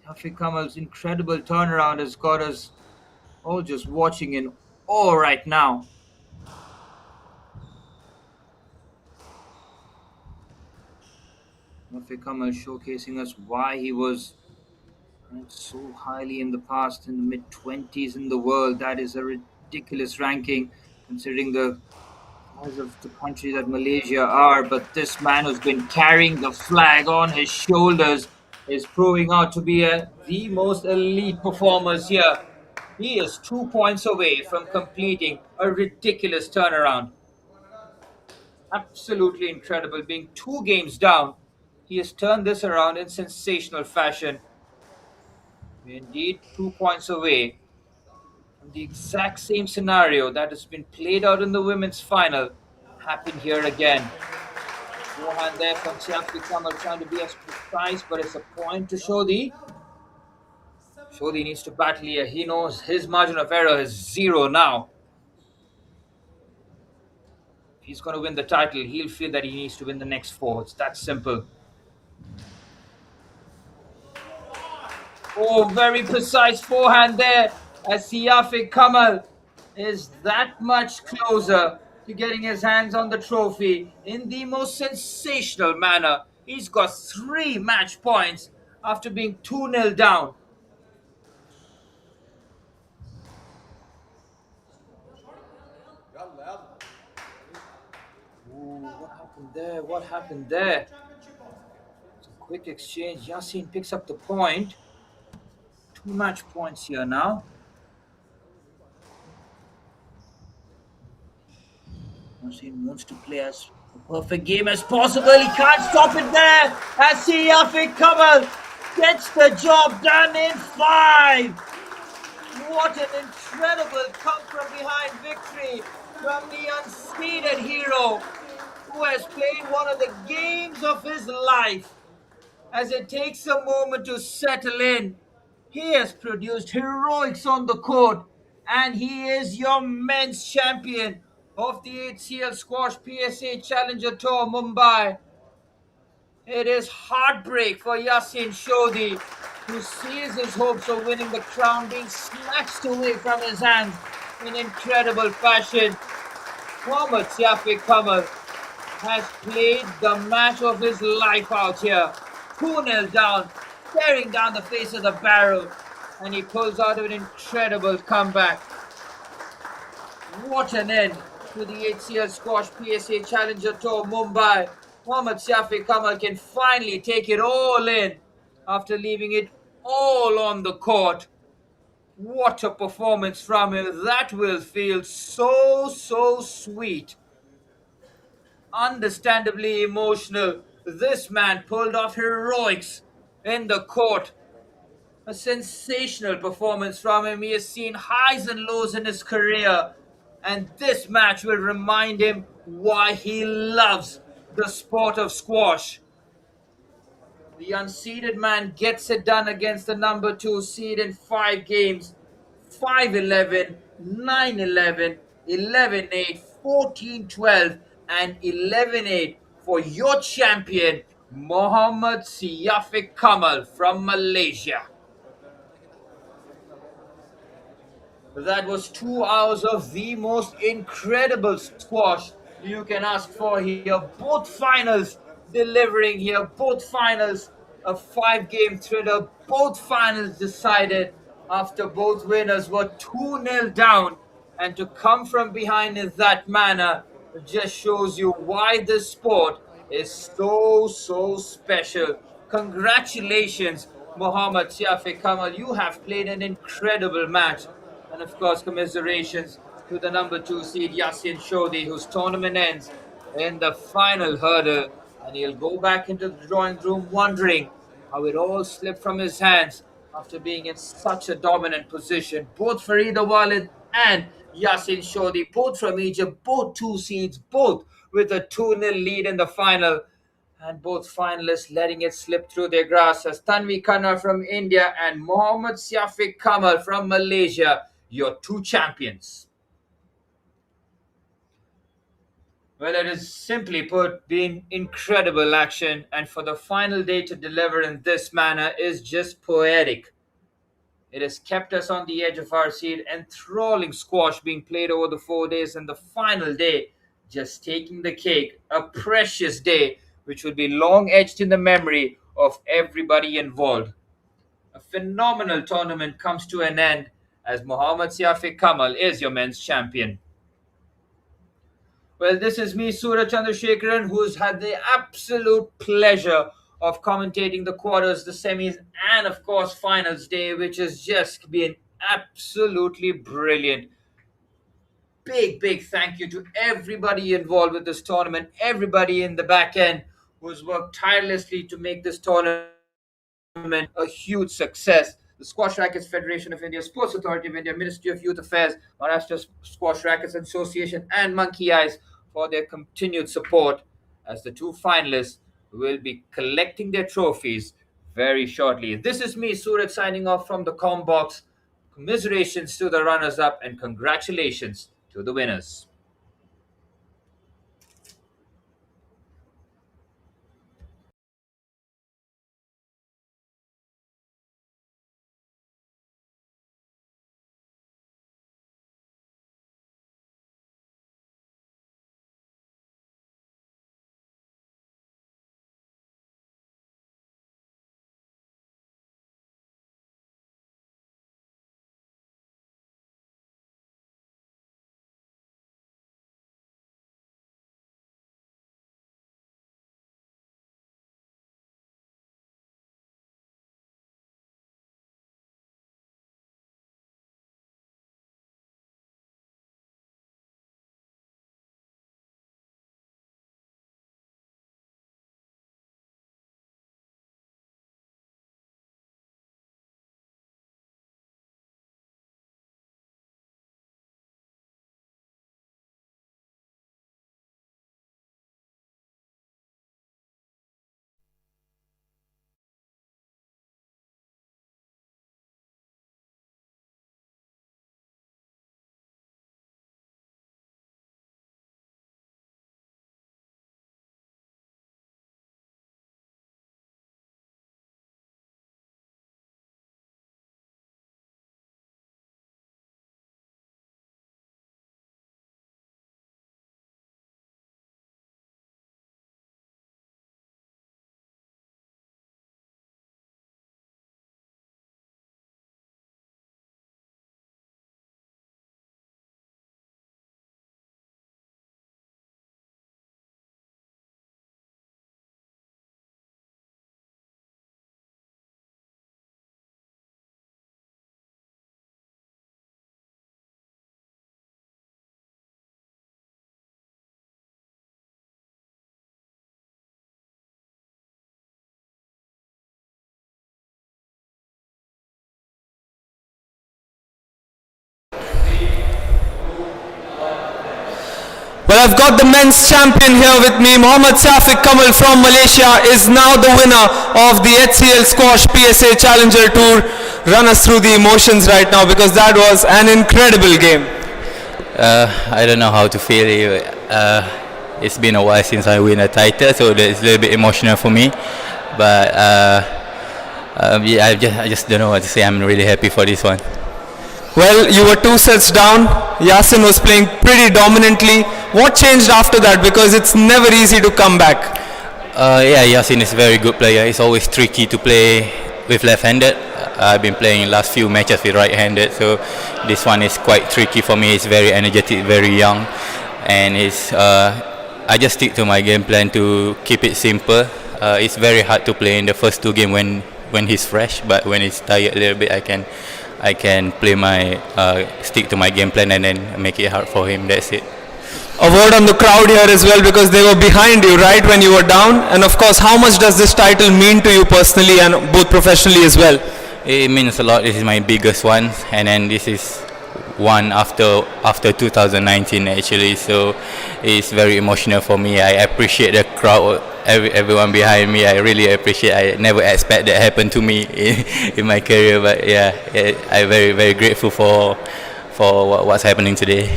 Syafiq Kamal's incredible turnaround has got us all just watching in awe right now. Syafiq Kamal showcasing us why he was ranked so highly in the past, in the mid-20s in the world. That is a ridiculous ranking considering the size of the country that Malaysia are. But this man who's been carrying the flag on his shoulders is proving out to be the most elite performers here. He is 2 points away from completing a ridiculous turnaround. Absolutely incredible. Being 2 games down, he has turned this around in sensational fashion. Indeed, 2 points away from the exact same scenario that has been played out in the women's final happened here again. Forehand there from Syafiq Kamal trying to be as precise, but it's a point to Shodhi. Shodhi needs to battle here. He knows his margin of error is 0 now. If he's going to win the title, he'll feel that he needs to win the next 4. It's that simple. Oh, very precise forehand there as Siafi Kamal is that much closer to getting his hands on the trophy in the most sensational manner. He's got 3 match points after being 2-0 down. Ooh, what happened there? What happened there? It's a quick exchange. Yasin picks up the point. 2 match points here now. Yasin wants to play as a perfect game as possible. He can't stop it there. As Siafi Kamal gets the job done in 5. What an incredible come from behind victory from the unseeded hero who has played one of the games of his life. As it takes a moment to settle in, he has produced heroics on the court and he is your men's champion of the HCL Squash PSA Challenger Tour Mumbai. It is heartbreak for Yasin Shodhi, who sees his hopes of winning the crown being snatched away from his hands in incredible fashion. Mohammad Siafi Kamal has played the match of his life out here. 2-0 down, staring down the face of the barrel, and he pulls out an incredible comeback. What an end to the HCL Squash PSA Challenger Tour Mumbai. Mohammad Shafi Kamal can finally take it all in after leaving it all on the court. What a performance from him. That will feel so sweet. Understandably emotional. This man pulled off heroics in the court. A sensational performance from him. He has seen highs and lows in his career, and this match will remind him why he loves the sport of squash. The unseeded man gets it done against the number 2 seed in 5 games: 5-11, 9-11, 11-8, 14-12, and 11-8 for your champion, Mohammad Siafiq Kamal from Malaysia. That was 2 hours of the most incredible squash you can ask for here. Both finals delivering here. Both finals a 5 game thriller. Both finals decided after both winners were 2-0 down. And to come from behind in that manner just shows you why this sport is so special. Congratulations, Mohammad Siafi Kamal. You have played an incredible match. And of course, commiserations to the number 2 seed Yasin Shodhi, whose tournament ends in the final hurdle. And he'll go back into the drawing room wondering how it all slipped from his hands after being in such a dominant position. Both Farida Walid and Yasin Shodhi, both from Egypt, both 2 seeds, both with a 2-0 lead in the final, and both finalists letting it slip through their grasp as Tanvi Khanna from India and Mohammad Siafiq Kamal from Malaysia, your 2 champions. Well, it is simply put been incredible action, and for the final day to deliver in this manner is just poetic. It has kept us on the edge of our seat, enthralling squash being played over the 4 days, and the final day just taking the cake. A precious day which will be long etched in the memory of everybody involved. A phenomenal tournament comes to an end as Mohammad Siafiq Kamal is your men's champion. Well, this is me, Suraj Chandrasekharan, who's had the absolute pleasure of commentating the quarters, the semis, and of course, finals day, which has just been absolutely brilliant. Big thank you to everybody involved with this tournament, everybody in the back end who's worked tirelessly to make this tournament a huge success. The Squash Rackets Federation of India, Sports Authority of India, Ministry of Youth Affairs, Maharashtra Squash Rackets Association, and Monkey Eyes for their continued support as the 2 finalists will be collecting their trophies very shortly. This is me, Suraj, signing off from the com box. Commiserations to the runners up and congratulations to the winners. I've got the men's champion here with me. Mohammad Safiq Kamal from Malaysia is now the winner of the HCL Squash PSA Challenger Tour. Run us through the emotions right now, because that was an incredible game. I don't know how to feel it. It's been a while since I win a title, so it's a little bit emotional for me. But yeah, I just don't know what to say. I'm really happy for this one. Well, you were 2 sets down. Yasin was playing pretty dominantly. What changed after that? Because it's never easy to come back. Yeah, Yasin is a very good player. It's always tricky to play with left-handed. I've been playing last few matches with right-handed, so this one is quite tricky for me. It's very energetic, very young, and I just stick to my game plan to keep it simple. It's very hard to play in the first 2 games when he's fresh, but when he's tired a little bit, I can play stick to my game plan and then make it hard for him. That's it. A word on the crowd here as well, because they were behind you right when you were down. And of course, how much does this title mean to you personally and both professionally as well? It means a lot. This is my biggest one, and then this is one after 2019 actually. So it's very emotional for me. I appreciate the crowd, everyone behind me. I really appreciate. I never expect that happen to me in my career, but yeah, I'm very grateful for what's happening today.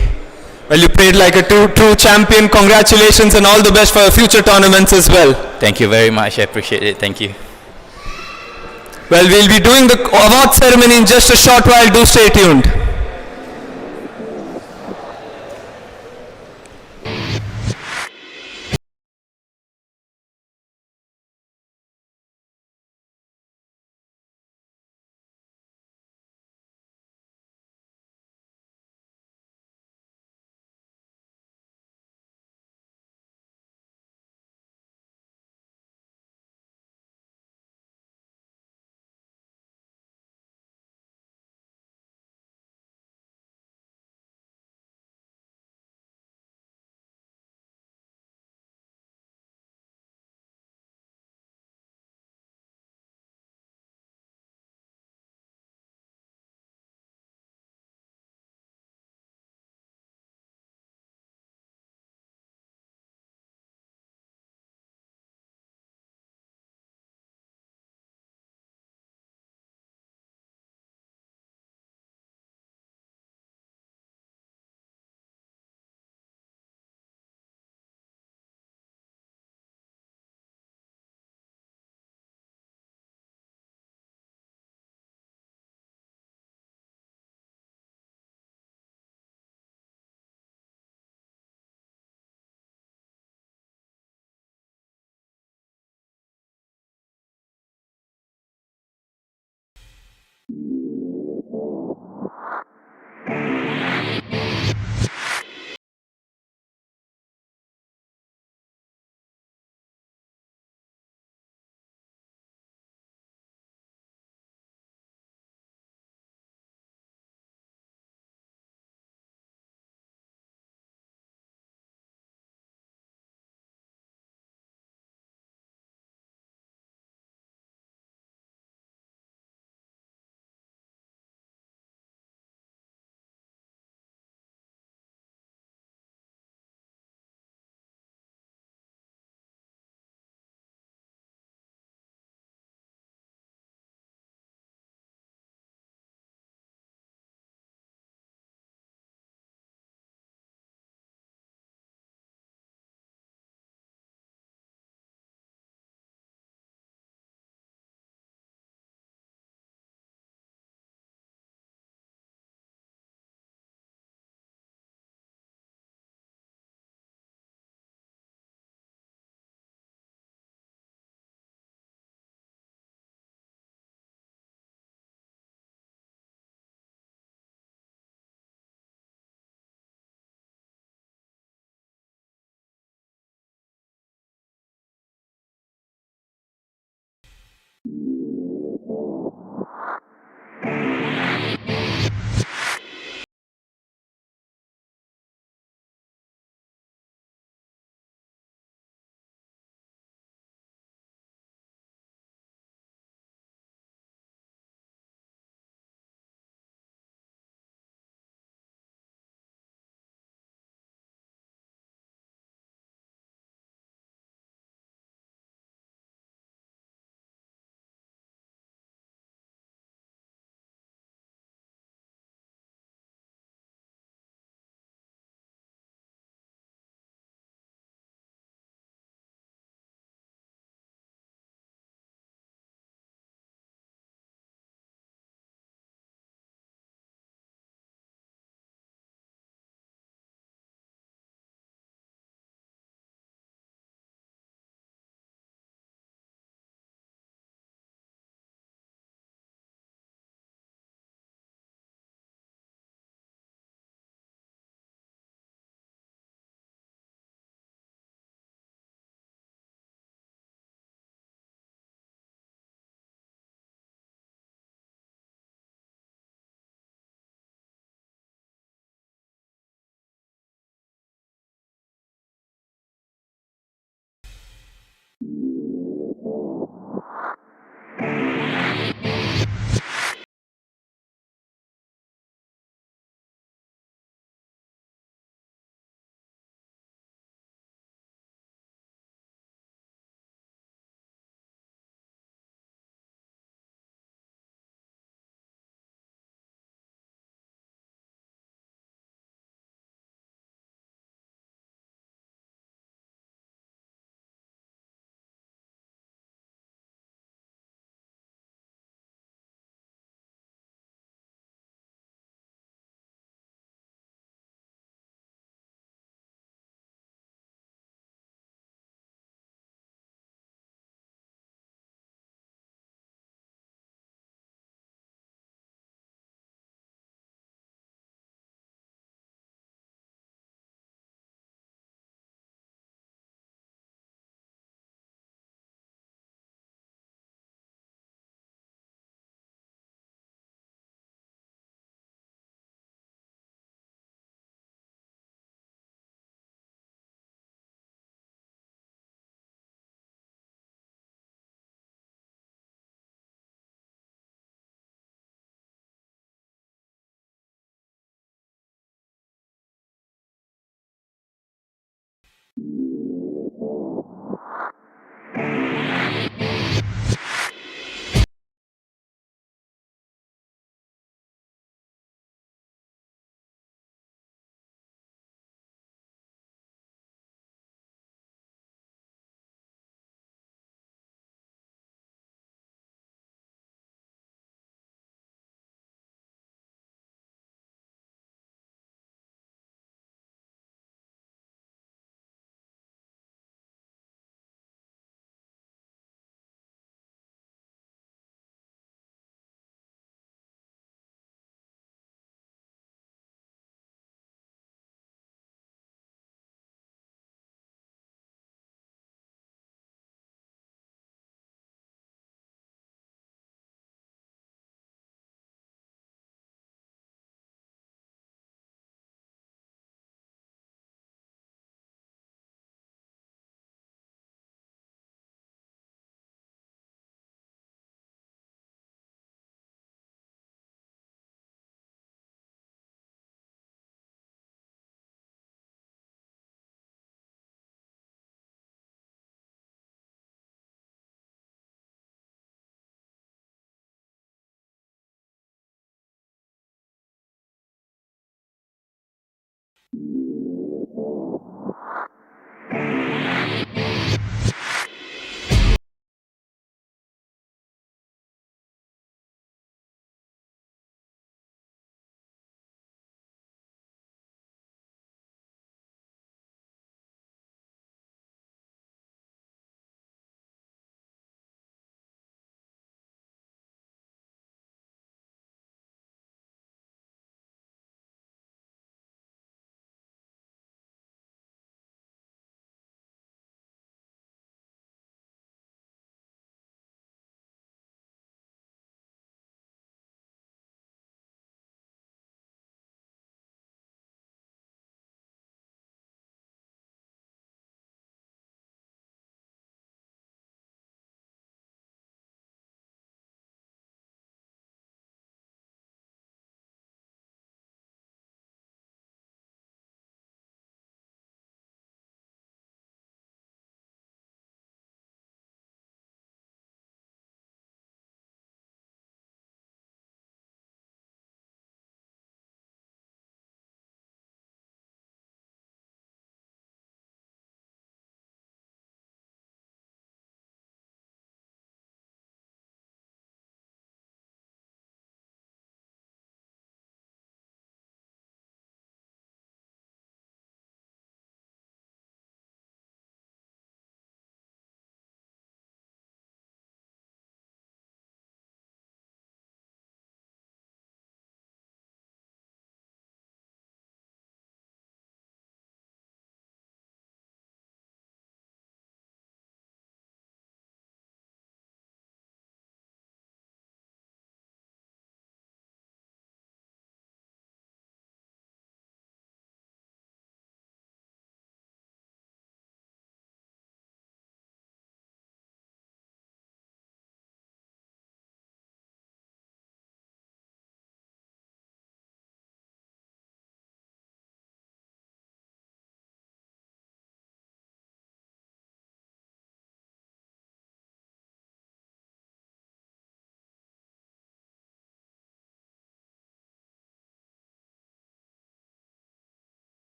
Well, you played like a true champion. Congratulations and all the best for your future tournaments as well. Thank you very much. I appreciate it. Thank you. Well, we'll be doing the award ceremony in just a short while. Do stay tuned.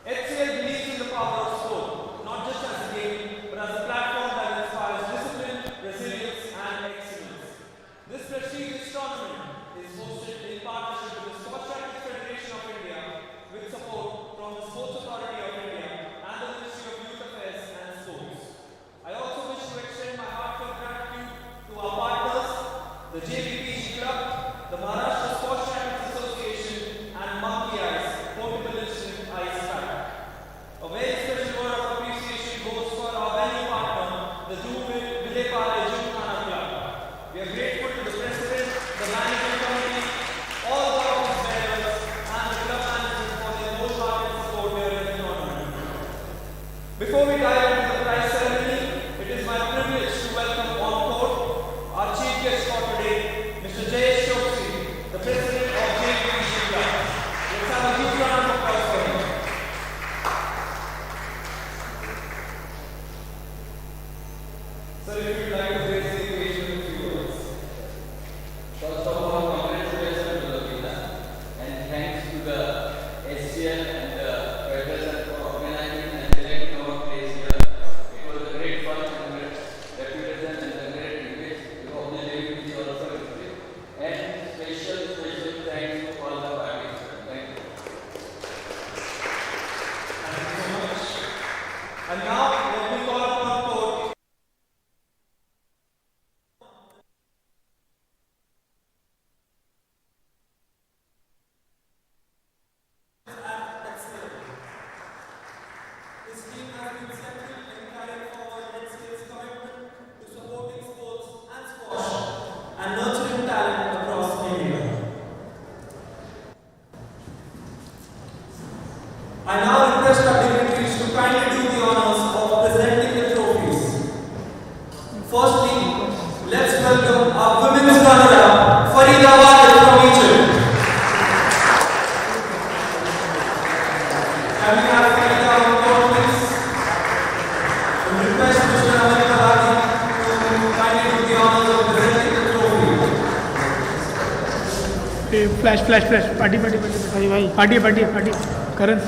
HCL believes in the power of sport, not just as a game, but as a platform that inspires discipline, resilience, and excellence. This prestigious tournament is hosted in partnership with the Sports Science Federation of India, with support from the Sports Authority of India and the Ministry of Youth Affairs and Sports. I also wish to extend my heartfelt gratitude to our partners, the JVPG Club, the Maharashtra Sports Science Association, and Monkey Eyes, Portable Instrument Ice Track. A very special word of appreciation goes for our venue partner, the Vilepara Jumkhana Club. We are grateful to the President, the Management Committee, all the office bearers, and the club management for their wholehearted support during the tournament. Before we dive into the prize ceremony, it is my privilege to welcome on court our chief guest for today, Mr. Jayesh Chokshi, the President of JVPG Club. Let's have a huge round of applause for him. Sir, if you'd like to raise the occasion with a few words. First of all, congratulations to the winner and thanks to the HCL and the federation for organizing and selecting our place here. It was a great fun and great reputation and a great image. We hope the JVPG also received. And special thanks to all the participants. Thank you. Thank you so much. And now, let me call upon court. This team has been central in carrying forward HCL's commitment to supporting sports and squash and nurturing talent across India. I now request our dignitaries to kindly do the honors of presenting the trophies. Firstly, let's welcome our women's runner-up, Farida Wahid from Egypt. Can we have Farida on court, please? We request Mr. Amit Kadadi to kindly do the honors of presenting the trophy. Flash flash flash party party party party भाई party party party Karan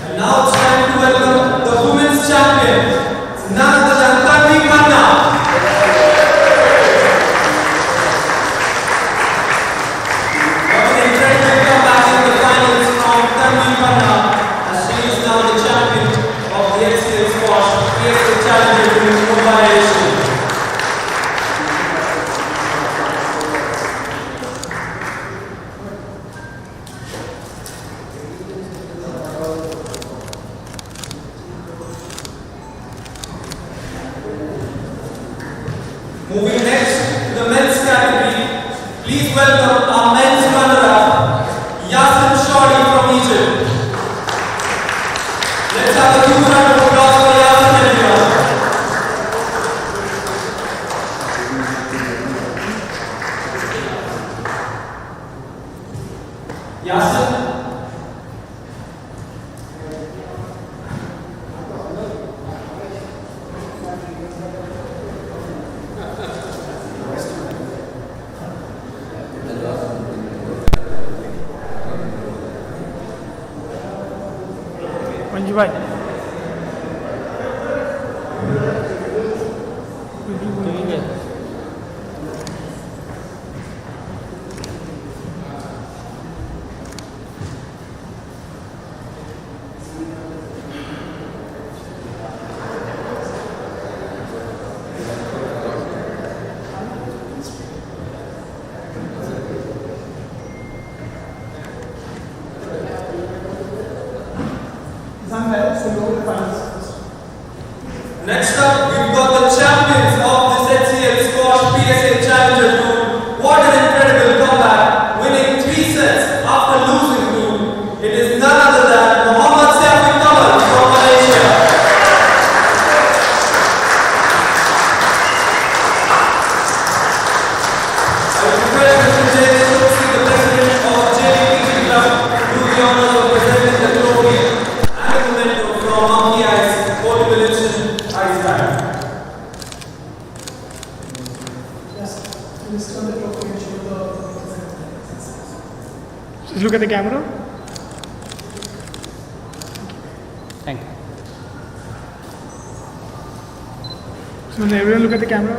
And now it's time to welcome the women's champion, none other than Tanvi Khanna. Moving next to the men's category, please welcome our men's runner-up, Yasin Shorty from Egypt. Let's have a huge round of applause for Yasin, everyone. Yasin. Manju भाई Next up, we've got the champions of this HCL Squash PSA Challenger Tour. What an incredible comeback, winning 3 sets after losing 2. It is none other than Mohammad Kamal from Malaysia. I request Mr. James Stokesy, the president of JVPG Club, to do the honors of presenting the trophy and the memento from Monkey Ice, Portable Instant Ice Bag. Just look at the camera. Thank you. So everyone look at the camera.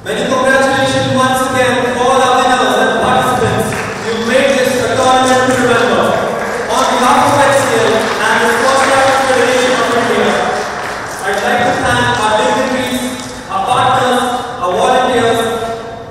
Many congratulations once again to all our winners and participants. You made this a tournament to remember. On behalf of HCL and the Squash Federation of India, I'd like to thank our dignitaries, our partners, our volunteers,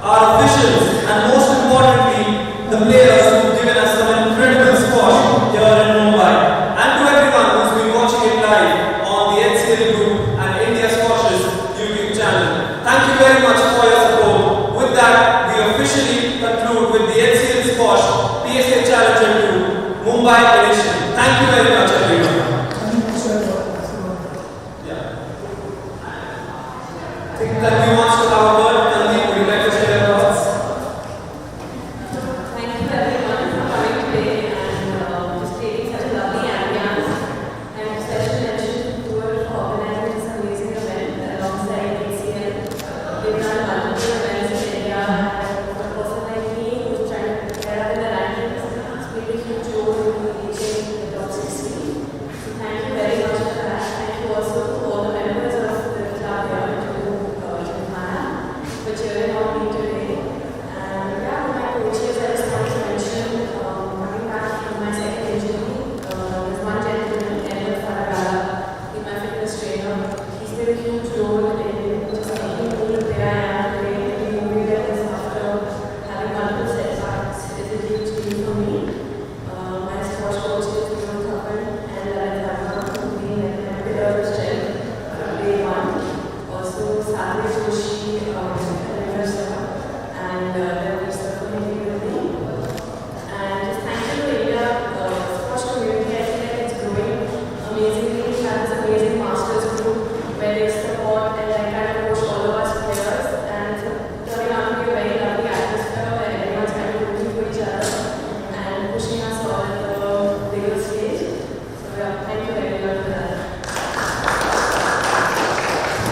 our officials, and most importantly, the players who've given us some incredible squash here in Mumbai. And to everyone who's been watching it live on the HCL Group and India Squash's YouTube channel. Thank you very much for your support. With that, we officially conclude with the HCL Squash PSA Challenger Tour Mumbai edition. Thank you very much, everyone. Yeah. I think that we wants to have a word. Tanvi, would you like to share your thoughts? Thank you everyone for coming today and just creating such a lovely ambience. And special mention to our for organizing this amazing event alongside HCL. We've done multiple events in India, and for a person like me who's trying to prepare up in the rankings, it's played a huge role in reaching the top 16. So thank you very much for that. Thank you also to all the members of the club here to Maya for cheering on me today. And yeah, my coaches, I just want to mention, coming back from my second injury, there's one gentleman, Edward Faragala, he's my fitness trainer. He's played a huge role in just making me the way I am today. Being able to after having multiple setbacks is a huge deal for me. My squash coaches, Vinod Thapan and Lalit Verma, who've been my pillar of strength from day one. Also, Sadhya Joshi, and there was the community with me. And just thank you to India squash community. I feel like it's growing amazingly. We have this amazing masters group where they support and like kind of coach all of us players. And it's turning out to be a very lovely atmosphere where everyone's kind of rooting for each other and pushing us all at the bigger stage. So yeah, thank you very much for that.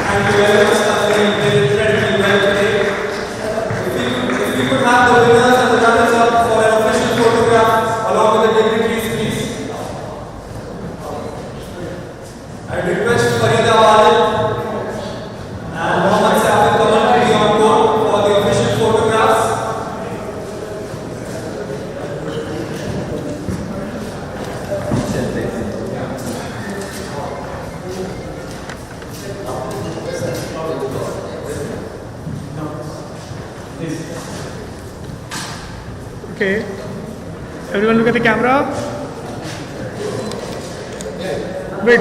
Thank you very much, Tanvi. You did incredibly well today. If we could have the winners and the runners up for an official photograph along with the dignitaries, please. I request Farida Walid and Mohammad Kamal to be on board for the official photographs. Okay. Everyone look at the camera. Wait.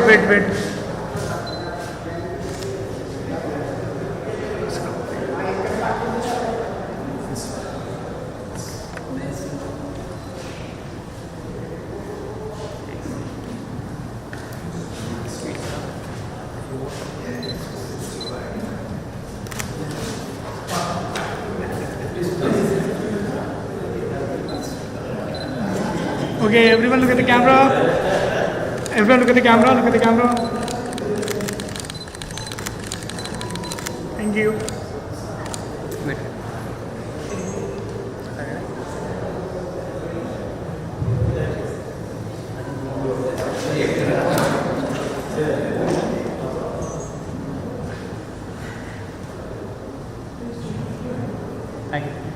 Okay, everyone look at the camera. Everyone look at the camera, look at the camera. Thank you. Thank you.